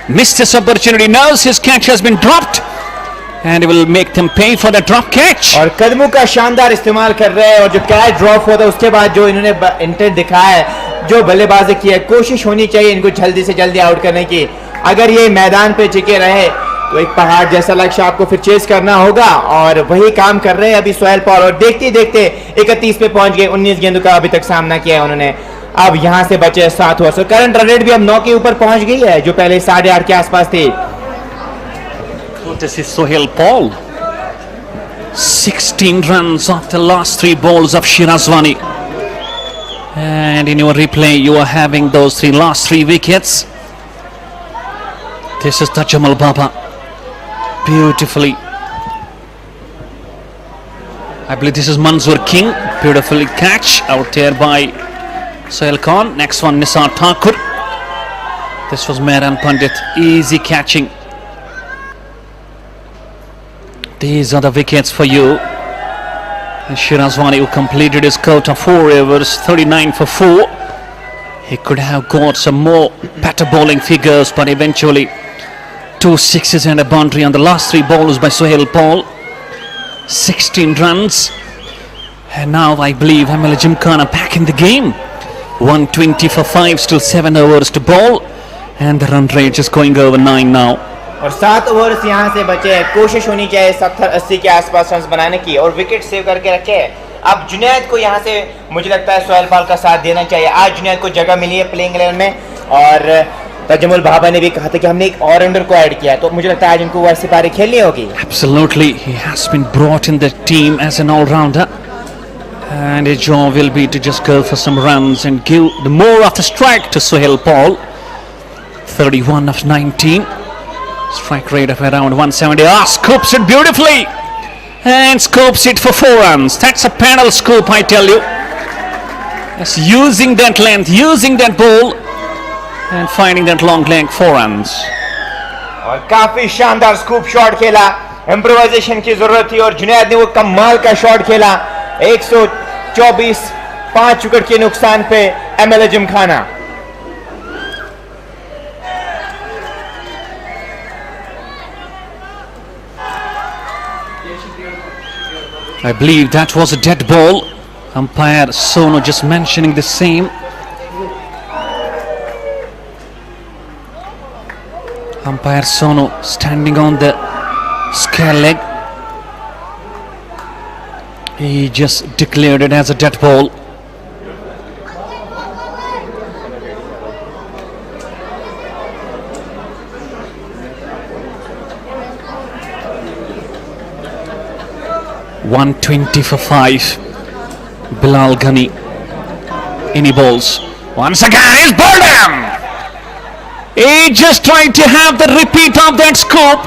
miss this opportunity. Knows his catch has been dropped. And will make them pay for the drop catch. और कदमों का शानदार इस्तेमाल कर रहे हैं. और जो कैच ड्रॉप हुआ था उसके बाद जो इन्होंने इंटेंट दिखाया है, जो बल्लेबाजी की है, कोशिश होनी चाहिए इनको जल्दी से जल्दी आउट करने की. अगर ये मैदान पे टिके रहे तो एक पहाड़ जैसा लक्ष्य आपको फिर चेस करना होगा. और वही काम कर रहे हैं अभी सोहेल पॉल. और देखते देखते 31 पे पहुंच गए. 19 गेंदों का अभी तक सामना किया है उन्होंने. अब यहाँ से बचे 7 ओवर. करंट रन रेट भी अब 9 के ऊपर पहुंच गई है जो पहले 8.5 के आसपास थी. This is Sohail Paul. 16 runs off the last 3 balls of Shirazwani. And in your replay, you are having those last 3 wickets. This is Tajamal Baba. Beautifully. I believe this is Manzoor King. Beautifully catch out there by Sohail Khan. Next one, Nisar Thakur. This was Mehran Pandit. Easy catching. These are the wickets for you. And Shirazwani, who completed his quota 4 overs, 39 for 4. He could have got some more better bowling figures, but eventually 2 sixes and a boundary on the last 3 balls by Sohail Paul. 16 runs. And now I believe MLA Gymkhana back in the game. 120 for 5, still 7 overs to bowl. And the run rate is going over 9 now. और 7 overs यहाँ से बचे हैं. कोशिश होनी चाहिए 70-80 के आसपास रन बनाने की और विकेट सेव करके रखे. अब जुनैद को यहाँ से मुझे लगता है सोहेल पाल का साथ देना चाहिए. आज जुनैद को जगह मिली है प्लेइंग 11 में. और तजमुल बाबा ने भी कहा था कि हमने एक ऑलराउंडर को ऐड किया है, तो मुझे लगता है आज इनको वैसी पारी खेलनी होगी. Absolutely, he has been brought in the team as an all-rounder, and his job will be to just go for some runs and give the more of the strike to Sohail Paul. 31 of 19. Strike rate of around 170. Scoops it beautifully and scoops it for 4 runs. That's a panel scoop, I tell you. Just using that length, using that ball and finding that long leg, 4 runs. और काफी शानदार scoop shot खेला. Improvisation की जरूरत थी और जुनैद ने वो कमाल का शॉट खेला. 124 5 विकेट के नुकसान पे MLA Gymkhana. I believe that was a dead ball. Umpire Sono just mentioning the same. Umpire Sono standing on the square leg. He just declared it as a dead ball. .120 for 5. Bilal Ghani. Any balls. Once again, he's bowled him. He just tried to have the repeat of that scoop.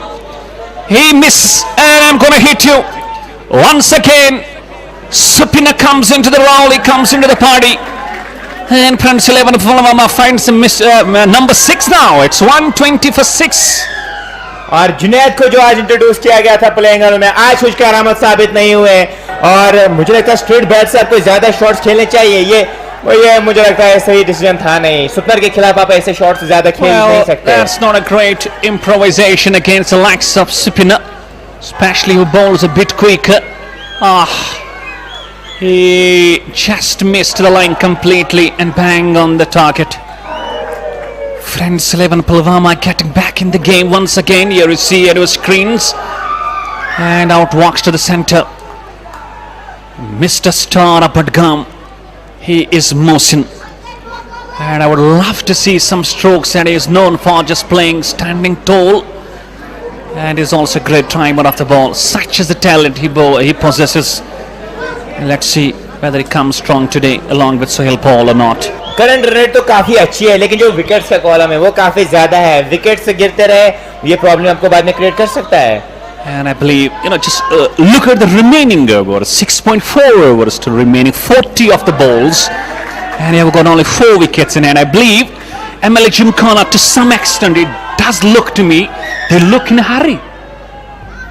He missed, and I'm going to hit you. Once again, Supina comes into the role. He comes into the party. And Prince 11 Pulwama finds number 6 now. It's 120 for 6. और जुनैद को जो आज introduce किया गया था playing 11 में, आज कुछ करामत साबित नहीं हुए और मुझे लगता है स्ट्रेट बैट से आपको ज्यादा शॉट्स खेलने चाहिए। ये मुझे लगता है सही डिसीजन था नहीं। सुपनर के खिलाफ आप ऐसे शॉट्स ज्यादा खेल नहीं सकते। That's not a great improvisation against the likes of Sipina, especially who bowls a bit quicker. He just missed the line completely and bang on the target. Friends 11 Pulwama getting back in the game once again. Here you see at your screens, and out walks to the center Mr. Star Budgam. He is Mohsin, and I would love to see some strokes, and he is known for just playing standing tall, and is also a great timer of the ball. Such is the talent he possesses. Let's see whether he comes strong today along with Sohail Paul or not. Current rate तो काफी अच्छी है, लेकिन जो wickets का column है वो काफी ज्यादा है। विकेट्स गिरते रहे, ये प्रॉब्लम आपको बाद में क्रिएट कर सकता है। And I believe, just look at the remaining overs, 6.4 overs to remaining, 40 of the balls, and you have got only 4 wickets in hand. I believe MLA Gymkhana, to some extent, it does look to me, they look in a hurry.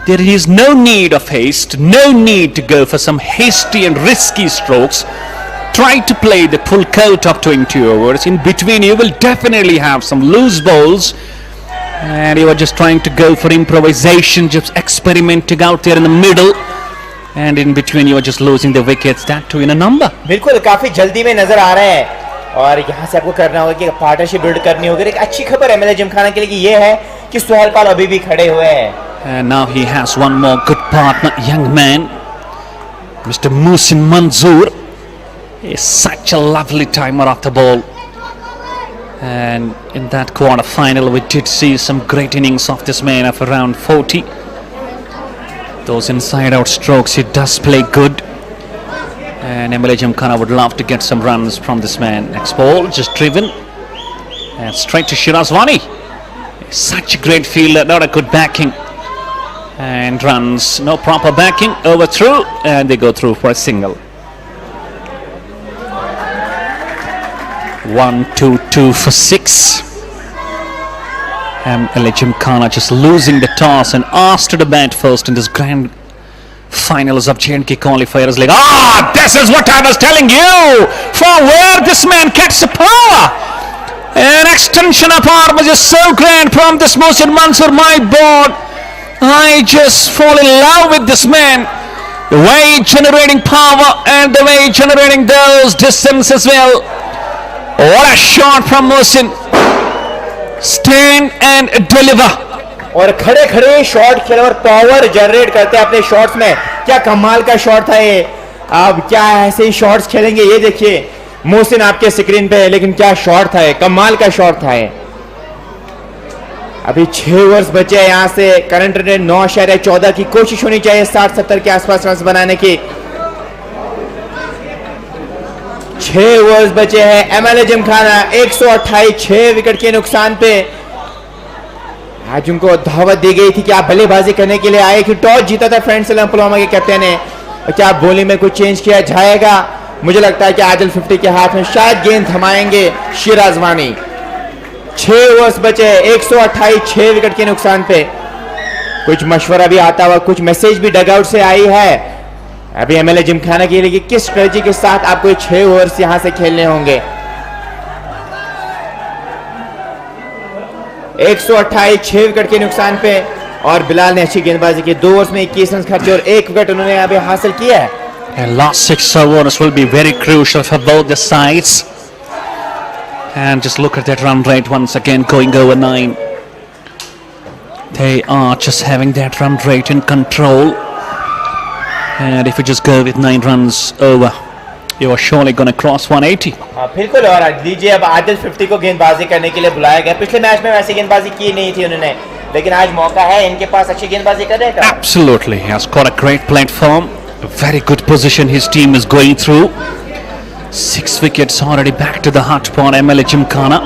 There is no need of haste, no need to go for some hasty and risky strokes. Try to play the full count of 20 overs. In between, you will definitely have some loose balls, and you are just trying to go for improvisation, just experimenting out there in the middle, and in between you are just losing the wickets, that too in a number. बिल्कुल काफी जल्दी में नजर आ रहे हैं, और यहाँ से आपको करना होगा कि पार्टनरशिप बिल्ड करनी होगी। एक अच्छी खबर एमएलए जिमखाना के लिए ये है कि सोहेल पाल अभी भी खड़े हुए हैं। And now he has one more good partner, young man, Mr. Mohsin Manzoor. He is such a lovely timer of the ball, and in that quarter final we did see some great innings of this man of around 40. Those inside out strokes, he does play good, and MLA Gymkhana would love to get some runs from this man. Next ball just driven and straight to Shirazwani. Such a great fielder, not a good backing, and runs, no proper backing, overthrew, and they go through for a single. 1-2 for 6. MLA Gymkhana just losing the toss and asked to the bat first in this grand finals of J&K Qualifiers League. This is what I was telling you, for where this man gets the power. An extension of arm was just so grand from this Mohsin Manzoor. My board, I just fall in love with this man. The way generating power and the way generating those distance as well. What a shot from Mohsin. Stand and deliver. और खड़े खड़े shot खेल और power generate करते हैं अपने shots में। क्या कमाल का शॉट था ये। अब क्या ऐसे ही शॉट्स खेलेंगे, ये देखिए मोहसिन आपके स्क्रीन पे है, लेकिन क्या शॉट था ये, कमाल का शॉट था ये। अभी 6 ओवर्स बचे हैं, यहाँ से करंट रेट 9.14 की कोशिश होनी चाहिए 60-70 के आसपास रन बनाने की। 6 ओवर्स बचे हैं। एमएलए जिमखाना 128, 6 विकेट के नुकसान पे। आज उनको दावत दी गई थी कि आप बल्लेबाजी करने के लिए आए, कि टॉस जीता था फ्रेंड्स पुलवामा के कैप्टन ने। क्या बॉलिंग में कुछ चेंज किया जाएगा? मुझे लगता है कि आदिल 50 के हाथ में शायद गेंद थमाएंगे शिराजवानी। 6 ओवर्स बचे, 128, 6 विकेट के नुकसान पे। कुछ मशवरा भी आता हुआ, कुछ मैसेज भी डगआउट से आई है अभी एमएलए जिमखाना के लिए कि किस स्ट्रेटजी के साथ आपको ये 6 ओवर्स यहां से खेलने होंगे। 128, 6 विकेट के नुकसान पे, और बिलाल ने अच्छी गेंदबाजी की। 2 ओवर्स में 21 रन खर्चे और 1 विकेट उन्होंने अभी हासिल किया है। And last 6 overs will be very crucial for both the sides. And just look at that run rate once again, going over 9. They are just having that run rate in control. And if you just go with 9 runs over, you are surely going to cross 180. बिल्कुल। और लीजिए अब आदिल 50 को गेंदबाजी करने के लिए बुलाया गया। पिछले मैच में वैसी गेंदबाजी की नहीं थी उन्होंने, लेकिन आज मौका है इनके पास अच्छी गेंदबाजी करने का। Absolutely, he has got a great platform, a very good position his team is going through. 6 wickets already back to the hot for MLA Gymkhana,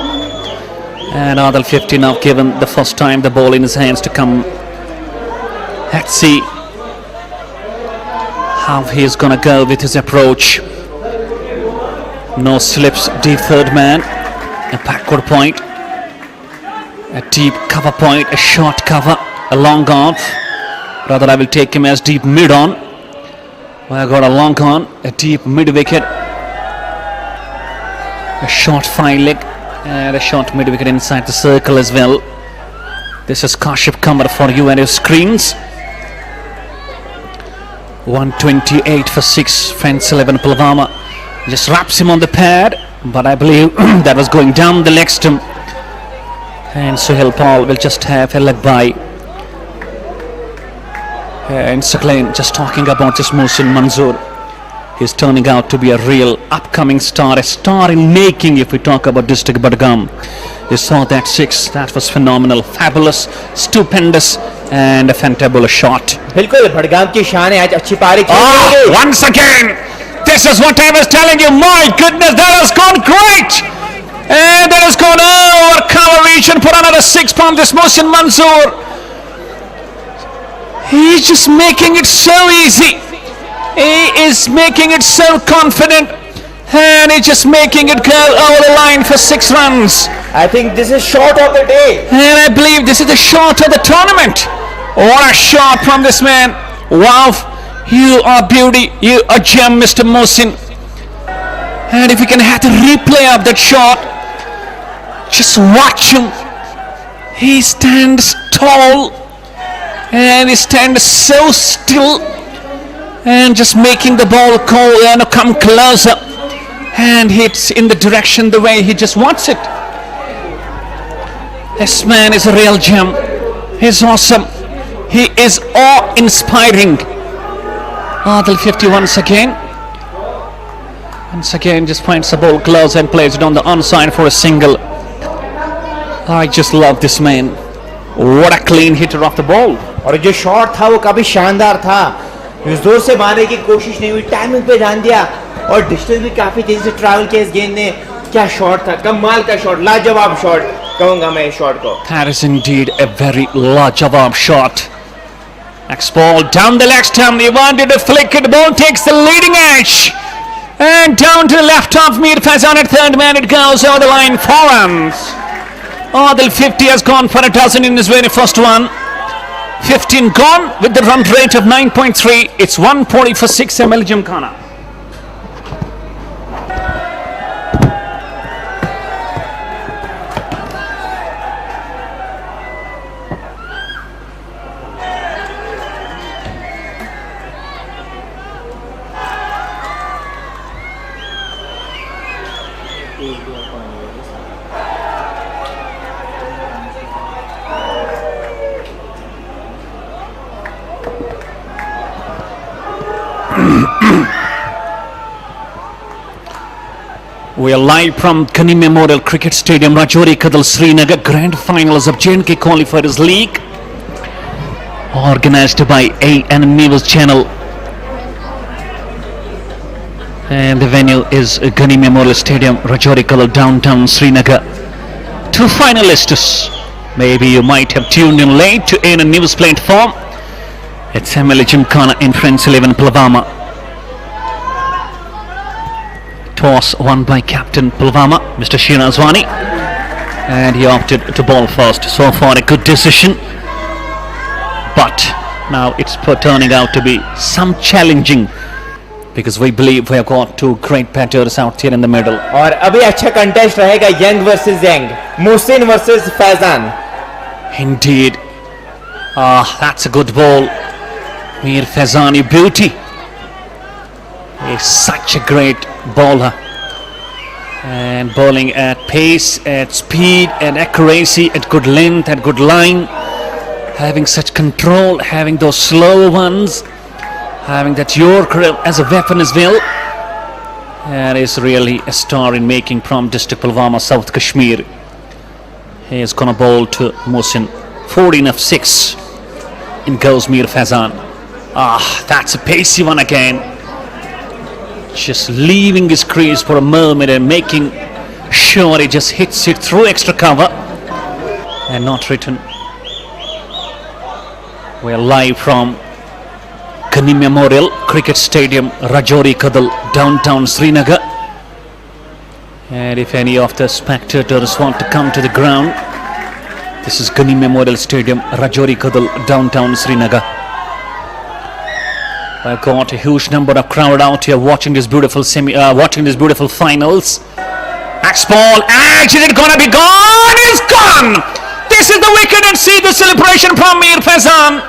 and Adil 50 now given the first time the ball in his hands to come. Let's see how he is going to go with his approach. No slips, deep third man, a backward point, a deep cover point, a short cover, a long off. Rather, I will take him as deep mid on. I got a long on, a deep mid wicket, a short fine leg, and a short mid wicket inside the circle as well. This is Kashif Kamar for you and your screens. 128 for 6. Friends 11 Pulwama just wraps him on the pad, but I believe that was going down the leg stump. And Suhail Paul will just have a leg by. And Sakleen just talking about this Mohsin Manzoor. He's turning out to be a real upcoming star, a star in making if we talk about District Budgam. You saw that 6, that was phenomenal, fabulous, stupendous and a fantabulous shot. बिल्कुल भड़गाम की शान है आज अच्छी पारी Once again, this is what I was telling you. My goodness, that has gone great. And that has gone over cover reach and put another 6 from this Mohsin Manzoor. He's just making it so easy. He is making it so confident. And he's just making it go over the line for 6 runs. I think this is shot of the day. And I believe this is the shot of the tournament. What a shot from this man. Wow. You are beauty. You are gem, Mr. Mohsin. And if you can have the replay of that shot, just watch him. He stands tall. And he stands so still. And just making the ball come closer. And hits in the direction the way he just wants it. This man is a real gem. He's awesome. He is awe-inspiring. Adil 50 once again. Once again just finds the ball close and plays it on the onside for a single. I just love this man. What a clean hitter of the ball. और जो shot था वो काफी शानदार था. उस जोर से मारने की कोशिश नहीं हुई, टाइमिंग पे ध्यान दिया और डिस्टेंस भी काफी तेजी से ट्रैवल किया इस गेंद ने. क्या शॉट था, कमाल का शॉट, लाजवाब शॉट कहूंगा मैं इस शॉट को. That is indeed a very लाजवाब shot. Next ball down the leg stump. He wanted to flick it. The ball takes the leading edge and down to the left of Mir Faizan at third man. It goes over the line. 4 runs. Adil 50 has gone for a dozen in his very first one. 15 gone with the run rate of 9.3. It's 140 for 6 MLA Gymkhana. We are live from Ghani Memorial Cricket Stadium, Rajouri Kadal, Srinagar, Grand Finals of JNK QualifiersLeague, organized by A&M News Channel. And the venue is Ghani Memorial Stadium, Rajouri Kadal, downtown Srinagar. 2 finalists. Maybe you might have tuned in late to A&M News platform. It's MLA Gymkhana in Friends 11 Pulwama. Toss won by Captain Pulwama, Mr. Shirazwani, and he opted to bowl first. So far a good decision, but now it's turning out to be some challenging because we believe we have got 2 great batters out here in the middle. और अभी अच्छा contest रहेगा, Young versus Young, Mohsin versus Faizan. Indeed. That's a good ball. Mir Faizani beauty. He's such a great bowler, and bowling at pace, at speed, at accuracy, at good length, at good line, having such control, having those slow ones, having that Yorker as a weapon as well. And is really a star in making from District Pulwama, South Kashmir. He is gonna bowl to Mohsin. 14 of 6 in goes Mir Faizan. That's a pacey one again. Just leaving his crease for a moment and making sure he just hits it through extra cover and not written. We are live from Ghani Memorial Cricket Stadium, Rajouri Kadal, downtown Srinagar. And if any of the spectators want to come to the ground, this is Ghani Memorial Stadium, Rajouri Kadal, downtown Srinagar. I've got a huge number of crowd out here watching this beautiful finals. Next ball, and is it gonna be gone? It's gone! This is the wicket, and see the celebration from Mir Faizan.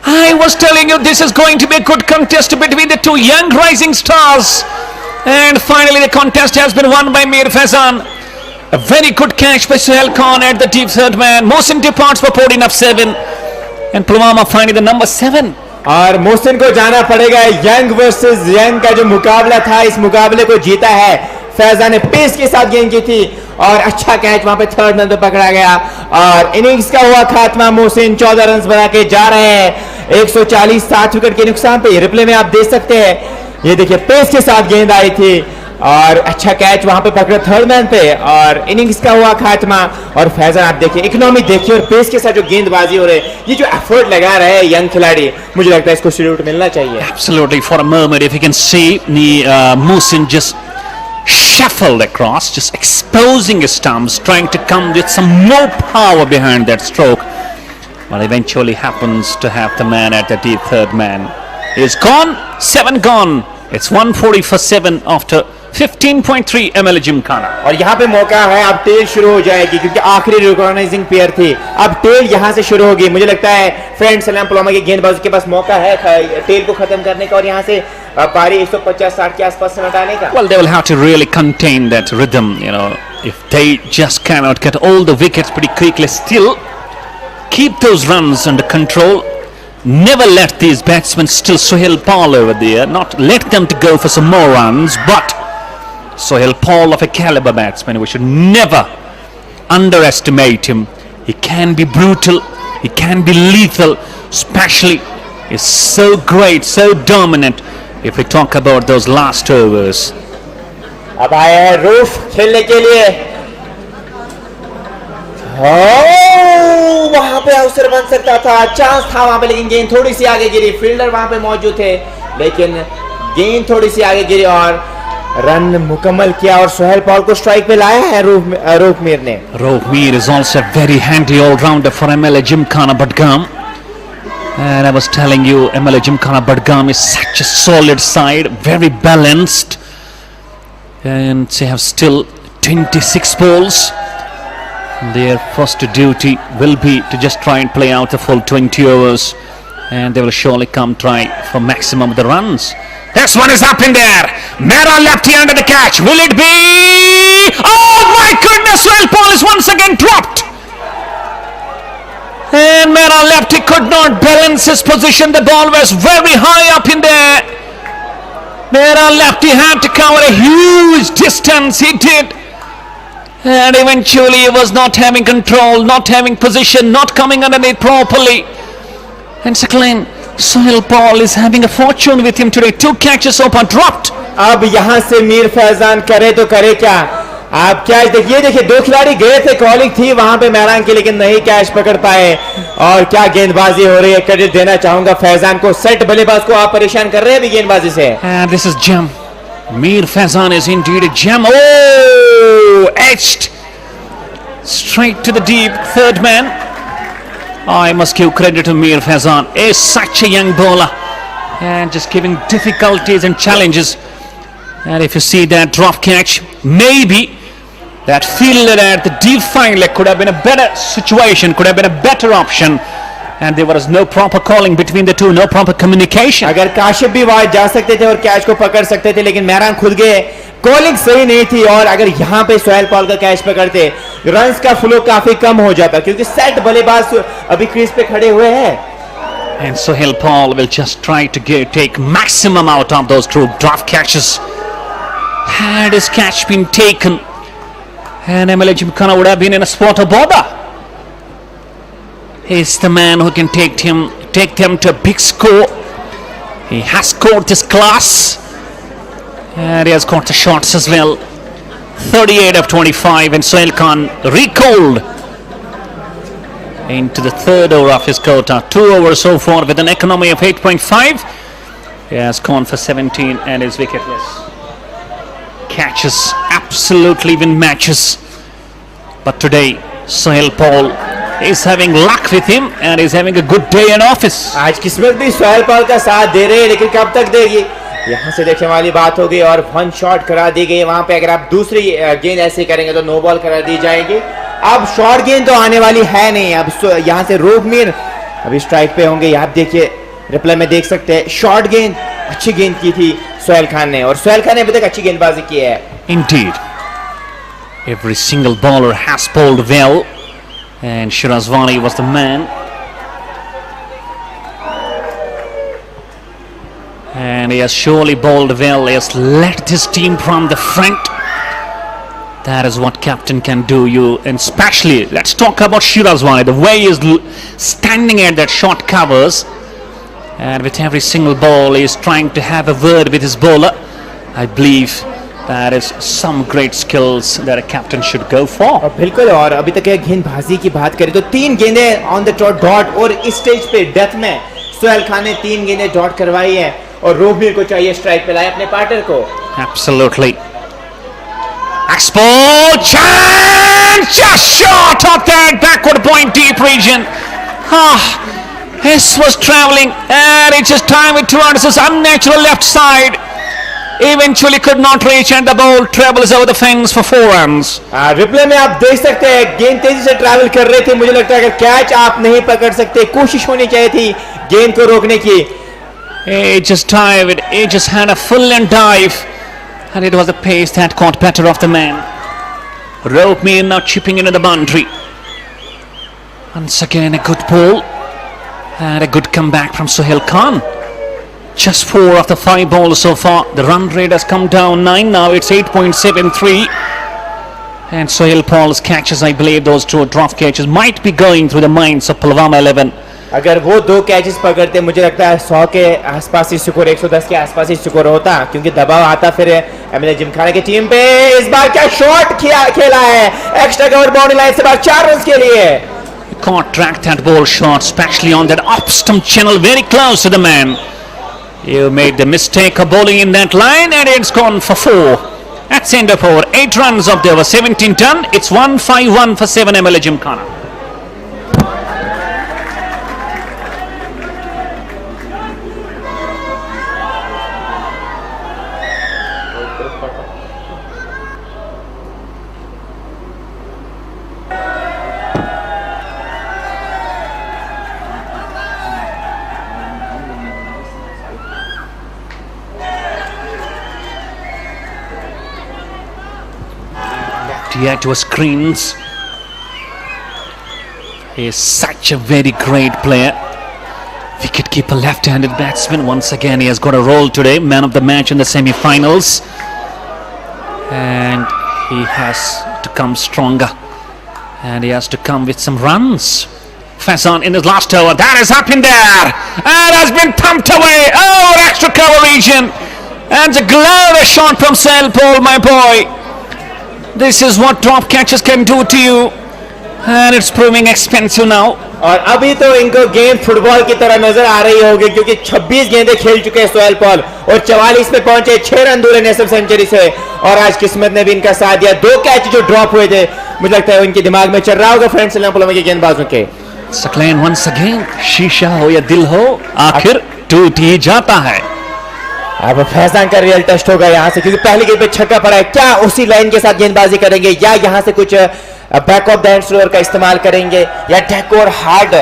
I was telling you this is going to be a good contest between the two young rising stars. And finally the contest has been won by Mir Faizan. A very good catch by Sohail Khan at the deep third man. Mohsin departs for 14 of 7. And Pulwama finally the number 7. और मोहसिन को जाना पड़ेगा. Young versus young का जो मुकाबला था, इस मुकाबले को जीता है फैजान ने. पेस के साथ गेंद की थी और अच्छा कैच वहां पे थर्ड मैन पे पकड़ा गया. और इनिंग्स का हुआ खात्मा. मोहसिन 14 रन बना के जा रहे हैं. 140 7 विकेट के नुकसान पे. रिप्ले में आप देख सकते हैं, ये देखिए पेस के साथ गेंद आई थी और अच्छा कैच वहां पे पकड़ा थर्ड मैन पे. और इनिंग्स का हुआ खात्मा. और फैजान आप देखिए, इकोनॉमी देखिए और पेस के साथ जो गेंदबाजी हो रही है, ये जो एफर्ट लगा रहे हैं यंग खिलाड़ी, मुझे लगता है इसको सैल्यूट मिलना चाहिए. Absolutely. For a moment, if you can see Mohsin just shuffled across, just exposing his stumps, trying to come with some more power behind that stroke, but eventually happens to have the man at the deep third man. He's gone, 7 gone. It's 140 for 7 after 15.3 MLA Gymkhana. और यहाँ पे मौका है, अब tell शुरू हो जाएगी क्योंकि आखिरी रिकॉग्नाइजिंग पेयर थी. अब टेल यहाँ से शुरू होगी. मुझे लगता है फ्रेंड सलाम पुलवामा के गेंदबाजों के पास मौका है टेल को खत्म करने का और यहाँ से पारी 150-60 के आसपास से हटाने का. Well, they will have to really contain that rhythm, you know. If they just cannot get all the wickets pretty quickly, still keep those runs under control. Never let these batsmen, still Sohail Paul over there, not let them to go for some more runs, but Sohail Paul of a caliber batsman, we should never underestimate him. He can be brutal, he can be lethal, especially he's so great, so dominant if we talk about those last overs. अब आया है roof खेलने के लिए. वहां पे अवसर बन सकता था, चांस था वहां पे, लेकिन गेंद थोड़ी सी आगे गिरी. फील्डर वहां पे मौजूद थे लेकिन गेंद थोड़ी सी आगे गिरी और रन मुकम्मल किया और सोहेल पॉल को स्ट्राइक पे लाया है रूफ मीर ने. Rohit Mir is also a very handy all-rounder for MLA Gymkhana Budgam. And I was telling you, MLA Gymkhana Budgam is such a solid side, very balanced. And they have still 26 balls. Their first duty will be to just try and play out the full 20 overs. And they will surely come try for maximum of the runs. This one is up in there. Mera lefty under the catch. Will it be? Oh my goodness! Well, Paul is once again dropped. And Mera lefty could not balance his position. The ball was very high up in there. Mera lefty had to cover a huge distance. He did. And eventually he was not having control, not having position, not coming underneath properly. And second, Sohail Paul is having a fortune with him today. 2 catches up and dropped. अब यहाँ से मीर फैजान करे तो करे क्या? आप क्या देखिए, 2 खिलाड़ी गए थे, कॉलिंग थी वहां पे मैदान की, लेकिन नहीं कैच पकड़ पाए. और क्या गेंदबाजी हो रही है. क्रेडिट देना चाहूंगा फैजान को. सेट बल्लेबाज को आप परेशान कर रहे हैं अभी गेंदबाजी से. And this is gem. Mir Faizan is indeed a gem. Oh, edged straight to the deep third man. I must give credit to Mir Faizan. Is such a young bowler and just giving difficulties and challenges. And if you see that drop catch, maybe that fielder at the deep fine leg could have been a better situation, could have been a better option. And there was no proper calling between the two, no proper communication. अगर काशिफ भी वहां जा सकते थे और catch को पकड़ सकते थे, लेकिन मेहरान खुद गए. कॉलिंग सही नहीं थी और अगर यहां पे सोहेल पॉल का कैच पकड़ते, रन्स का फ्लो काफी कम हो जाता क्योंकि सेट बल्लेबाज अभी क्रीज पे खड़े हुए हैं. And Sohail Paul will just try to take maximum out of those 2 drop catches. Had his catch been taken, and MLA Gymkhana would have been in a spot of bother. He's the man who can take them to a big score. He has scored this class, and he has got the shots as well. 38 of 25, and Sohail Khan recalled into the 3rd over of his quota. 2 overs so far with an economy of 8.5. He has gone for 17 and is wicketless. Catches absolutely win matches, but today Sohail Paul He's having luck with him and he's having a good day in office. आज किस्मत भी Sohail Paul का साथ दे रहे हैं, लेकिन कब तक देगी, यहाँ से देखने वाली बात हो गई। और 1 शॉट करा दी गई वहां पे। अगर आप दूसरी गेंद ऐसे करेंगे तो नो बॉल करा दी जाएगी। अब शॉर्ट गेंद तो आने वाली है नहीं। अब यहाँ से रोबमीर अभी स्ट्राइक पे होंगे। आप देखिए रिप्लाई में देख सकते हैं, शॉर्ट गेंद अच्छी गेंद की थी सोहेल खान ने, और सोहेल खान ने अभी तक अच्छी गेंदबाजी की है। Indeed, every single bowler has bowled well, and Shirazwani was the man. And he has surely bowled well. He has led his team from the front. That is what captain can do. And especially, let's talk about Shirazwani. The way he is standing at that short covers, and with every single ball, he is trying to have a word with his bowler. I believe that is some great skills that a captain should go for. बिल्कुल। और अभी तक गेंदबाजी की बात करें तो 3 गेंदें ऑन द डॉट, और इस स्टेज पे डेथ में सोहेल खान ने 3 गेंदें डॉट करवाई है, और रोबमीर को चाहिए स्ट्राइक पे लाए अपने पार्टनर को। Absolutely. Export chance, just short of that backward point deep region. His was travelling and it just timed it towards his unnatural left side. Eventually could not reach, and the ball travels over the fence for 4 runs. Replay में आप देख सकते हैं गेंद तेजी से travel कर रही थी। मुझे लगता है अगर कैच आप नहीं पकड़ सकते, कोशिश होनी चाहिए थी गेंद को रोकने की। He just dived, he just had a full and dive, and it was the pace that caught better of the man. Ropemeer now chipping into the boundary. Once again a good ball, and a good comeback from Sohail Khan. Just 4 of the 5 balls so far. The run rate has come down 9, now it's 8.73. And Sohail Paul's catches, I believe those 2 drop catches might be going through the minds of Pulwama 11. अगर वो 2 catches पकड़ते, मुझे लगता है 100 के आसपास ही score, 110 के आसपास ही स्कोर होता, क्योंकि दबाव आता फिर एमएलए जिमखाना की टीम पे। इस बार क्या शॉट खेला है, एक्स्ट्रा कवर बाउंड्री लाइन से बाहर 4 रन के लिए। You can't track that ball short, especially on that off stump channel very close to the man. You made the mistake of bowling in that line, and it's gone for 4. That's end of over. 8 runs of the over, 17 done. It's 1-5-1 for 7 MLA Gymkhana. Yet to screens. He is such a very great player. Wicket-keeper, left-handed batsman. Once again, he has got a role today. Man of the match in the semi-finals. And he has to come stronger. And he has to come with some runs. Faizan in his last over. That is up in there. And has been pumped away. Oh, extra cover region. And a glorious shot from Sohail Paul, my boy. This is what drop catches can do to you, and it's proving expensive now. और अभी तो इनको गेंद football की तरह नजर आ रही होगी, क्योंकि 26 गेंदें खेल चुके हैं सोहेल पॉल, और 44 पे पहुंचे, 6 रन दूर है नेशनल सेंचुरी से। और आज किस्मत ने भी इनका साथ दिया। 2 कैच जो ड्रॉप हुए थे, मुझे लगता है उनके दिमाग में चल रहा होगा फ्रेंड्स पुलवामा के गेंदबाजों के। सकलैन once again, शीशा हो या दिल हो, आखिर टूट ही जाता है। अब फैजान का रियल टेस्ट होगा यहाँ से, क्योंकि पहली गेंद पे छक्का पड़ा है। क्या उसी लाइन के साथ गेंदबाजी करेंगे, या यहाँ से कुछ back of the hand slower का इस्तेमाल करेंगे, या टैक और हार्ड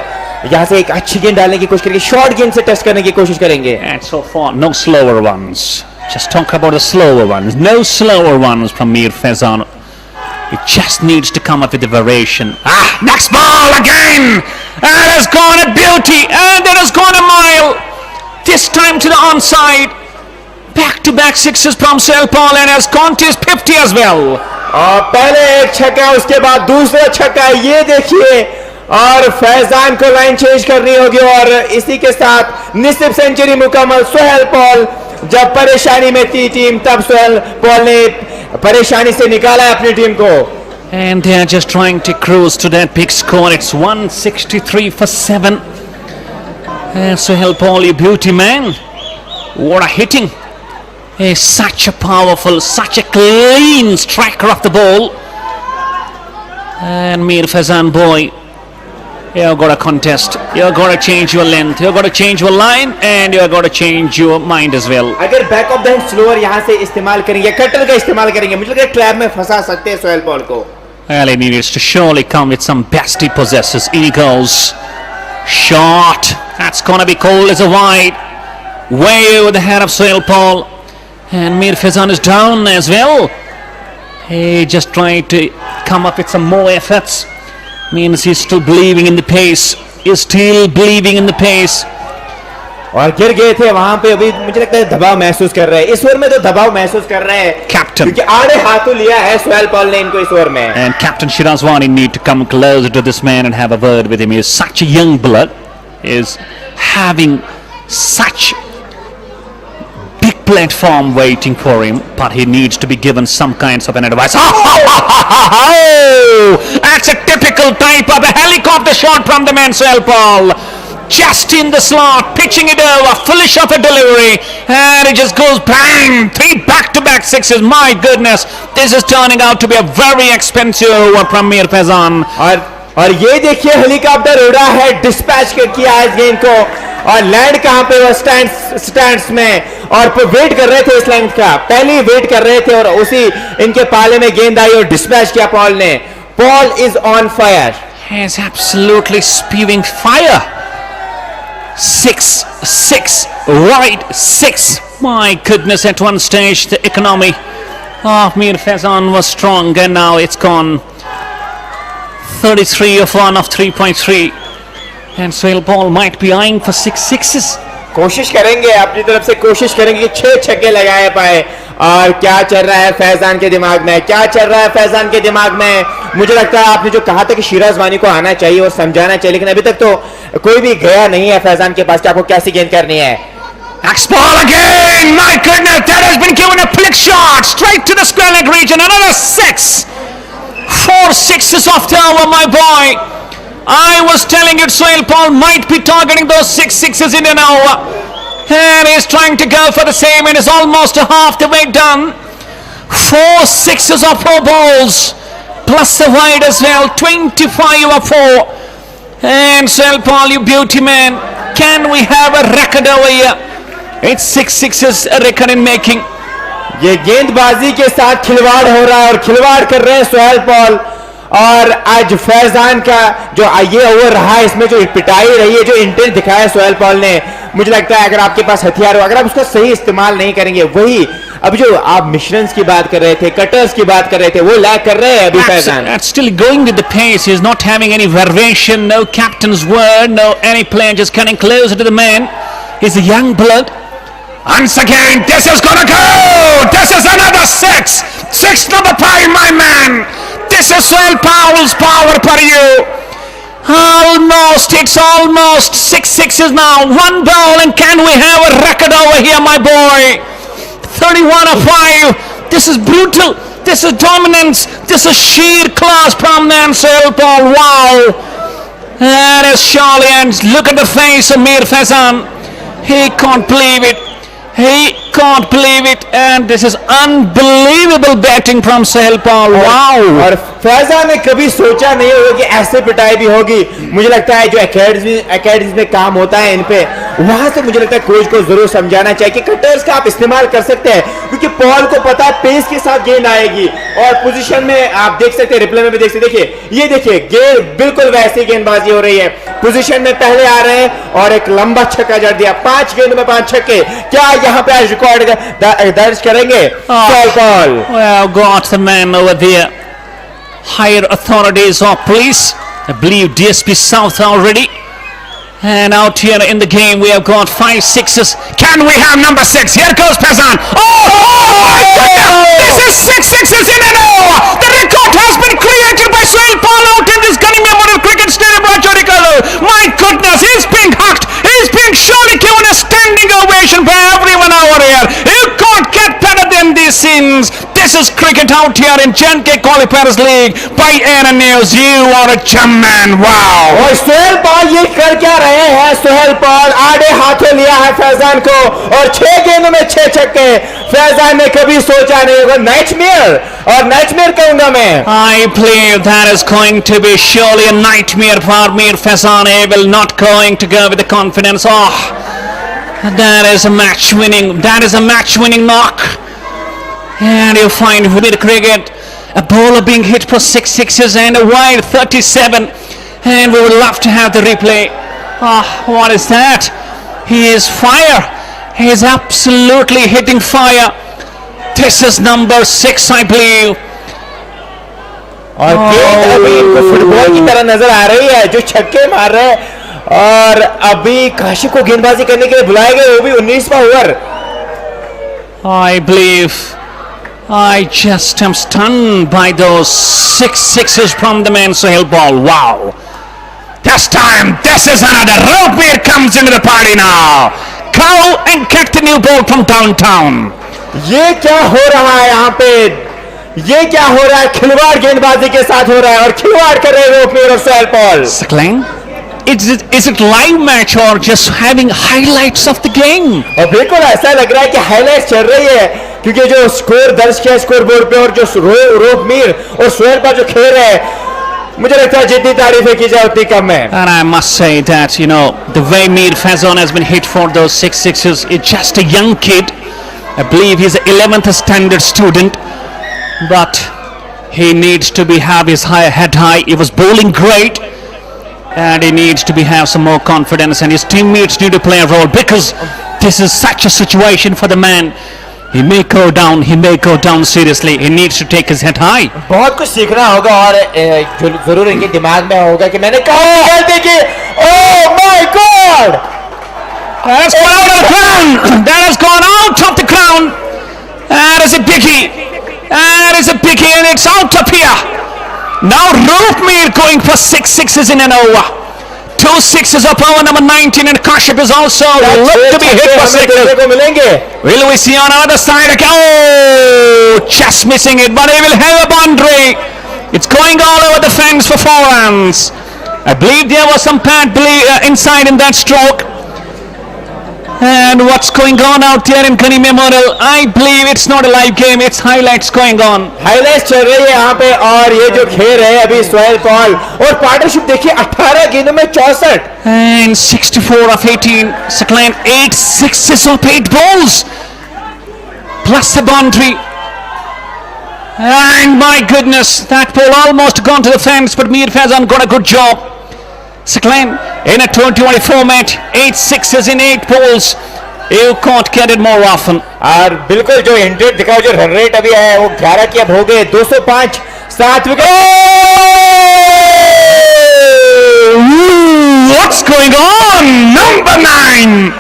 यहाँ से एक अच्छी गेंद डालने की कोशिश करेंगे, शॉर्ट गेंद से टेस्ट करने की कोशिश करेंगे। And so far, no slower ones. Just talk about the slower ones. No slower ones from Mir Faizan. It just needs to come up with a variation. Next ball again! And has gone a beauty, and it has gone a mile. This time to the onside. Back-to-back sixes from Sohail Paul, and has gone to his 50 as well. और पहले एक छक्का, उसके बाद दूसरा छक्का, ये देखिए। और फैजान को लाइन चेंज करनी होगी, और इसी के साथ निस्फ सेंचुरी मुकम्मल। सोहेल पॉल जब परेशानी में थी टीम, तब सोहेल पॉल ने परेशानी से निकाला अपनी टीम को। And they are just trying to cruise to that big score. It's 163 for 7. And Sohail Paul, you beauty man. What a hitting. He's such a powerful, such a clean striker of the ball. And Mir Faizan boy, You've got to contest. You've got to change your length. You've got to change your line, and you've got to change your mind as well. अगर back of the hand slower यहाँ से इस्तेमाल करेंगे, cutter का इस्तेमाल करेंगे, मुझे लगता है ट्रैप में फंसा सकते हैं सोहेल पॉल को. Aalimi needs to surely come with some bestie possessors. Eagles. Shot. That's going to be called as a wide. Way over the head of Sohail Paul. And Mir Faizan is down as well. He just tried to come up with some more efforts. Means he's still believing in the pace. He's still believing in the pace. और गिर गए थे वहां पे. अभी मुझे लगता है दबाव महसूस कर रहे हैं इस ओवर में. तो दबाव महसूस कर रहे हैं Captain. क्योंकि आड़े हाथों लिया है सोहेल पॉल ने इनको इस ओवर में. And Captain Shirazwani need to come closer to this man and have a word with him. He is such a young blood. He is having such big platform waiting for him, but he needs to be given some kinds of an advice. Oh, that's a typical type of a helicopter shot from the man Sohail Paul. Just in the slot, pitching it over, foolish of a delivery, and it just goes bang! 3 back-to-back sixes. My goodness, this is turning out to be a very expensive over from Mir Faizan. और ये देखिए helicopter उड़ा है, dispatch किया है इस गेंद को. और लैंड कहां पे? वो स्टैंड्स में. और वेट कर रहे थे इस लेंथ का, पहले ही वेट कर रहे थे और उसी इनके पाले में गेंद आई और डिस्पैच किया पॉल ने. Paul is on fire. He is absolutely spewing fire. 6, 6, right 6. My goodness, at one stage the economy of Mir Faizan was strong, and now it's gone. 33 of 1 of 3.3, and Sohail Paul might be eyeing for 6 sixes. कोशिश करेंगे, अपनी तरफ से कोशिश करेंगे कि 6 छक्के लगाए पाए. और क्या चल रहा है फैजान के दिमाग में? क्या चल रहा है फैजान के दिमाग में? मुझे लगता है आपने जो कहा था कि शिराजवानी को आना चाहिए और समझाना चाहिए, लेकिन अभी तक तो कोई भी गया नहीं है फैजान के पास कि आपको कैसी गेंद करनी है. Next ball again! My goodness, that has been given a flick shot straight to the square leg region. Another 6. 4 sixes off the hour, my boy. I was telling you Sohail Paul might be targeting those 6 sixes in an hour. And he's trying to go for the same, and is almost half the way done. 4 sixes of 4 balls, plus a wide as well. 25 of 4. And Sohail Paul, you beauty man, can we have a record over here? It's 6 sixes, a record in making. ये गेंदबाजी के साथ खिलवाड़ हो रहा है और खिलवाड़ कर रहे हैं सोहेल पॉल. और आज फैजान का जो ये ओवर रहा है, इसमें जो पिटाई रही है, जो इंटेंस दिखाया है सोहेल पॉल ने, मुझे लगता है अगर आपके पास हथियार हो, अगर आप उसका सही इस्तेमाल नहीं करेंगे, वही अब जो आप मिशरन्स की बात कर रहे थे, कटर्स की बात कर रहे थे, वो लैग कर रहे हैं अभी Faizan. Still going with the pace. He is not having any variation, no captain's word, no any player just getting closer to the man. He's a young blood. Once again, this is gonna go! This is another 6! 6 number 5, my man! This is Sohail Paul's power for you! Almost, it's almost 6 sixes now. 1 ball, and can we have a record over here, my boy? 31 of 5. This is brutal. This is dominance. This is sheer class from Sohail Paul. Wow! That is surely, and look at the face of Mir Faizan. He can't believe it. He can't believe it, and this is unbelievable batting from Sohail Paul. Wow! और फैजान ने कभी सोचा नहीं होगा कि ऐसे पिटाई भी होगी. मुझे लगता है जो एकेडमी में काम होता है इन पे, वहां से मुझे लगता है कोच को जरूर समझाना चाहिए कि कटर्स का आप इस्तेमाल कर सकते हैं, क्योंकि पॉल को पता है पेस के साथ गेंद आएगी. और पोजीशन में आप देख सकते हैं, रिप्ले में भी देख सकते, देखिए ये देखिए गेंद बिल्कुल वैसी गेंदबाजी हो रही है. पोजीशन में पहले आ रहे हैं और एक लंबा छक्का जड़ दिया. 5 गेंदों में 5 छक्के. क्या यहाँ पे आज रिकॉर्ड दर्ज करेंगे Sohail Paul? Well, got the man over there. Higher authorities of police, I believe DSP South already. And out here in the game, we have got 5 sixes. Can we have number 6? Here goes Faizan. Oh my goodness! This is 6 sixes in an hour. The record has been created by Sohail Paul out in this Gani Memorial Cricket Stadium, Rajorikalu. My goodness, he's being hugged. He's being surely given a standing ovation for everyone over here. You can't get better than these scenes. This is cricket out here in JNK Qualifiers League by ANN News. You are a gem man. Wow. और Sohail Paul ये कर क्या रहे हैं? Sohail Paul आड़े हाथों लिया है फैजान को और 6 गेंदों में 6 छक्के। फैजान ने कभी सोचा नहीं होगा नाइटमेयर, और नाइटमेयर कहूंगा मैं। I believe that is going to be surely a nightmare for Mir Faizan. He will not going to go with the confidence. Oh, that is a match-winning knock. And you find with cricket a bowler being hit for 6 sixes and a wide 37. And we would love to have the replay. What is that? He is fire. He is absolutely hitting fire. This is number 6, I believe. और गेंद अभी इनको football की तरह नजर आ रही है, जो छक्के मार रहे हैं। और अभी काशिफ को गेंदबाजी करने के लिए बुलाए गए, वो भी 19वां over. I believe I just am stunned by those 6 sixes from the man Sohail Ball. Wow. This time, this is another. Ropewear comes into the party now. Go and kick the new ball from downtown. ये क्या हो रहा है यहाँ पे? ये क्या हो रहा है? खिलवाड़ गेंदबाजी के साथ हो रहा है और खिलवाड़ कर रहे हैं रोपमेर और Sohail Paul. Saklang, is it live match or just having highlights of the game? और बिल्कुल ऐसा लग रहा है कि हाइलाइट्स चल रही है, क्योंकि जो स्कोर दर्ज किया स्कोर बोर्ड पे और जो रोपमेर और सोहेल पॉल जो खेल रहे हैं, मुझे लगता है जितनी तारीफें की जाए उतनी कम है। And I must say that, you know, the way Mir Faizan has been hit for those 6 sixes, it's just a young kid. I believe he's an 11th standard student, but he needs to have his head high. He was bowling great, and he needs to have some more confidence, and his teammates need to play a role, because this is such a situation for the man. He may go down seriously. He needs to take his head high. बहुत कुछ सीखना होगा और जरूर इनके दिमाग में होगा कि मैंने कहा गलती की। Oh my God! That has gone out of the ground. That has gone out of the ground. That is a biggie. That is a biggie, and it's out of here. Now Roopmeer going for 6 sixes in an over. 2 sixes up over number 19, and Kashmir is also looked to be hit for 6. Will we see on another side again? Oh, just missing it, but he will have a boundary. It's going all over the fence for 4 runs. I believe there was some pad inside in that stroke. And what's going on out there in Ghani Memorial? I believe it's not a live game, it's highlights going on. Highlights चल रही है यहाँ पे, और ये जो खेल रहे हैं अभी सोहेल पॉल, और पार्टनरशिप देखिए 18 गेंदों में 64 and 64 of 18. Saklan 8 sixes of 8 balls plus the boundary. And my goodness, that ball almost gone to the fence, but Mir Faizan got a good job. Saklan in a 2020 format, 8 sixes in 8 balls. You can't get it more often. और बिल्कुल जो intent दिखाओ, जो run rate अभी है वो 11 की अब हो गए, 205, 7 wicket. What's going on? Number 9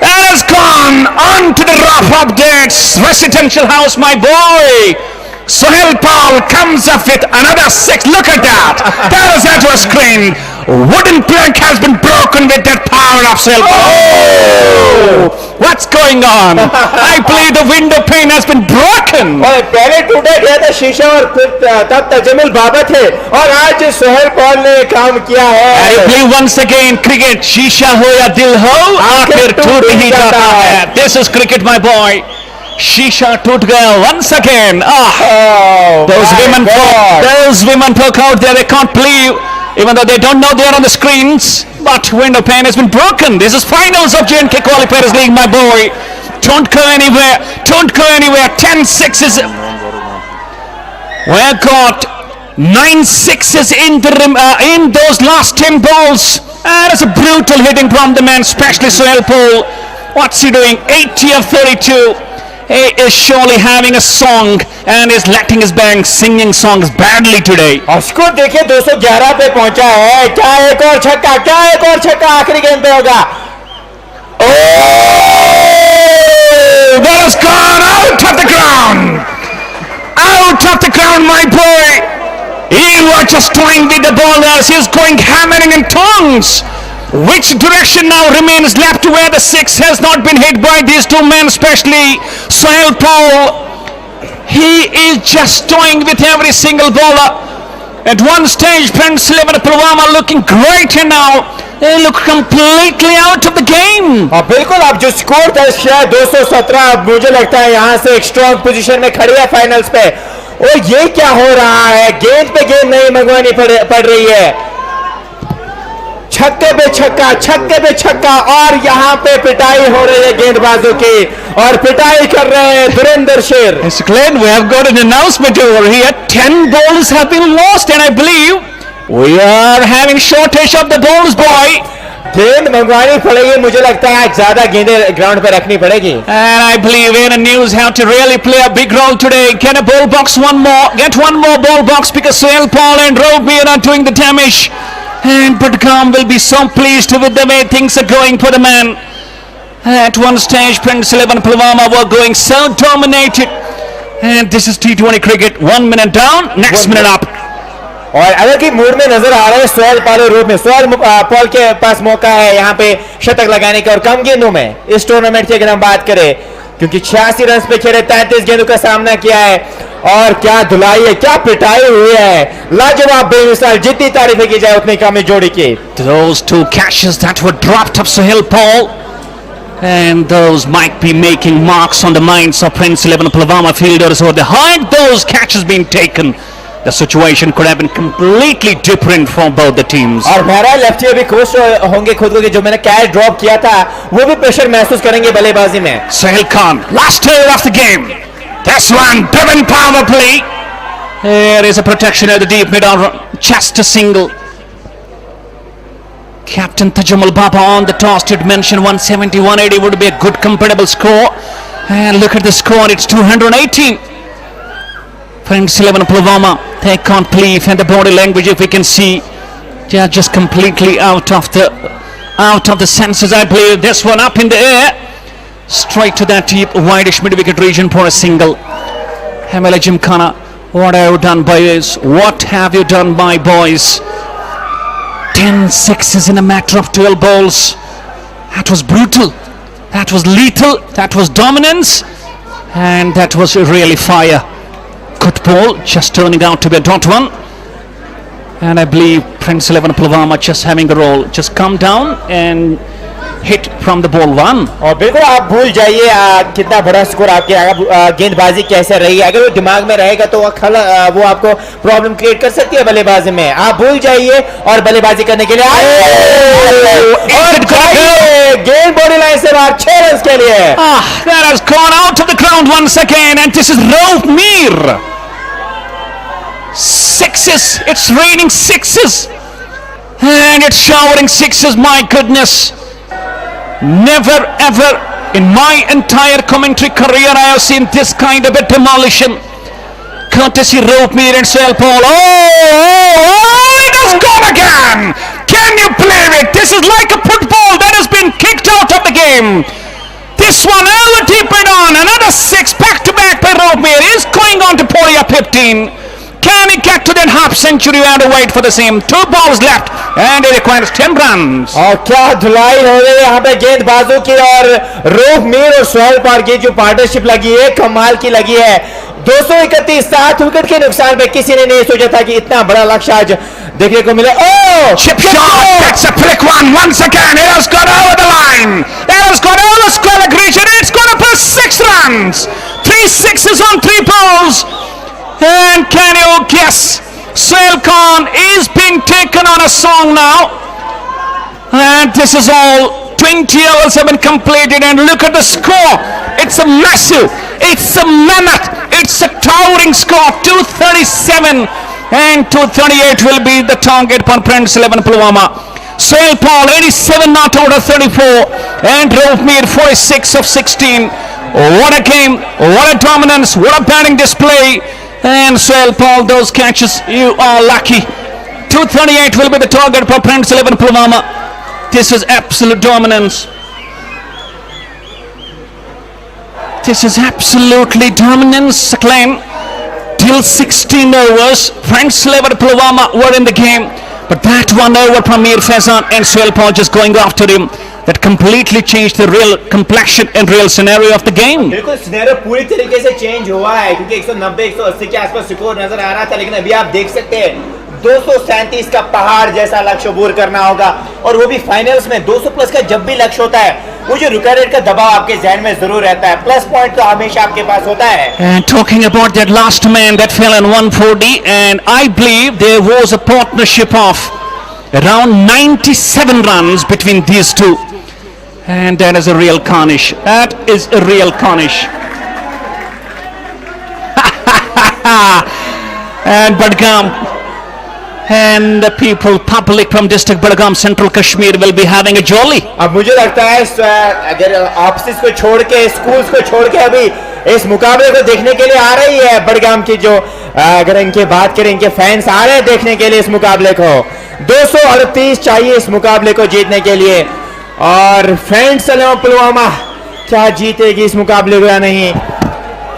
that has gone on to the rough updates residential house, my boy. Sohail Paul comes up with another 6. Look at that. That is that was screen. Wooden plank has been broken with that power of Sohail Paul. What's going on? I believe the window pane has been broken. और पहले टूटा गया था शीशा, और फिर तब तजमिल बाबा थे, और आज सोहेल पॉल ने काम किया है। I believe once again cricket, शीशा हो या दिल हो, आखिर टूट ही जाता है. This is cricket, my boy. Shisha toot gaya once again. Those women folk out there, they can't believe, even though they don't know they're on the screens, but window pane has been broken. This is finals of JNK QualifiersLeague, my boy. Don't go anywhere. 10 sixes. We've got 9 sixes in those last 10 balls. That is a brutal hitting from the man, especially Sohail Paul. What's he doing? 80 of 32. He is surely having a song and is letting his band singing songs badly today. Score देखिए 211 पे पहुंचा है। क्या एक और छक्का आखिरी गेंद पे होगा। That has gone out of the ground. Out of the ground, my boy. You are just toying with the ball as he is going hammering in tongues. Which direction now remains left, where the 6 has not been hit by these two men, especially Sohail Paul. He is just toying with every single bowler. At one stage, Prince 11 Pulwama looking great, and now they look completely out of the game. और बिल्कुल अब जो score था शायद 217, अब मुझे लगता है यहाँ से एक स्ट्रॉन्ग पोजीशन में खड़ी है फाइनल्स पे। और ये क्या हो रहा है, गेंद पे गेंद नहीं मंगवानी पड़ रही है, छक्के पे छक्का और यहाँ पे पिटाई हो रही है गेंदबाजों की और पिटाई कर रहे हैं धुरंधर शेर। Yes, Glenn, we have got an announcement over here. 10 balls have been lost, and I believe we are having shortage of the balls, boy. गेंद मंगवानी पड़ेगी, मुझे लगता है ज्यादा गेंदें ग्राउंड पे रखनी पड़ेगी। And I believe N News have to really play a big role today. Can a ball box get one more ball box, because Sohail Paul and Rohit are doing the damage. And Budgam will be so pleased with the way things are going for the man. At one stage, Prince 11 Pulwama were going so dominated. And this is T20 cricket. 1 minute down, next minute up. और अगर की mood में नजर आ रहे हैं सोहेल पाल और रूप में, सोहेल पॉल के पास मौका है यहाँ पे शतक लगाने का और कम गेंदों में इस टूर्नामेंट की अगर हम बात करें, क्योंकि 86 रन पे खेले, 33 गेंदों का सामना किया है और क्या धुलाई है, क्या पिटाई हुई है, लाजवाब बेमिसाल, जितनी तारीफें की जाए उतनी कम है जोड़ी की। Those two catches that were dropped of Sohail Paul, and those might be making marks on the minds of Prince 11 Pulwama fielders. Or had those catches been taken, the situation could have been completely different for both the teams. और मेरा lefty अभी खुश होंगे खुद को कि जो मैंने कैच ड्रॉप किया था वो भी प्रेशर महसूस करेंगे बल्लेबाजी में। Sohail Khan, last over of the game. This one, driven power play. There is a protection at the deep mid-order, just a single. Captain Tajummul Baba on the toss did mention 170, 180 would be a good comparable score. And look at the score, it's 218. Prince 11 Pulwama, they can't believe, and the body language, if we can see, they are just completely out of the senses. I believe this one up in the air, straight to that deep wideish mid-wicket region for a single. MLA Gymkhana, what have you done, boys? What have you done, my boys? 10 sixes in a matter of 12 balls. That was brutal, that was lethal, that was dominance, and that was really fire. Good ball, just turning out to be a dot one. And I believe Prince 11 Pulwama just having a roll, just come down and hit from the ball one. और बिल्कुल आप भूल जाइए कितना बड़ा score आपके गेंदबाजी कैसे रही है, अगर वो दिमाग में रहेगा तो वो आपको प्रॉब्लम क्रिएट कर सकती है बल्लेबाजी में। आप भूल जाइए और बल्लेबाजी करने के लिए गेंद बॉडी लाइन से बाहर 6 रन के लिए। That has gone out of the ground once again, and this is Rohit. Sixes, it's raining sixes, and it's showering sixes, my goodness. Never ever in my entire commentary career I have seen this kind of a demolition. Courtesy Rohit and Sohail Paul. It has gone again. Can you believe it? This is like a football that has been kicked out of the game. This one over deep and on. Another 6 back to back by Rohit is going on to Pulwama 15. Can he get to that half century and wait for the same? 2 balls left and he requires 10 runs. और क्या धुलाई हो रही है यहाँ पे गेंदबाजों की, और रोहमीर और सोहेल पाल की जो पार्टनरशिप लगी है कमाल की लगी है। 231 7 विकेट के नुकसान पे किसी ने नहीं सोचा था कि इतना बड़ा लक्ष्य आज देखने को मिले। Oh! Chip shot, that's a flick one once again. It has gone over the line. It has gone over the square region. It's gone up for 6 runs. 3 sixes on 3 balls. And can you guess? Sohail Khan is being taken on a song now. And this is all. 20 overs have been completed, and look at the score. It's a massive, it's a mammoth, it's a towering score. 237 and 238 will be the target for Prince 11 Pulwama. Sohail Paul 87 not out of 34, and Rohit 46 of 16. What a game, what a dominance, what a batting display. And Sohail Paul, those catches, you are lucky. 238 will be the target for Prince 11 Pulwama. This is absolute dominance. This is absolutely dominance, Glenn. Till 16 overs, Prince 11 Pulwama were in the game. But that one over from Mir Faizan and Sohail Paul just going after him, that completely changed the real complexion and real scenario of the game. बिल्कुल scenario पूरी तरीके से change हुआ है क्योंकि 190-180 के आसपास score नजर आ रहा था, लेकिन अभी आप देख सकते हैं 237 का पहाड़ जैसा लक्ष्य अबूर करना होगा, और वो भी फाइनल्स में 200 प्लस का जब भी लक्ष्य होता है वो जो रुका रेट का दबाव आपके जहन में जरूर रहता है, प्लस पॉइंट तो हमेशा आपके पास होता है. And talking about that last man that fell in 140, and I believe there was a partnership of around 97 runs between these two, and that is a real carnage. That is a real carnage. And Budgam and the people, public from district Budgam, Central Kashmir will be having a jolly. अब मुझे लगता है अगर office को छोड़ के, schools को छोड़ के अभी इस मुकाबले को देखने के लिए आ रही है बडगाम की जो, अगर इनके बात करें, इनके फैंस आ रहे हैं देखने के लिए इस मुकाबले को. 238 चाहिए इस मुकाबले को जीतने के लिए, और फ्रेंड्स पुलवामा क्या जीतेगी इस मुकाबले को या नहीं,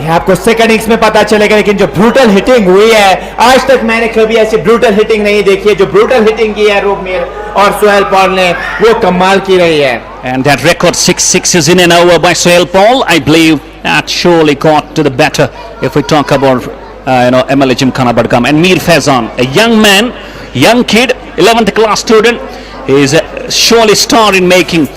ये आपको सेकंड इनिंग्स में पता चलेगा. लेकिन जो ब्रूटल हिटिंग हुई है, आज तक मैंने कभी ऐसी ब्रूटल हिटिंग नहीं देखी है. जो ब्रूटल हिटिंग की है रूपमीर और सोहेल पॉल ने, वो कमाल की रही है. And that record 6 sixes in and over by Sohail Paul, I believe that surely got to the better if we talk about MLA Gymkhana Budgam. And Mir Faizan, a young man, young kid, 11th class student, he is surely star in making.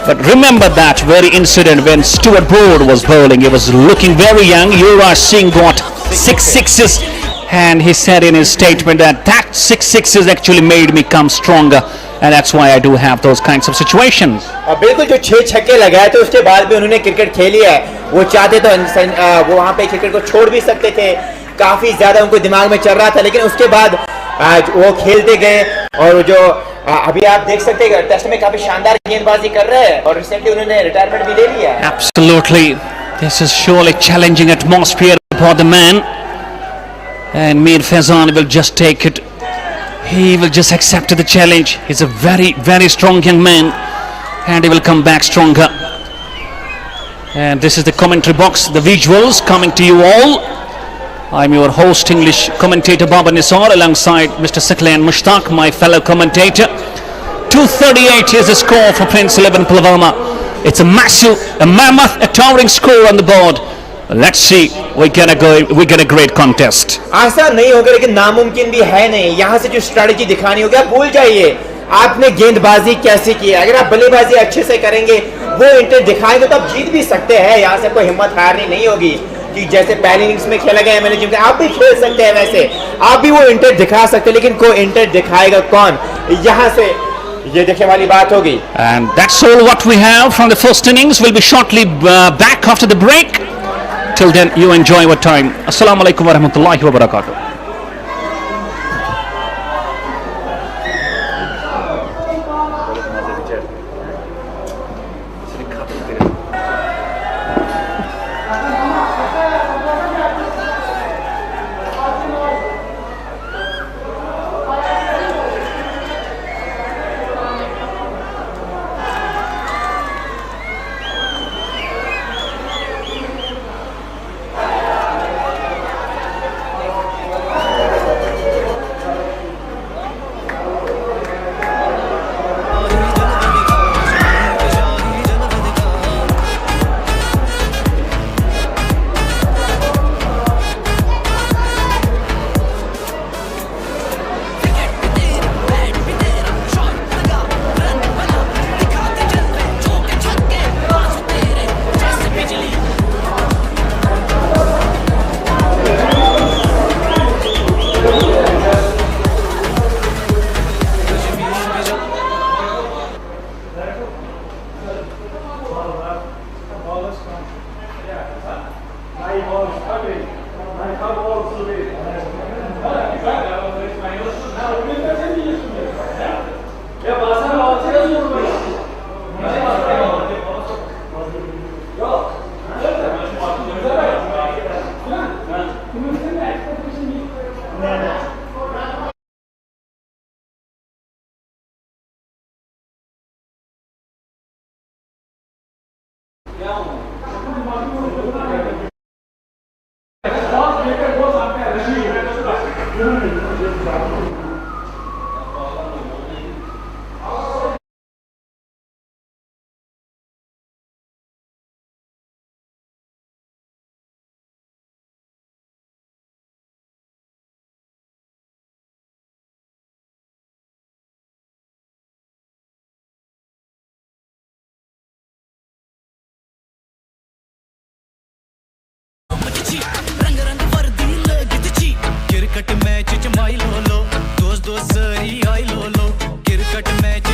But remember that very incident when Stuart Broad was bowling, he was looking very young. You are seeing what 6 sixes, and he said in his statement that 6 sixes actually made me come stronger, and that's why I do have those kinds of situations. बिल्कुल जो 6 छक्के लगाए थे उसके बाद भी उन्होंने cricket खेली है. वो चाहते तो वो वहाँ पे क्रिकेट को छोड़ भी सकते थे, काफी ज्यादा उनको दिमाग में चल रहा था, लेकिन उसके बाद वो खेलते गए. और जो अभी आप देख सकते हैं टेस्ट में काफी शानदार गेंदबाजी कर रहे हैं, और रिसेंटली उन्होंने रिटायरमेंट भी ले लिया है. Absolutely, this is surely challenging atmosphere for the man, and Mir Faizan will just take it. He will just accept the challenge. He's a very, very strong young man, and he will come back stronger. And this is the commentary box, the visuals coming to you all. I'm your host, English commentator Baba Nisar, alongside Mr. Saklan Mushtaq, my fellow commentator. 238 is the score for Prince 11 Pulwama. It's a massive, a mammoth, a towering score on the board. Let's see, we get a great contest. आसान नहीं होगा, लेकिन नामुमकिन भी है नहीं. यहाँ से जो स्ट्रेटजी दिखानी होगी आप भूल जाइए. आपने गेंदबाजी कैसी की है, अगर आप बल्लेबाजी अच्छे से करेंगे, वो इंटर दिखाएंगे तो आप जीत भी सकते हैं. यहाँ से कोई हिम्मत हारनी नहीं होगी कि जैसे पहली इनिंग्स में खेला गया MLA जिम, आप भी खेल सकते हैं वैसे, आप भी वो इंटर दिखा सकते हैं, लेकिन कोई इंटर दिखाएगा कौन, यहाँ से ये देखने वाली बात होगी. And that's all what we have from the first innings. We'll be shortly back after the break. Till then, you enjoy your time. Assalamu alaikum wa rahmatullahi wa barakatuh. Cricket match च माई लो लो दोस्त दोस्त सरी आई लो लो cricket match